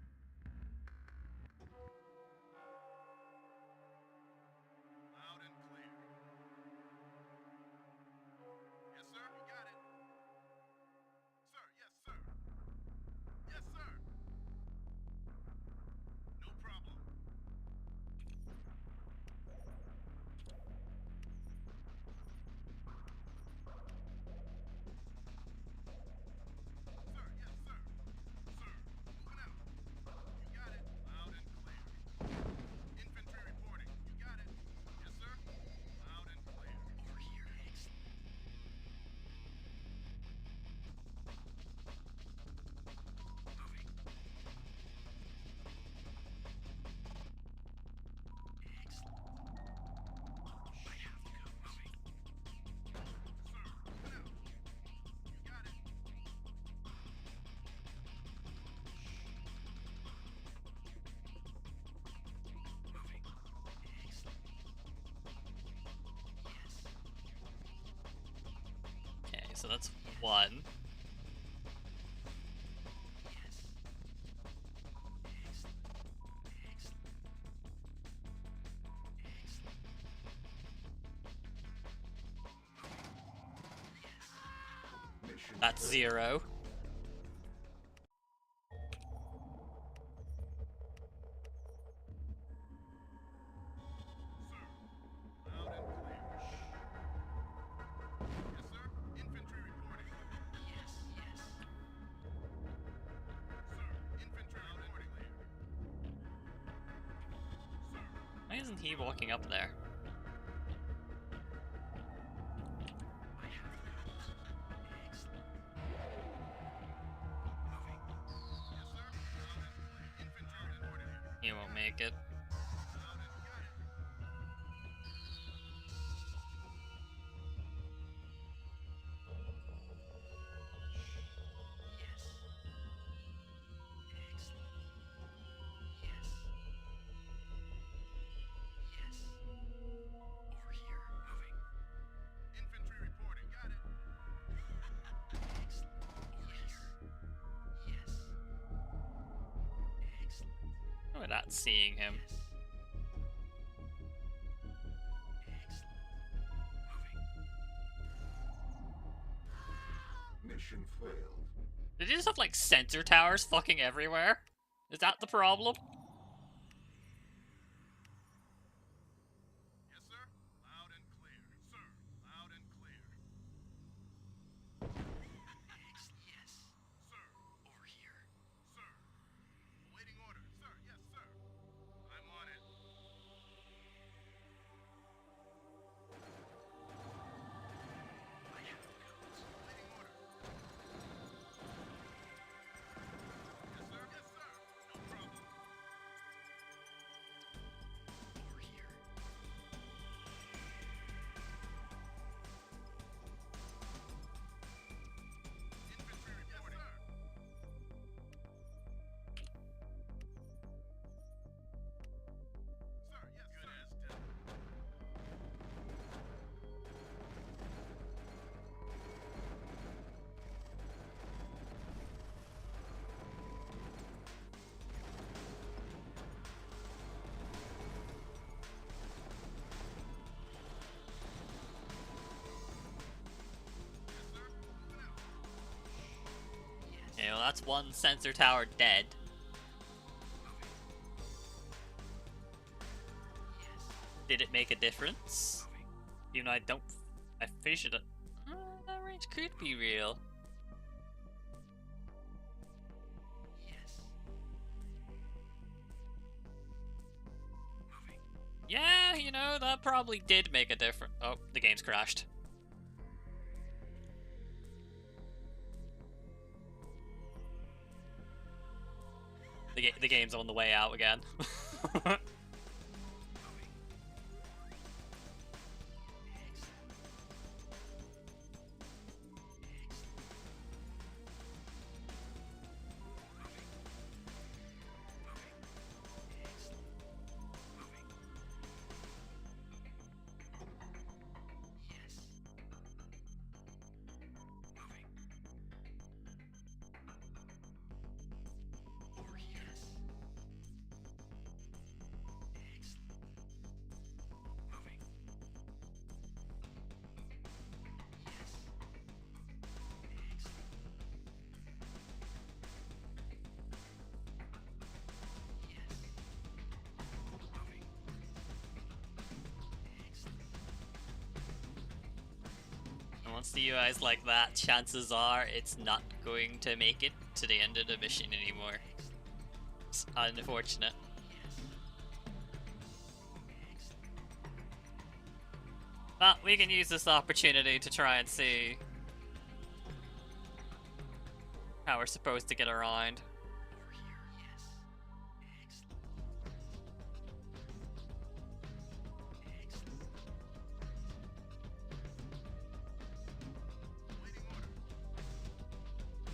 B: Loud and clear. Yes, sir. You got it. Sir, yes, sir. Yes, sir. No problem. Sir, yes, sir. Sir, moving out. You got it. Loud and clear. Infantry reporting. You got it. Yes, sir. Loud and clear.
F: Over here. Excellent. Moving. Excellent. I have to go. Moving.
B: Sir, moving out. You got it.
F: Moving. Excellent. Yes.
A: Okay, so that's one.
F: Yes. Excellent. Excellent. Excellent. Yes.
C: Mission
A: That's
C: failed.
A: 0.
B: Sir, loud and clear. Yes, sir. Infantry reporting.
F: Yes. Yes.
B: Sir, infantry reporting. Sir,
A: Why isn't he walking up there?
F: I have to go. Excellent. Moving.
B: yes, sir. Loud and clear. Infantry reporting.
A: He won't make it.
B: Loud and got it.
F: Yes. Excellent. Yes. Yes. Over here. Moving.
B: Infantry reporting. Got it.
F: Excellent. Over here. Yes. Excellent.
A: Oh, we're not seeing him.
F: Yes. Excellent. Moving.
C: Mission failed.
A: Did he just have like sensor towers fucking everywhere? Is that the problem?
B: Yes, sir. Loud and clear. Sir, loud and clear.
F: Excellent. Yes.
B: Sir,
F: Over here.
B: sir. Awaiting orders. Sir, yes, sir. I'm on it.
F: I have to go.
B: Awaiting orders. Yes, sir. Yes, sir. No problem.
F: Over here.
B: Infantry reporting. Yes, sir. Sir, yes, good as done. Yes, sir. Moving out.
F: Yes.
A: Okay, well that's one sensor tower dead.
F: Moving. Yes.
A: Did it make a difference?
F: Moving.
A: Even though I don't... I figured it... that range could be real.
F: Yes.
A: you know, that probably did make a difference. Oh, the game's crashed. The game's on the way out again. Once the UI is like that, chances are it's not going to make it to the end of the mission anymore. It's unfortunate. But we can use this opportunity to try and see how we're supposed to get around.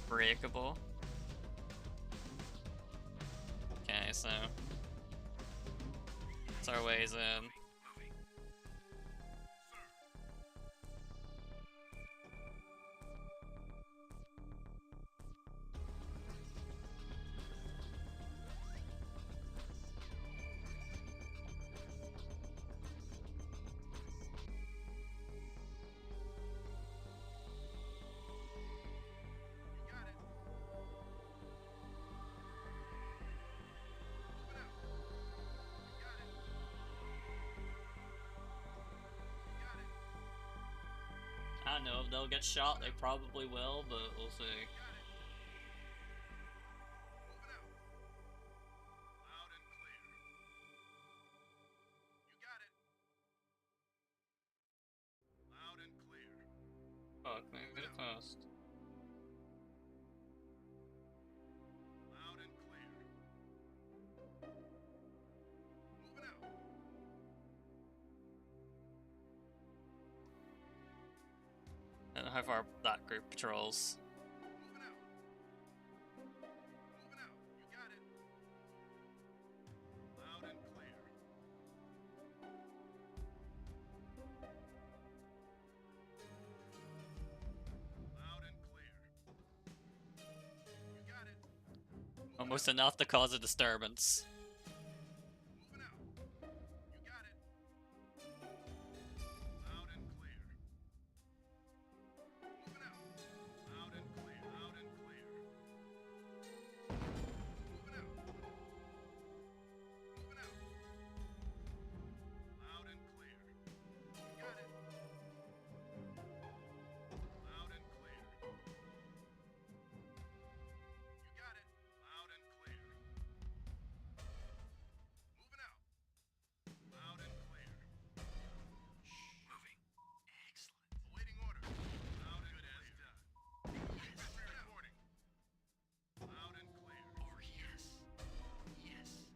A: Breakable. Okay, so it's our ways in. I don't know if they'll get shot, they probably will, but we'll see.
B: Loud and clear. You got it. Loud and clear.
A: Fuck, maybe get it fast.
B: Loud and clear. Moving out.
A: I don't know how far that group patrols.
B: Moving out. Moving out. You got it. Loud and clear. Loud and clear. You got it.
A: Almost enough to cause a disturbance.
B: Moving out. You got it. Loud and clear. Moving out. Loud and clear. Loud and clear. Moving out. Moving out. Loud and clear. You got it. Loud and clear. You got it. Loud and clear. Moving out. Loud and clear. Moving. Excellent. Awaiting order. Loud and clear. Reporting. Loud and clear. Oh, yes. Yes.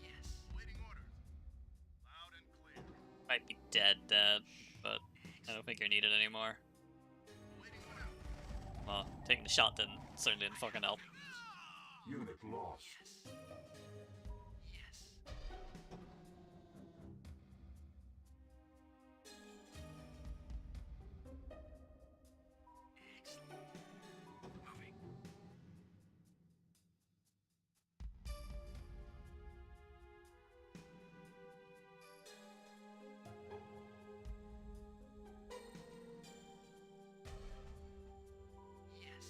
B: Yes. Awaiting orders. Loud and clear.
A: Might be dead, but I don't think you're needed anymore.
B: Awaiting order.
A: Well, taking the shot certainly didn't fucking help.
C: Unit lost.
B: Yes. Excellent. Moving. Yes.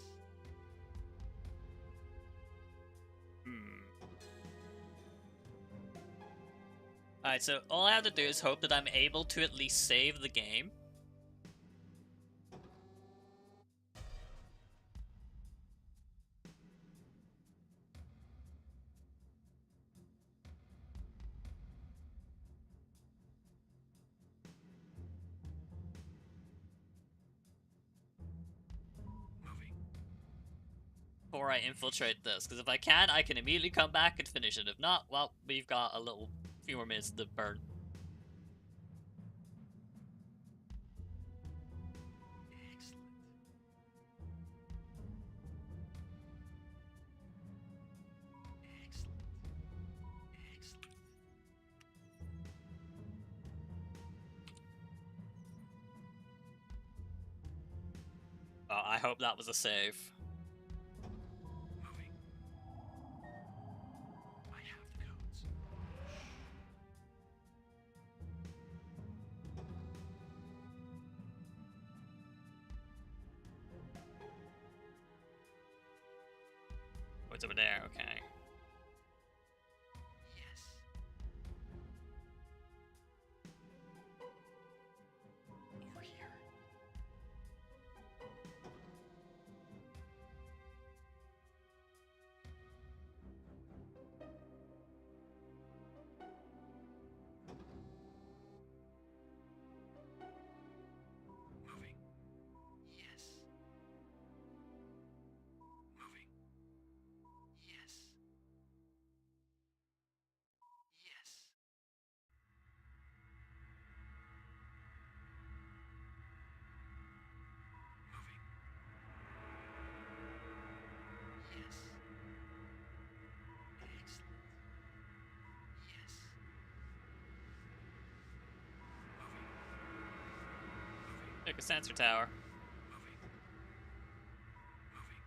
A: Alright, so all I have to do is hope that I'm able to at least save the game. before I infiltrate this, because if I can immediately come back and finish it. If not, well, we've got a few more minutes to burn.
F: Excellent. Excellent. Excellent.
A: Oh, I hope that was a save.
F: Moving. I have the codes.
A: Oh, it's over there, okay.
F: Yes. Over here. Moving. Yes. Moving. Yes. Yes. Moving. Yes. Excellent. Yes. Moving. Moving.
A: Pick a sensor tower.
F: Moving. Moving.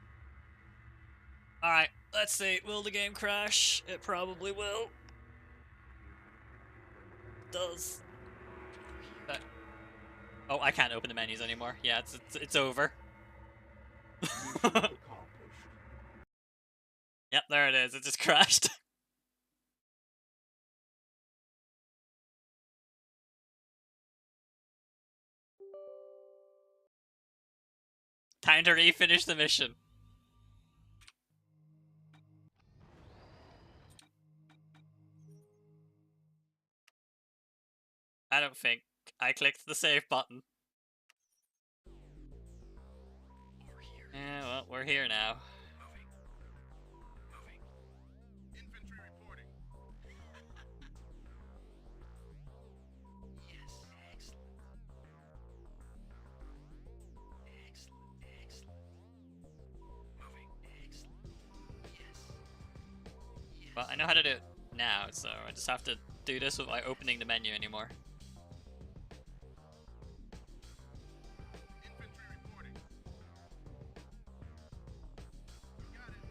A: Alright, let's see. Will the game crash? It probably will. It does. But... Oh, I can't open the menus anymore. Yeah, it's over.
C: Mission accomplished.
A: Yep, there it is. It just crashed. Time to refinish the mission. I don't think I clicked the save button.
F: Over here.
A: Yeah, well, we're here now.
F: Moving. Moving.
B: Infantry reporting.
F: Yes. Excellent. Excellent. Excellent. Moving. Excellent. Yes. Yes.
A: Well, I know how to do it now, so I just have to do this without opening the menu anymore.
B: Infantry reporting. Got it.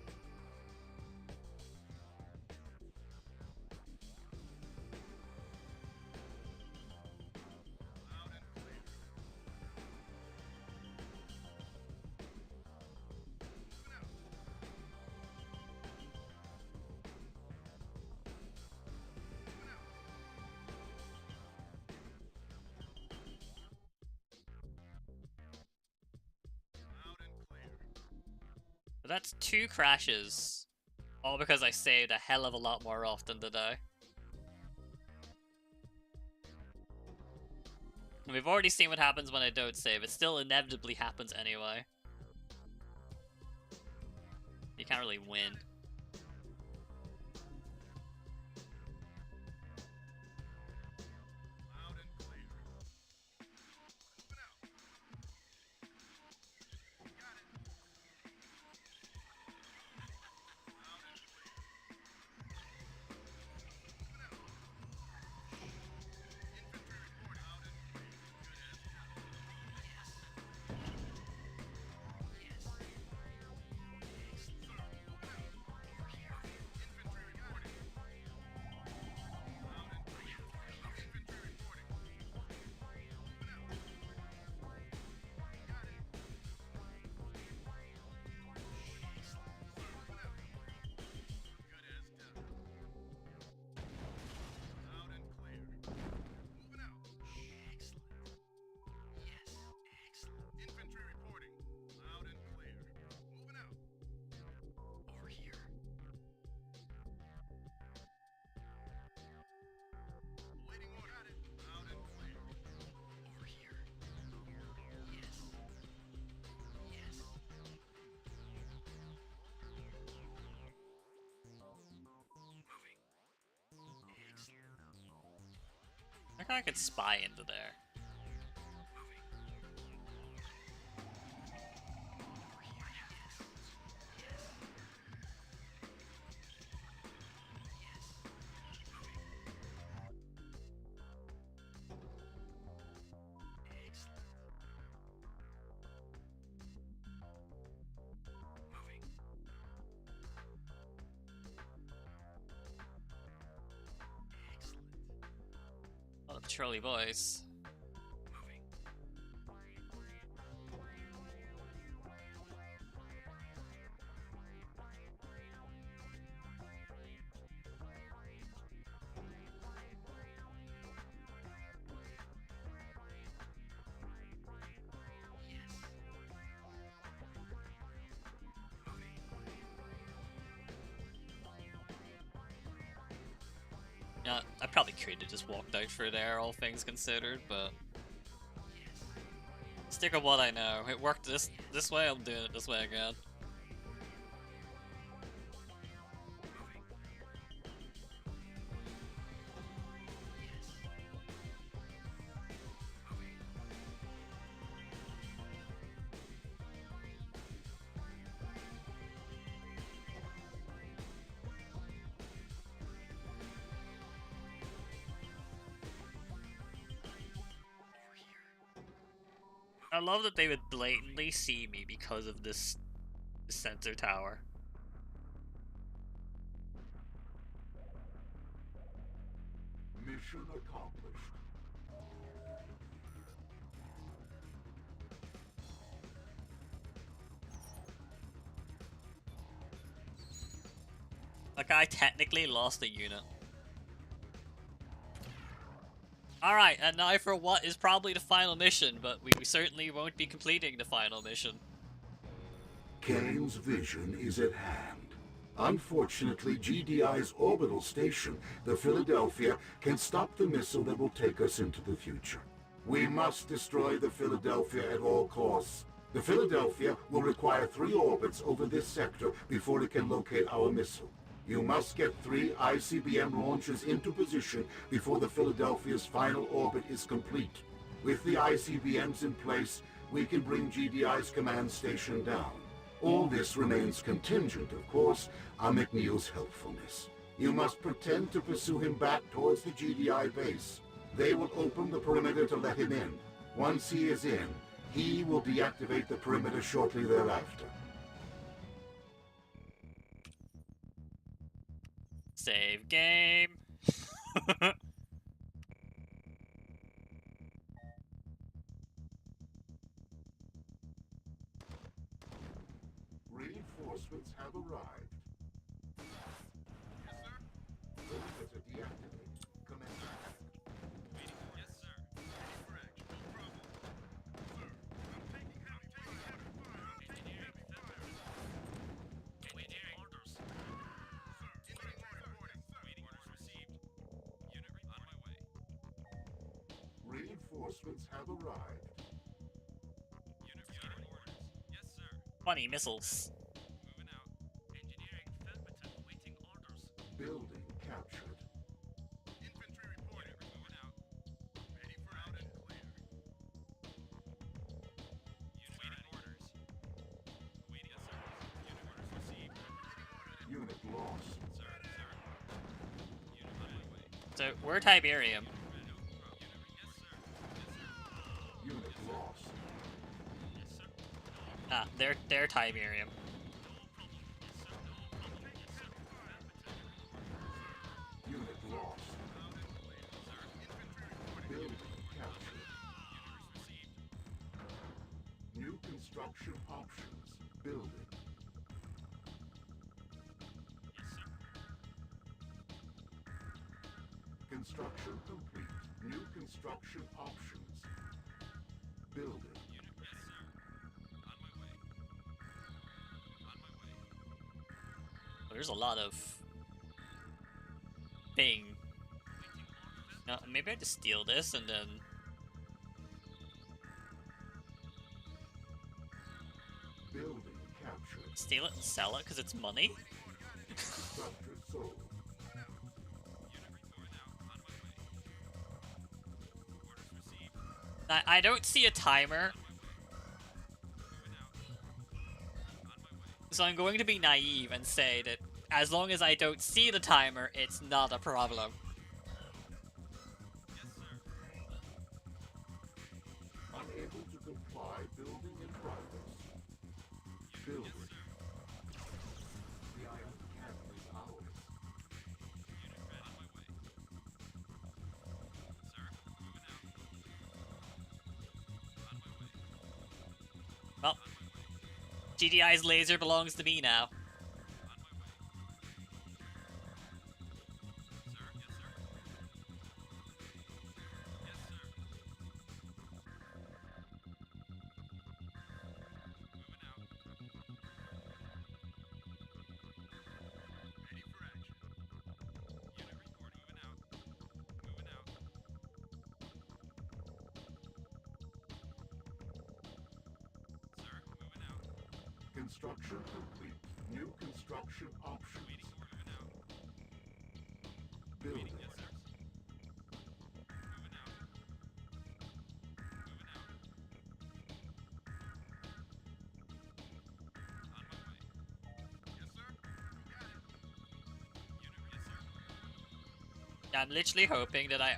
B: Loud and clear. Moving out. Moving out. Loud and clear.
A: But that's 2 crashes. All because I saved a hell of a lot more often today. And we've already seen what happens when I don't save. It still inevitably happens anyway. You can't really win.
B: Loud and clear. Moving out. Got it. Loud and clear. Moving out. Infantry reporting. Loud and clear. Good as done.
F: Yes. Yes. Excellent.
B: Sir, moving out.
A: I think I could spy into there. Oh, Charlie boys. Yeah, I probably could have just walked out through there, all things considered, but stick with what I know. It worked this way, I'm doing it this way again. I love that they would blatantly see me because of this sensor tower.
C: Mission accomplished.
A: Like, I technically lost a unit. Alright, and now for what is probably the final mission, but we certainly won't be completing the final mission.
C: Kane's vision is at hand. Unfortunately, GDI's orbital station, the Philadelphia, can stop the missile that will take us into the future. We must destroy the Philadelphia at all costs. The Philadelphia will require 3 orbits over this sector before it can locate our missile. You must get 3 ICBM launches into position before the Philadelphia's final orbit is complete. With the ICBMs in place, we can bring GDI's command station down. All this remains contingent, of course, on McNeil's helpfulness. You must pretend to pursue him back towards the GDI base. They will open the perimeter to let him in. Once he is in, he will deactivate the perimeter shortly thereafter.
A: Save game.
C: Reinforcements have arrived.
B: Yes, sir.
C: Perimeter deactivated. Commence attack.
B: Waiting for yes, sir. Ready for action. No problem. Sir, I'm taking heavy fire. Engineering fire. Waiting orders. Sir, inventory reporting. Waiting orders received. Unit on my way.
C: Reinforcements have arrived.
B: Unit orders. Yes, sir.
A: 20 missiles.
B: Moving out. Engineering Felberton waiting orders.
C: Building captured.
B: Infantry reporting. Moving out. Ready for out and clear. Unit waiting orders. Waiting yes, sir. Unit orders received.
C: Unit lost.
B: Sir, sir. Unit on my way.
A: So, we're Tiberium.
C: Unit lost.
A: Ah, they're Tiberium.
C: Unit lost. Building captured. New construction options. Building. Construction complete. New construction options. Building.
A: There's a lot of thing. No, maybe I just steal this and then
C: Building captured.
A: steal it and sell it because it's money.
C: Structure sold.
A: I don't see a timer, so I'm going to be naive and say that as long as I don't see the timer, it's not a problem.
B: Yes, sir.
C: Unable to comply, building in progress. Building. The ion cannon is ours.
B: Unit ready. On my way. Sir, moving out. On my way.
A: Well, GDI's laser belongs to me now.
B: On my way. Sir, yes, sir. Yes, sir. Moving out. Ready for action. Unit reporting. Moving out. Moving out. Sir, moving out.
C: Construction complete. New construction options.
B: Waiting for moving out.
C: Building.
B: Yes, sir. Moving out. Moving out. On my way. Yes, sir. Got it. Unit, yes, sir.
A: I'm literally hoping that I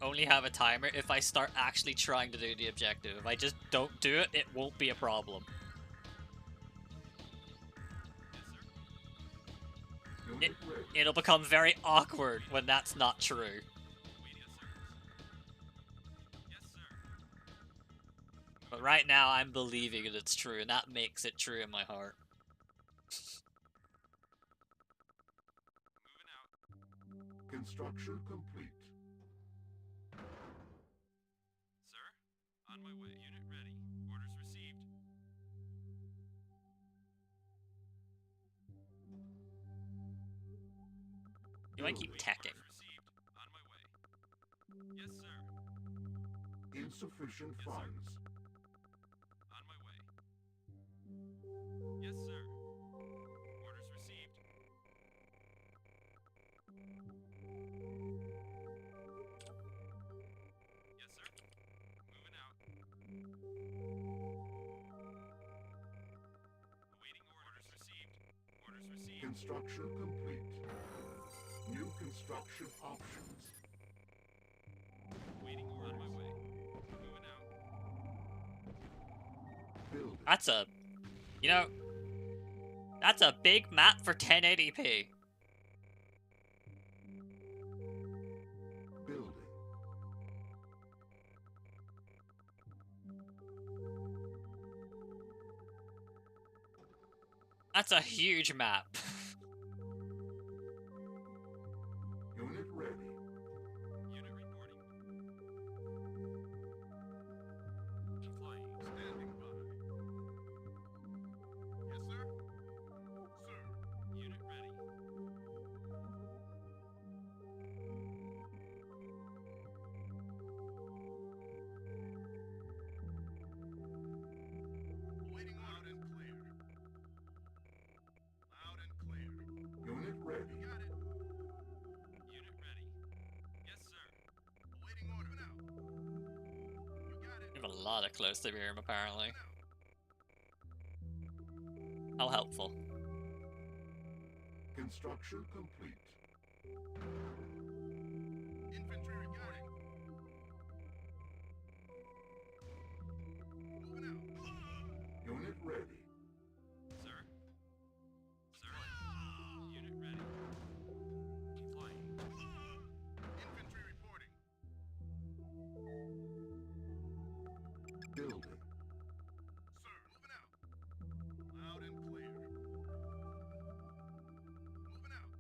A: only have a timer if I start actually trying to do the objective. If I just don't do it, it won't be a problem.
C: Unit ready.
A: It'll become very awkward when that's not true.
B: Waiting, yes, sir. Yes, sir.
A: But right now, I'm believing that it's true, and that makes it true in my heart.
B: Moving out.
C: Construction complete.
B: Sir, on my way. Unit ready. Orders received.
A: You might keep teching.
B: Orders received. On my way. Yes, sir.
C: Insufficient funds.
B: On my way. Yes, sir. Orders received. Yes, sir. Moving out. Awaiting orders received. Orders received.
C: Construction complete. New construction options.
B: Waiting order. On my way. Moving out.
C: Building.
A: That's a... You know... That's a big map for 1080p.
C: Building.
A: That's a huge map.
C: Unit ready.
B: Unit reporting. Deploying. Standing by. Yes, sir. Sir. Unit ready. Waiting loud and clear. Loud and clear.
C: Unit ready.
B: Got it. Unit ready. Yes, sir. Awaiting order now. You got it.
A: We have a lot of close Tiberium, apparently. How helpful.
C: Construction complete.
B: Infantry reporting. Moving out.
C: Unit ready.
B: Sir. Sir. Unit ready. Deploying. Infantry reporting.
C: Building.
B: Sir. Moving out. Loud and clear. Moving out.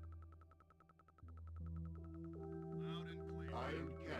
B: Loud and clear.
C: Iron cannon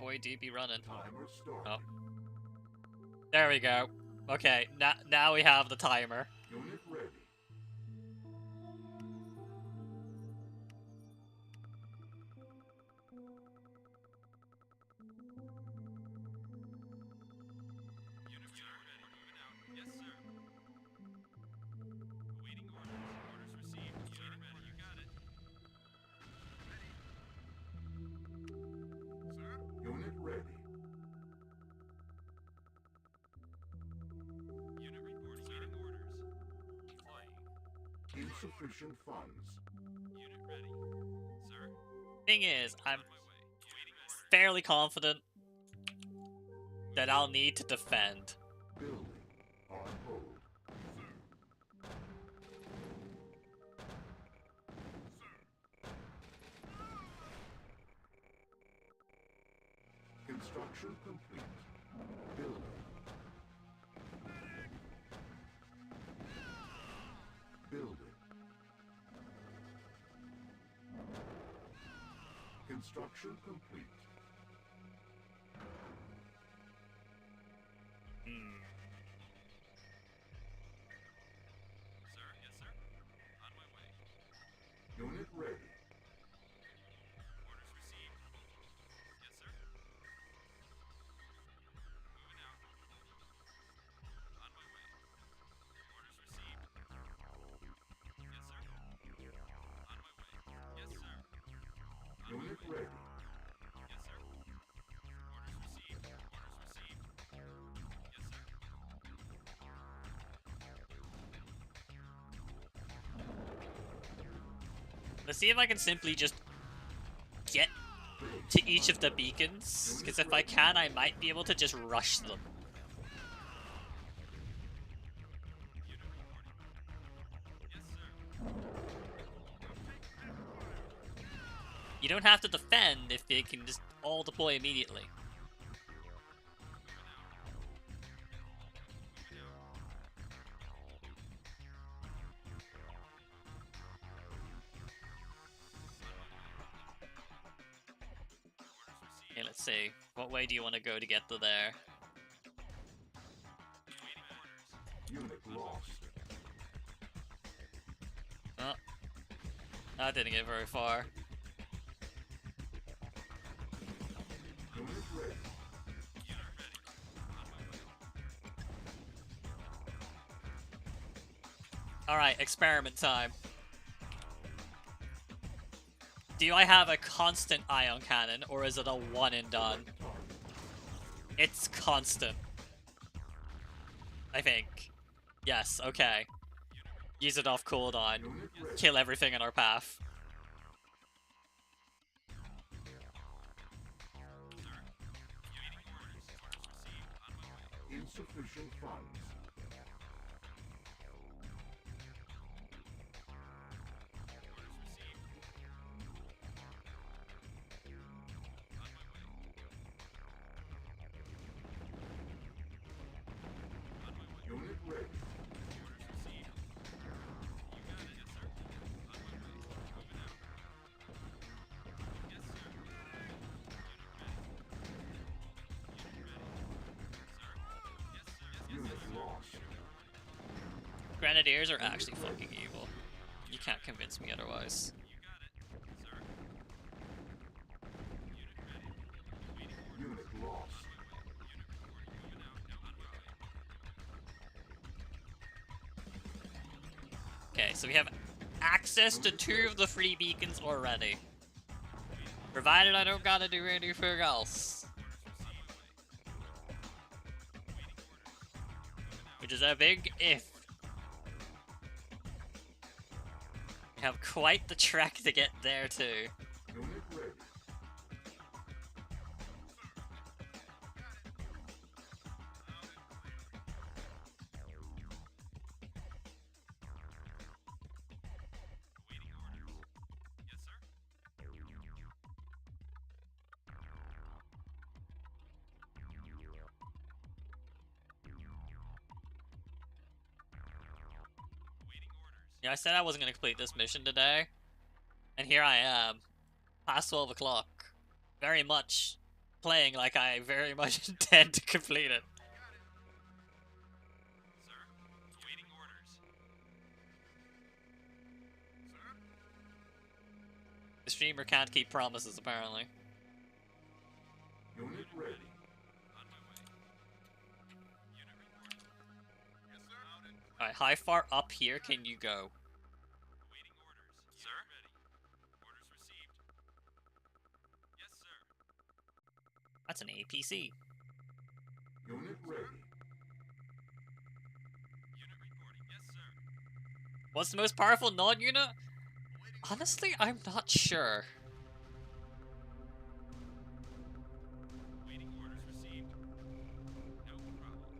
A: boy do be running.
C: Timer start.
A: Oh. There we go. Okay, now we have the timer.
C: Unit ready.
B: Unit ready. Moving out. Yes, sir. Awaiting orders. Orders received. Unit ready. You got it. Ready. Sir?
C: Unit ready.
B: Unit reporting. Awaiting orders. Flying.
C: Insufficient funds.
B: Unit ready. Sir?
A: Thing is, I'm
B: On my way. Awaiting orders.
A: fairly confident that I'll need to defend.
C: Building. On hold. Construction complete. Building. Building. Construction complete.
A: Hmm.
B: Sir? Yes, sir. On my way.
C: Unit ready.
B: Orders received. Yes, sir. Moving out. On my way. Orders received. Yes, sir. On my way. Yes, sir. On my
C: Unit
B: way.
C: ready.
B: Yes, sir. Orders received. Orders received. Yes, sir.
A: Let's see if I can simply just get to each of the beacons, because if I can, I might be able to just rush them.
B: Unit reporting. Yes, sir.
A: You don't have to defend if they can just all deploy immediately. Okay, let's see. What way do you want to go to get to there?
C: Unit lost.
A: Oh. That didn't get very far.
C: Unit ready.
A: Alright, experiment time. Do I have a constant ion cannon, or is it a one and done? It's constant. I think. Yes, okay. Use it off cooldown.
C: Unit ready.
A: Kill everything in our path.
C: Insufficient funds. Unit ready. Unit lost.
A: Grenadiers are actually fucking evil. You can't convince me otherwise.
C: Unit lost.
A: Okay, so we have access to 2 of the free beacons already. Provided I don't gotta do anything else. Which is a big if. We have quite the trek to get there too.
C: Unit ready.
A: Yeah, I said I wasn't gonna complete this mission today. And here I am. Past 12 o'clock. Very much playing like I very much intend to complete it.
B: Sir, awaiting orders. Sir?
A: The streamer can't keep promises, apparently.
C: Unit ready.
B: On my way. Unit reporting. Yes, sir. Out and
A: Alright, how far up here can you go?
B: awaiting orders. Sir? Ready. Orders received. Yes, sir.
A: That's an APC.
C: Unit ready.
B: Unit reporting. Yes, sir.
A: What's the most powerful non-unit? Honestly, I'm not sure.
B: Awaiting orders received. No problem.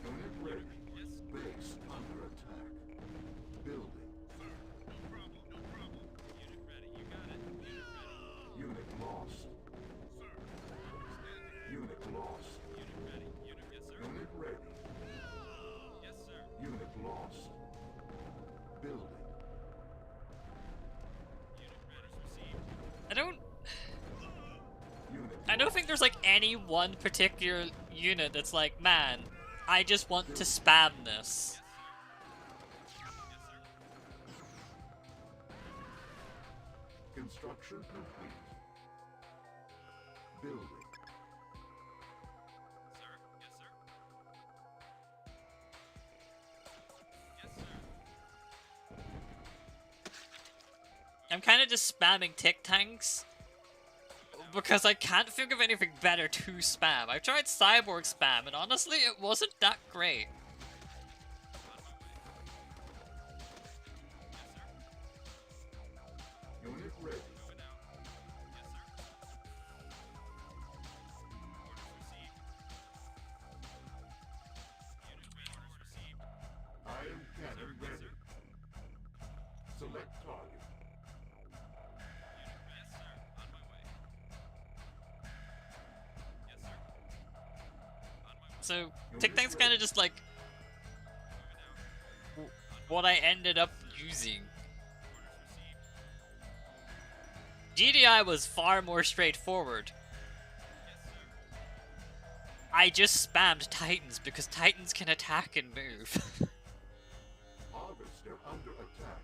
C: Unit ready.
B: Yes.
C: Base under attack. Building.
B: Sir. No problem. No problem. Unit ready. You got it. Unit ready.
C: Unit lost.
B: Sir. Standing.
C: Unit lost.
B: Unit ready. Unit. Yes, sir.
C: Unit ready.
B: Yes, sir.
C: Unit lost. Building.
B: Unit orders received.
C: Unit
A: I don't think there's like any one particular unit that's like, man, I just want to spam this.
C: Construction complete. Building.
B: Sir. Yes, sir. Yes, sir.
A: I'm kind of just spamming tick tanks because I can't think of anything better to spam. I tried cyborg spam and honestly it wasn't that great.
C: Unit ready.
B: Moving out. Yes, sir. Orders received. Unit ready. Orders received.
C: Iron cannon ready. Select target.
B: Unit. Yes, sir. On my way. Yes, sir. On my way.
A: So tick tanks kind of just like
B: Moving out.
A: what I ended up using.
B: Orders received.
A: GDI was far more straightforward.
B: Yes, sir.
A: I just spammed Titans because Titans can attack and move.
C: Harvester under attack.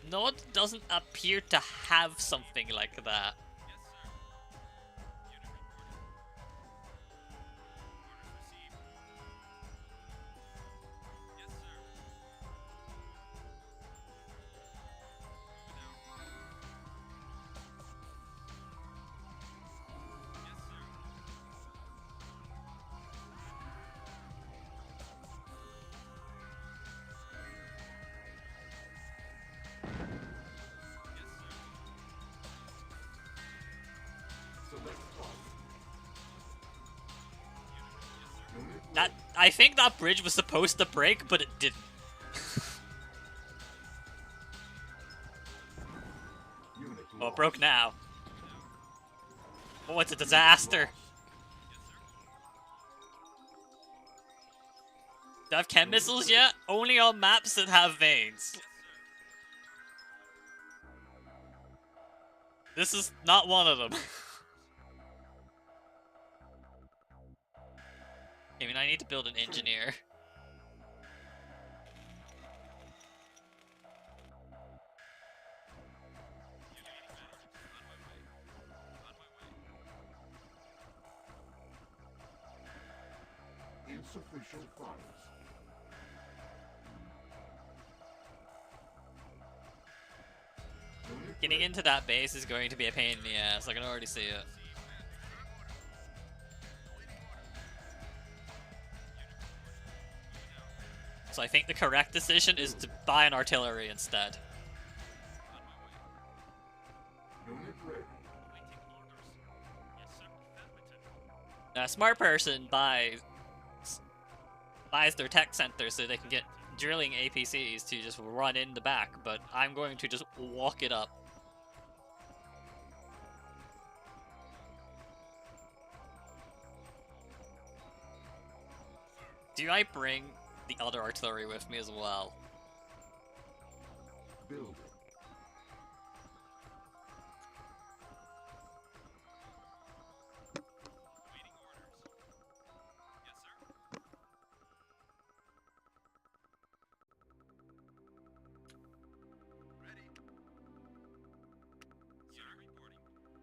A: Nod doesn't appear to have something like that.
B: Yes, sir. Unit reporting. Orders received. Yes, sir. Moving out. Yes, sir. Yes, sir.
C: Select target. Unit
A: That I think that bridge was supposed to break, but it didn't.
C: Unit
A: Oh, it
C: lost.
A: broke now. Oh, it's a disaster. Do I have chem missiles yet? Only on maps that have veins. This is not one of them. I mean, I need to build an engineer.
C: Insufficient funds. Unit
A: Getting into that base is going to be a pain in the ass. I can already see it. So I think the correct decision is to buy an artillery instead.
C: Unit ready.
A: A smart person buys their tech center so they can get drilling APCs to just run in the back, but I'm going to just walk it up. Do I bring the other artillery with me as well?
C: Building.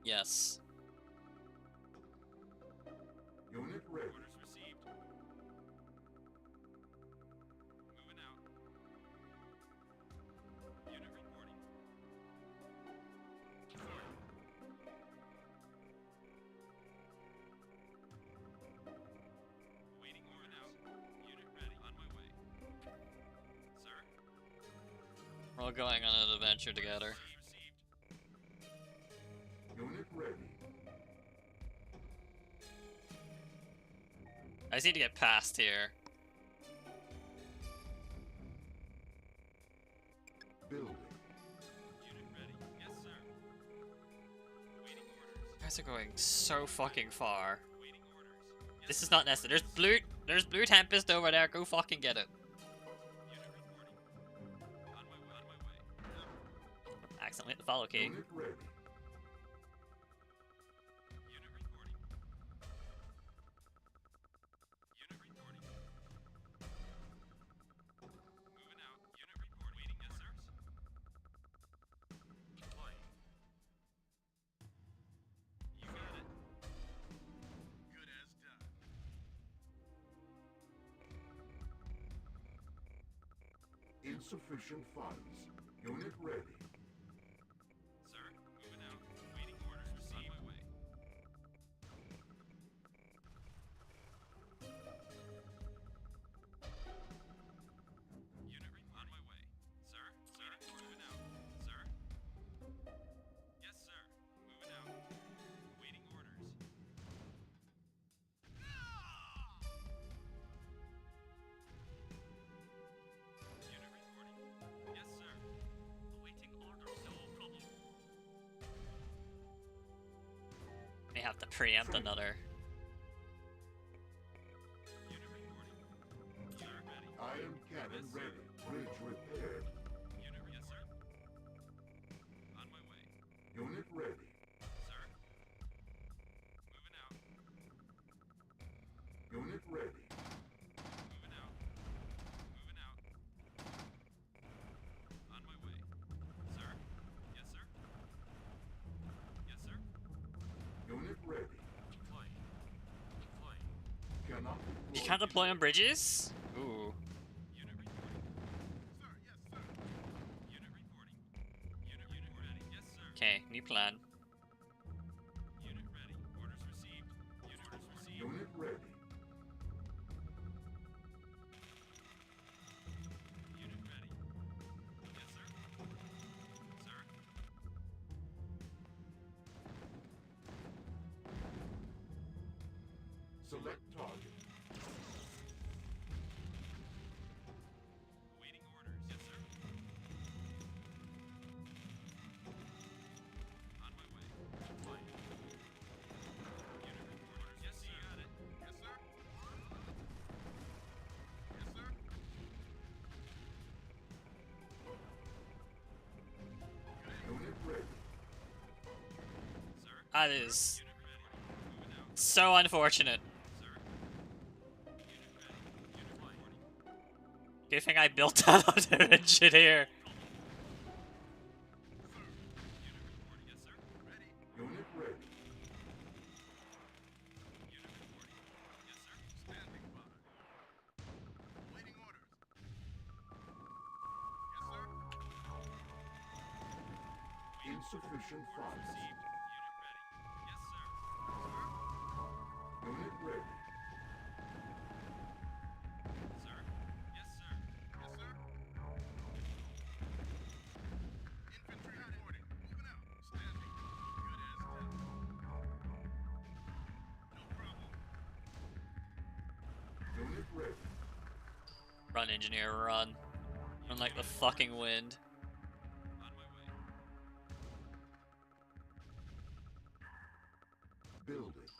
A: Yes.
C: Unit ready.
B: Orders received. Moving out. Unit reporting. Waiting order out. Unit ready. On my way. Sir.
A: We're all going on an adventure together.
B: Orders received.
C: Unit ready.
A: I just need to get past here.
C: Building.
B: Unit ready. Yes, sir. Waiting orders.
A: You guys are going so fucking far.
B: Waiting orders. Yes,
A: This is
B: sir.
A: not necessary. There's blue Tempest over there. Go fucking get it.
B: Unit reporting. On my way. On my way.
A: Accidentally hit the follow key.
C: Unit ready.
B: Unit reporting. Unit reporting. Moving out. Unit report. Waiting. Yes, sir. Deploying. You got it. Good as done.
C: Insufficient funds. Unit ready.
B: Sir, moving out. Waiting orders received. On my way. Unit on my way. Sir, moving out. Sir. Yes, sir. Moving out. Waiting orders. Unit reporting. Yes, sir. Awaiting orders. No problem.
A: May have to preempt another.
B: Unit reporting. Sir, ready.
C: Iron cannon
B: Yes, sir.
C: ready. Bridge repaired.
B: Unit, yes, sir. On my way.
C: Unit ready.
B: Sir. Moving out.
C: Unit ready.
B: Moving out. Moving out. On my way. Sir. Yes, sir. Yes, sir.
C: Unit ready.
B: Deploying. Deploying.
C: Cannot
A: You
C: deploy.
A: can't deploy on bridges? Ooh.
B: Unit reporting. Sir, yes, sir. Unit reporting. Unit ready. Yes, sir.
A: Okay, new plan.
B: Unit ready. Orders received. Unit orders received.
C: Unit ready.
B: Unit ready. Yes, sir. Sir.
C: Select target.
B: Awaiting orders. Yes, sir. On my way. Deploying. Unit report orders. Yes, sir. You got it. Yes, sir. Yes, sir.
C: Unit ready.
B: Sir.
A: That is
B: Unit ready. Moving out.
A: so unfortunate.
B: Sir. Unit ready. Unit reporting.
A: Good thing I built that on an engineer.
B: Unit reporting. Yes, sir. Ready.
C: Unit ready.
B: Unit reporting. Yes, sir. Standing by. Waiting orders. Yes, sir.
C: Insufficient funds.
B: Received. Unit ready. Yes, sir. Sir.
C: Unit ready.
B: Sir. Yes, sir. Yes, sir. Infantry reporting. Moving out. Standing. Good as done. No problem.
C: Unit ready.
A: Run, engineer, run. Run like the fucking wind.
B: On my way.
C: Building.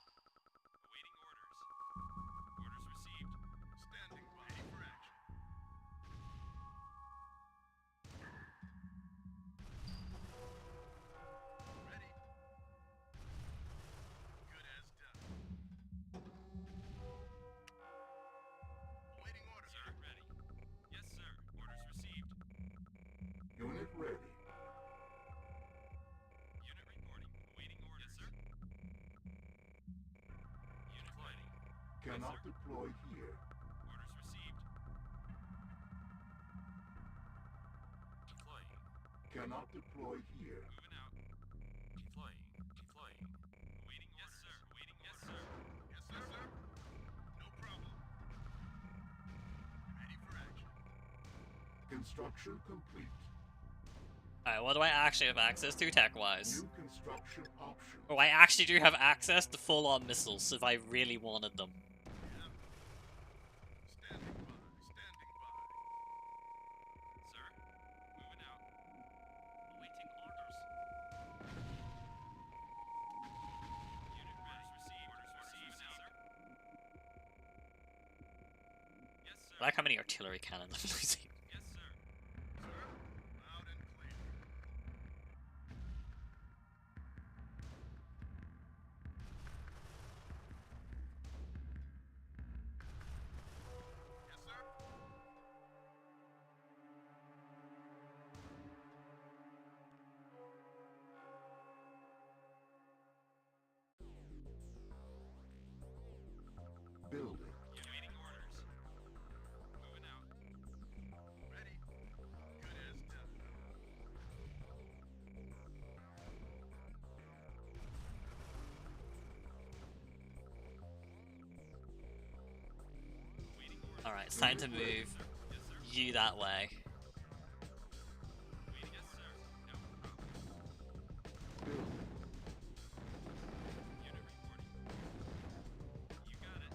B: Awaiting orders. Orders received. Standing by. Ready for action. Ready. Good as done. Awaiting orders. Sir, ready. Yes, sir. Orders received.
C: Unit ready.
B: Unit reporting. Awaiting orders. Yes,
C: Cannot deploy here.
B: Orders received. Deploying.
C: Cannot deploy here.
B: Moving out. Deploying. Deploying. Awaiting. Yes, sir. Awaiting. Yes, sir. Yes, sir. No problem. Ready for action.
C: Construction complete.
A: Alright, what do I actually have access to tech-wise?
C: New construction options.
A: Oh, I actually do have access to full-on missiles if I really wanted them.
B: Standing by. Standing by. Sir. Moving out. Awaiting orders. Unit ready. Orders received. Orders received, sir. Yes, sir.
A: I like how many artillery cannons I'm losing.
B: Yes, sir. Sir, loud and clear. Yes, sir.
C: Building.
B: Awaiting orders. Moving out. Ready. Good as done. Awaiting orders.
A: Alright, it's time to move
B: Yes, sir.
A: you that way.
B: Waiting. Yes, sir. No problem.
C: Building.
B: Unit reporting. You got it.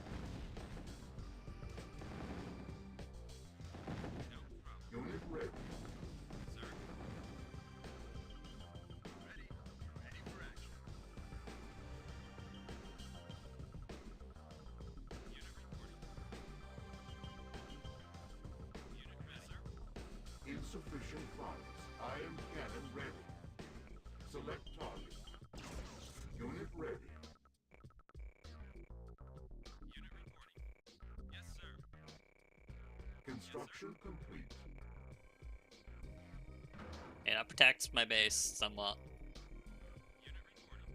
B: No problem.
C: Unit ready.
B: Sir. Ready. Ready for action. Unit reporting. Unit ready, sir.
C: Insufficient funds. Iron cannon ready. Select target. Unit ready.
B: Unit reporting. Yes, sir.
C: Construction complete.
A: Yeah, that protects my base somewhat.
B: Unit reporting.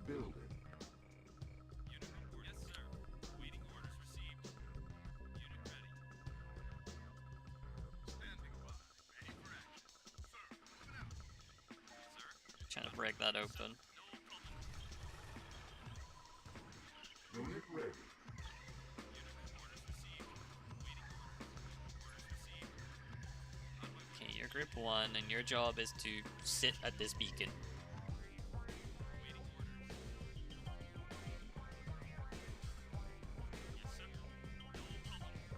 C: Building.
B: Unit report. Yes, sir. Waiting orders received. Unit ready. Standing by. Ready for action. Sir, moving out. Sir.
A: Trying to break that open.
B: No problem.
C: Unit ready.
B: Unit orders received. Waiting orders. Orders received. On my way.
A: Okay, you're group 1, and your job is to sit at this beacon.
B: Waiting orders. Yes, sir. No problem.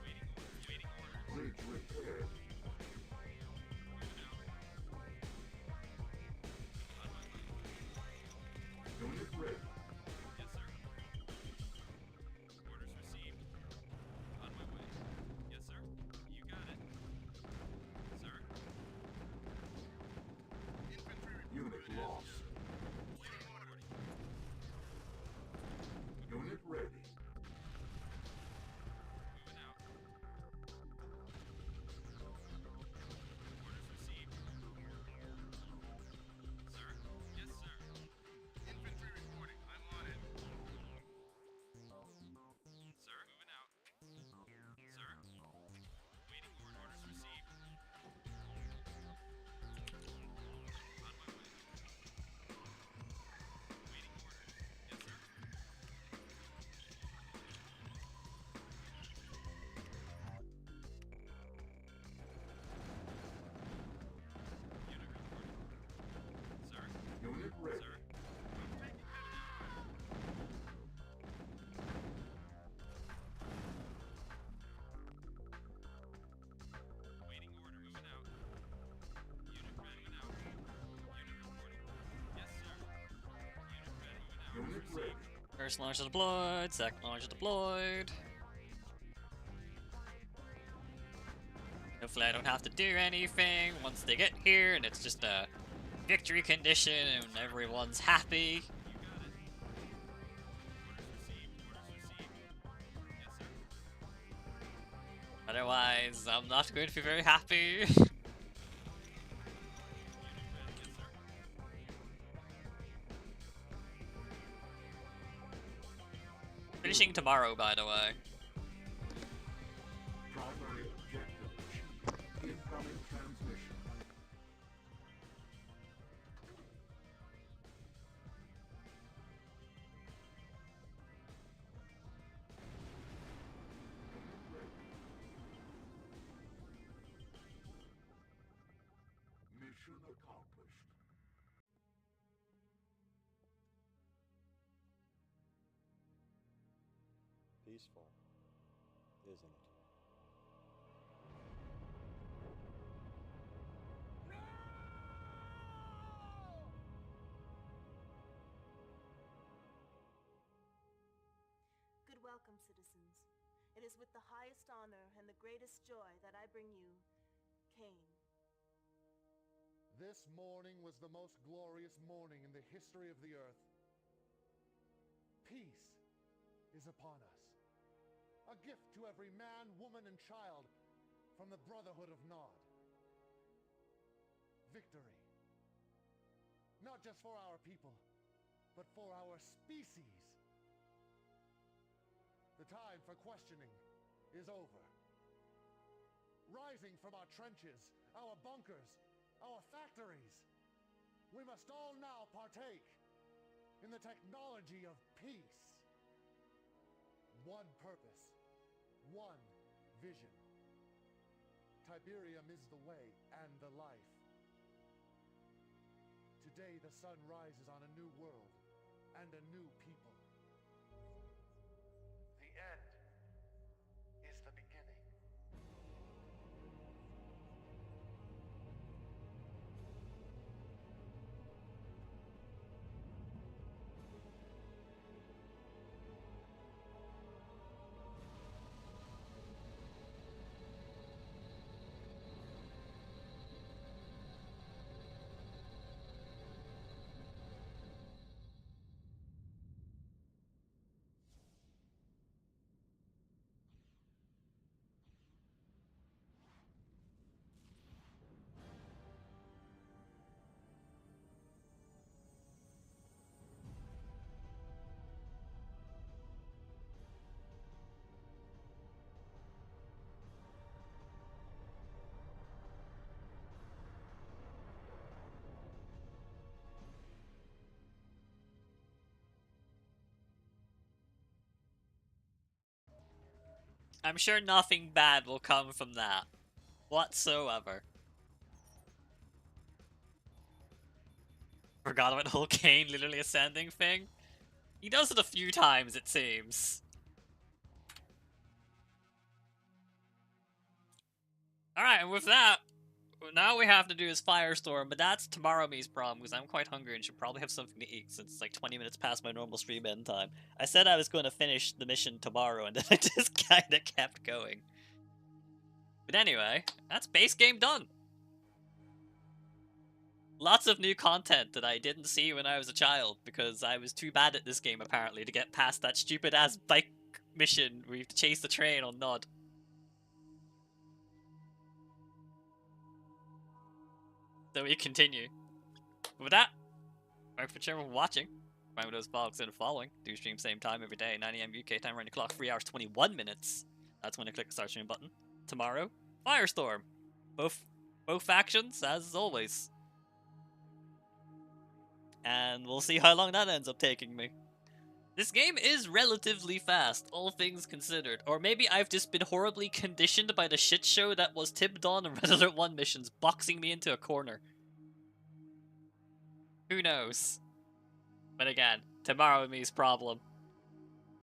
B: Waiting orders. Waiting orders.
C: Bridge repaired.
B: Moving out. On my way.
C: Unit ready.
B: Yes, sir. Orders received. On my way. Yes, sir. You got it. Sir. Infantry
C: Unit lost.
B: waiting order.
C: Unit ready.
B: Moving out. Orders received. Sir. Yes, sir. Infantry reporting. I'm on it. Sir. Moving out. Sir. Waiting orders received. On my way. Waiting orders. Yes, sir. Unit reporting. Sir.
C: Unit ready.
B: Sir. I'm taking that. Waiting order. Moving out. Unit ready. Moving out. Unit reporting. Yes, sir. Unit ready. Moving out.
C: Unit ready.
A: First launcher deployed, second launcher deployed. Hopefully I don't have to do anything once they get here and it's just a victory condition and everyone's happy.
B: You got it. Orders received. Orders received. Yes, sir.
A: Otherwise, I'm not going to be very happy.
B: Unit ready. Yes, sir.
A: Finishing tomorrow, by the way.
C: Primary objective achieved. Incoming transmission. Mission accomplished.
E: Peaceful, isn't it?
H: Good welcome, citizens. It is with the highest honor and the greatest joy that I bring you Cain.
I: This morning was the most glorious morning in the history of the Earth. Peace is upon us. A gift to every man, woman, and child from the Brotherhood of Nod. Victory. Not just for our people, but for our species. The time for questioning is over. Rising from our trenches, our bunkers, our factories, we must all now partake in the technology of peace. One purpose, one vision. Tiberium is the way and the life. Today the sun rises on a new world and a new people. The end is the beginning.
A: I'm sure nothing bad will come from that. Whatsoever. Forgot about the whole Cain literally ascending thing. He does it a few times, it seems. Alright, and with that, now we have to do is Firestorm, but that's tomorrow me's problem, because I'm quite hungry and should probably have something to eat, since it's like 20 minutes past my normal stream end time. I said I was going to finish the mission tomorrow, and then I just kinda kept going. But anyway, that's base game done! Lots of new content that I didn't see when I was a child, because I was too bad at this game apparently to get past that stupid ass bike mission where you have to chase the train on Nod. So we continue. With that, thanks for watching. Remember those folks and following. Do stream same time every day, 9 AM UK time, around the clock, 3 hours 21 minutes. That's when I click the start stream button. Tomorrow, Firestorm. Both factions, as always. And we'll see how long that ends up taking me. This game is relatively fast, all things considered. Or maybe I've just been horribly conditioned by the shit show that was Tib Dawn and Red Alert 1 missions, boxing me into a corner. Who knows? But again, tomorrow me's problem.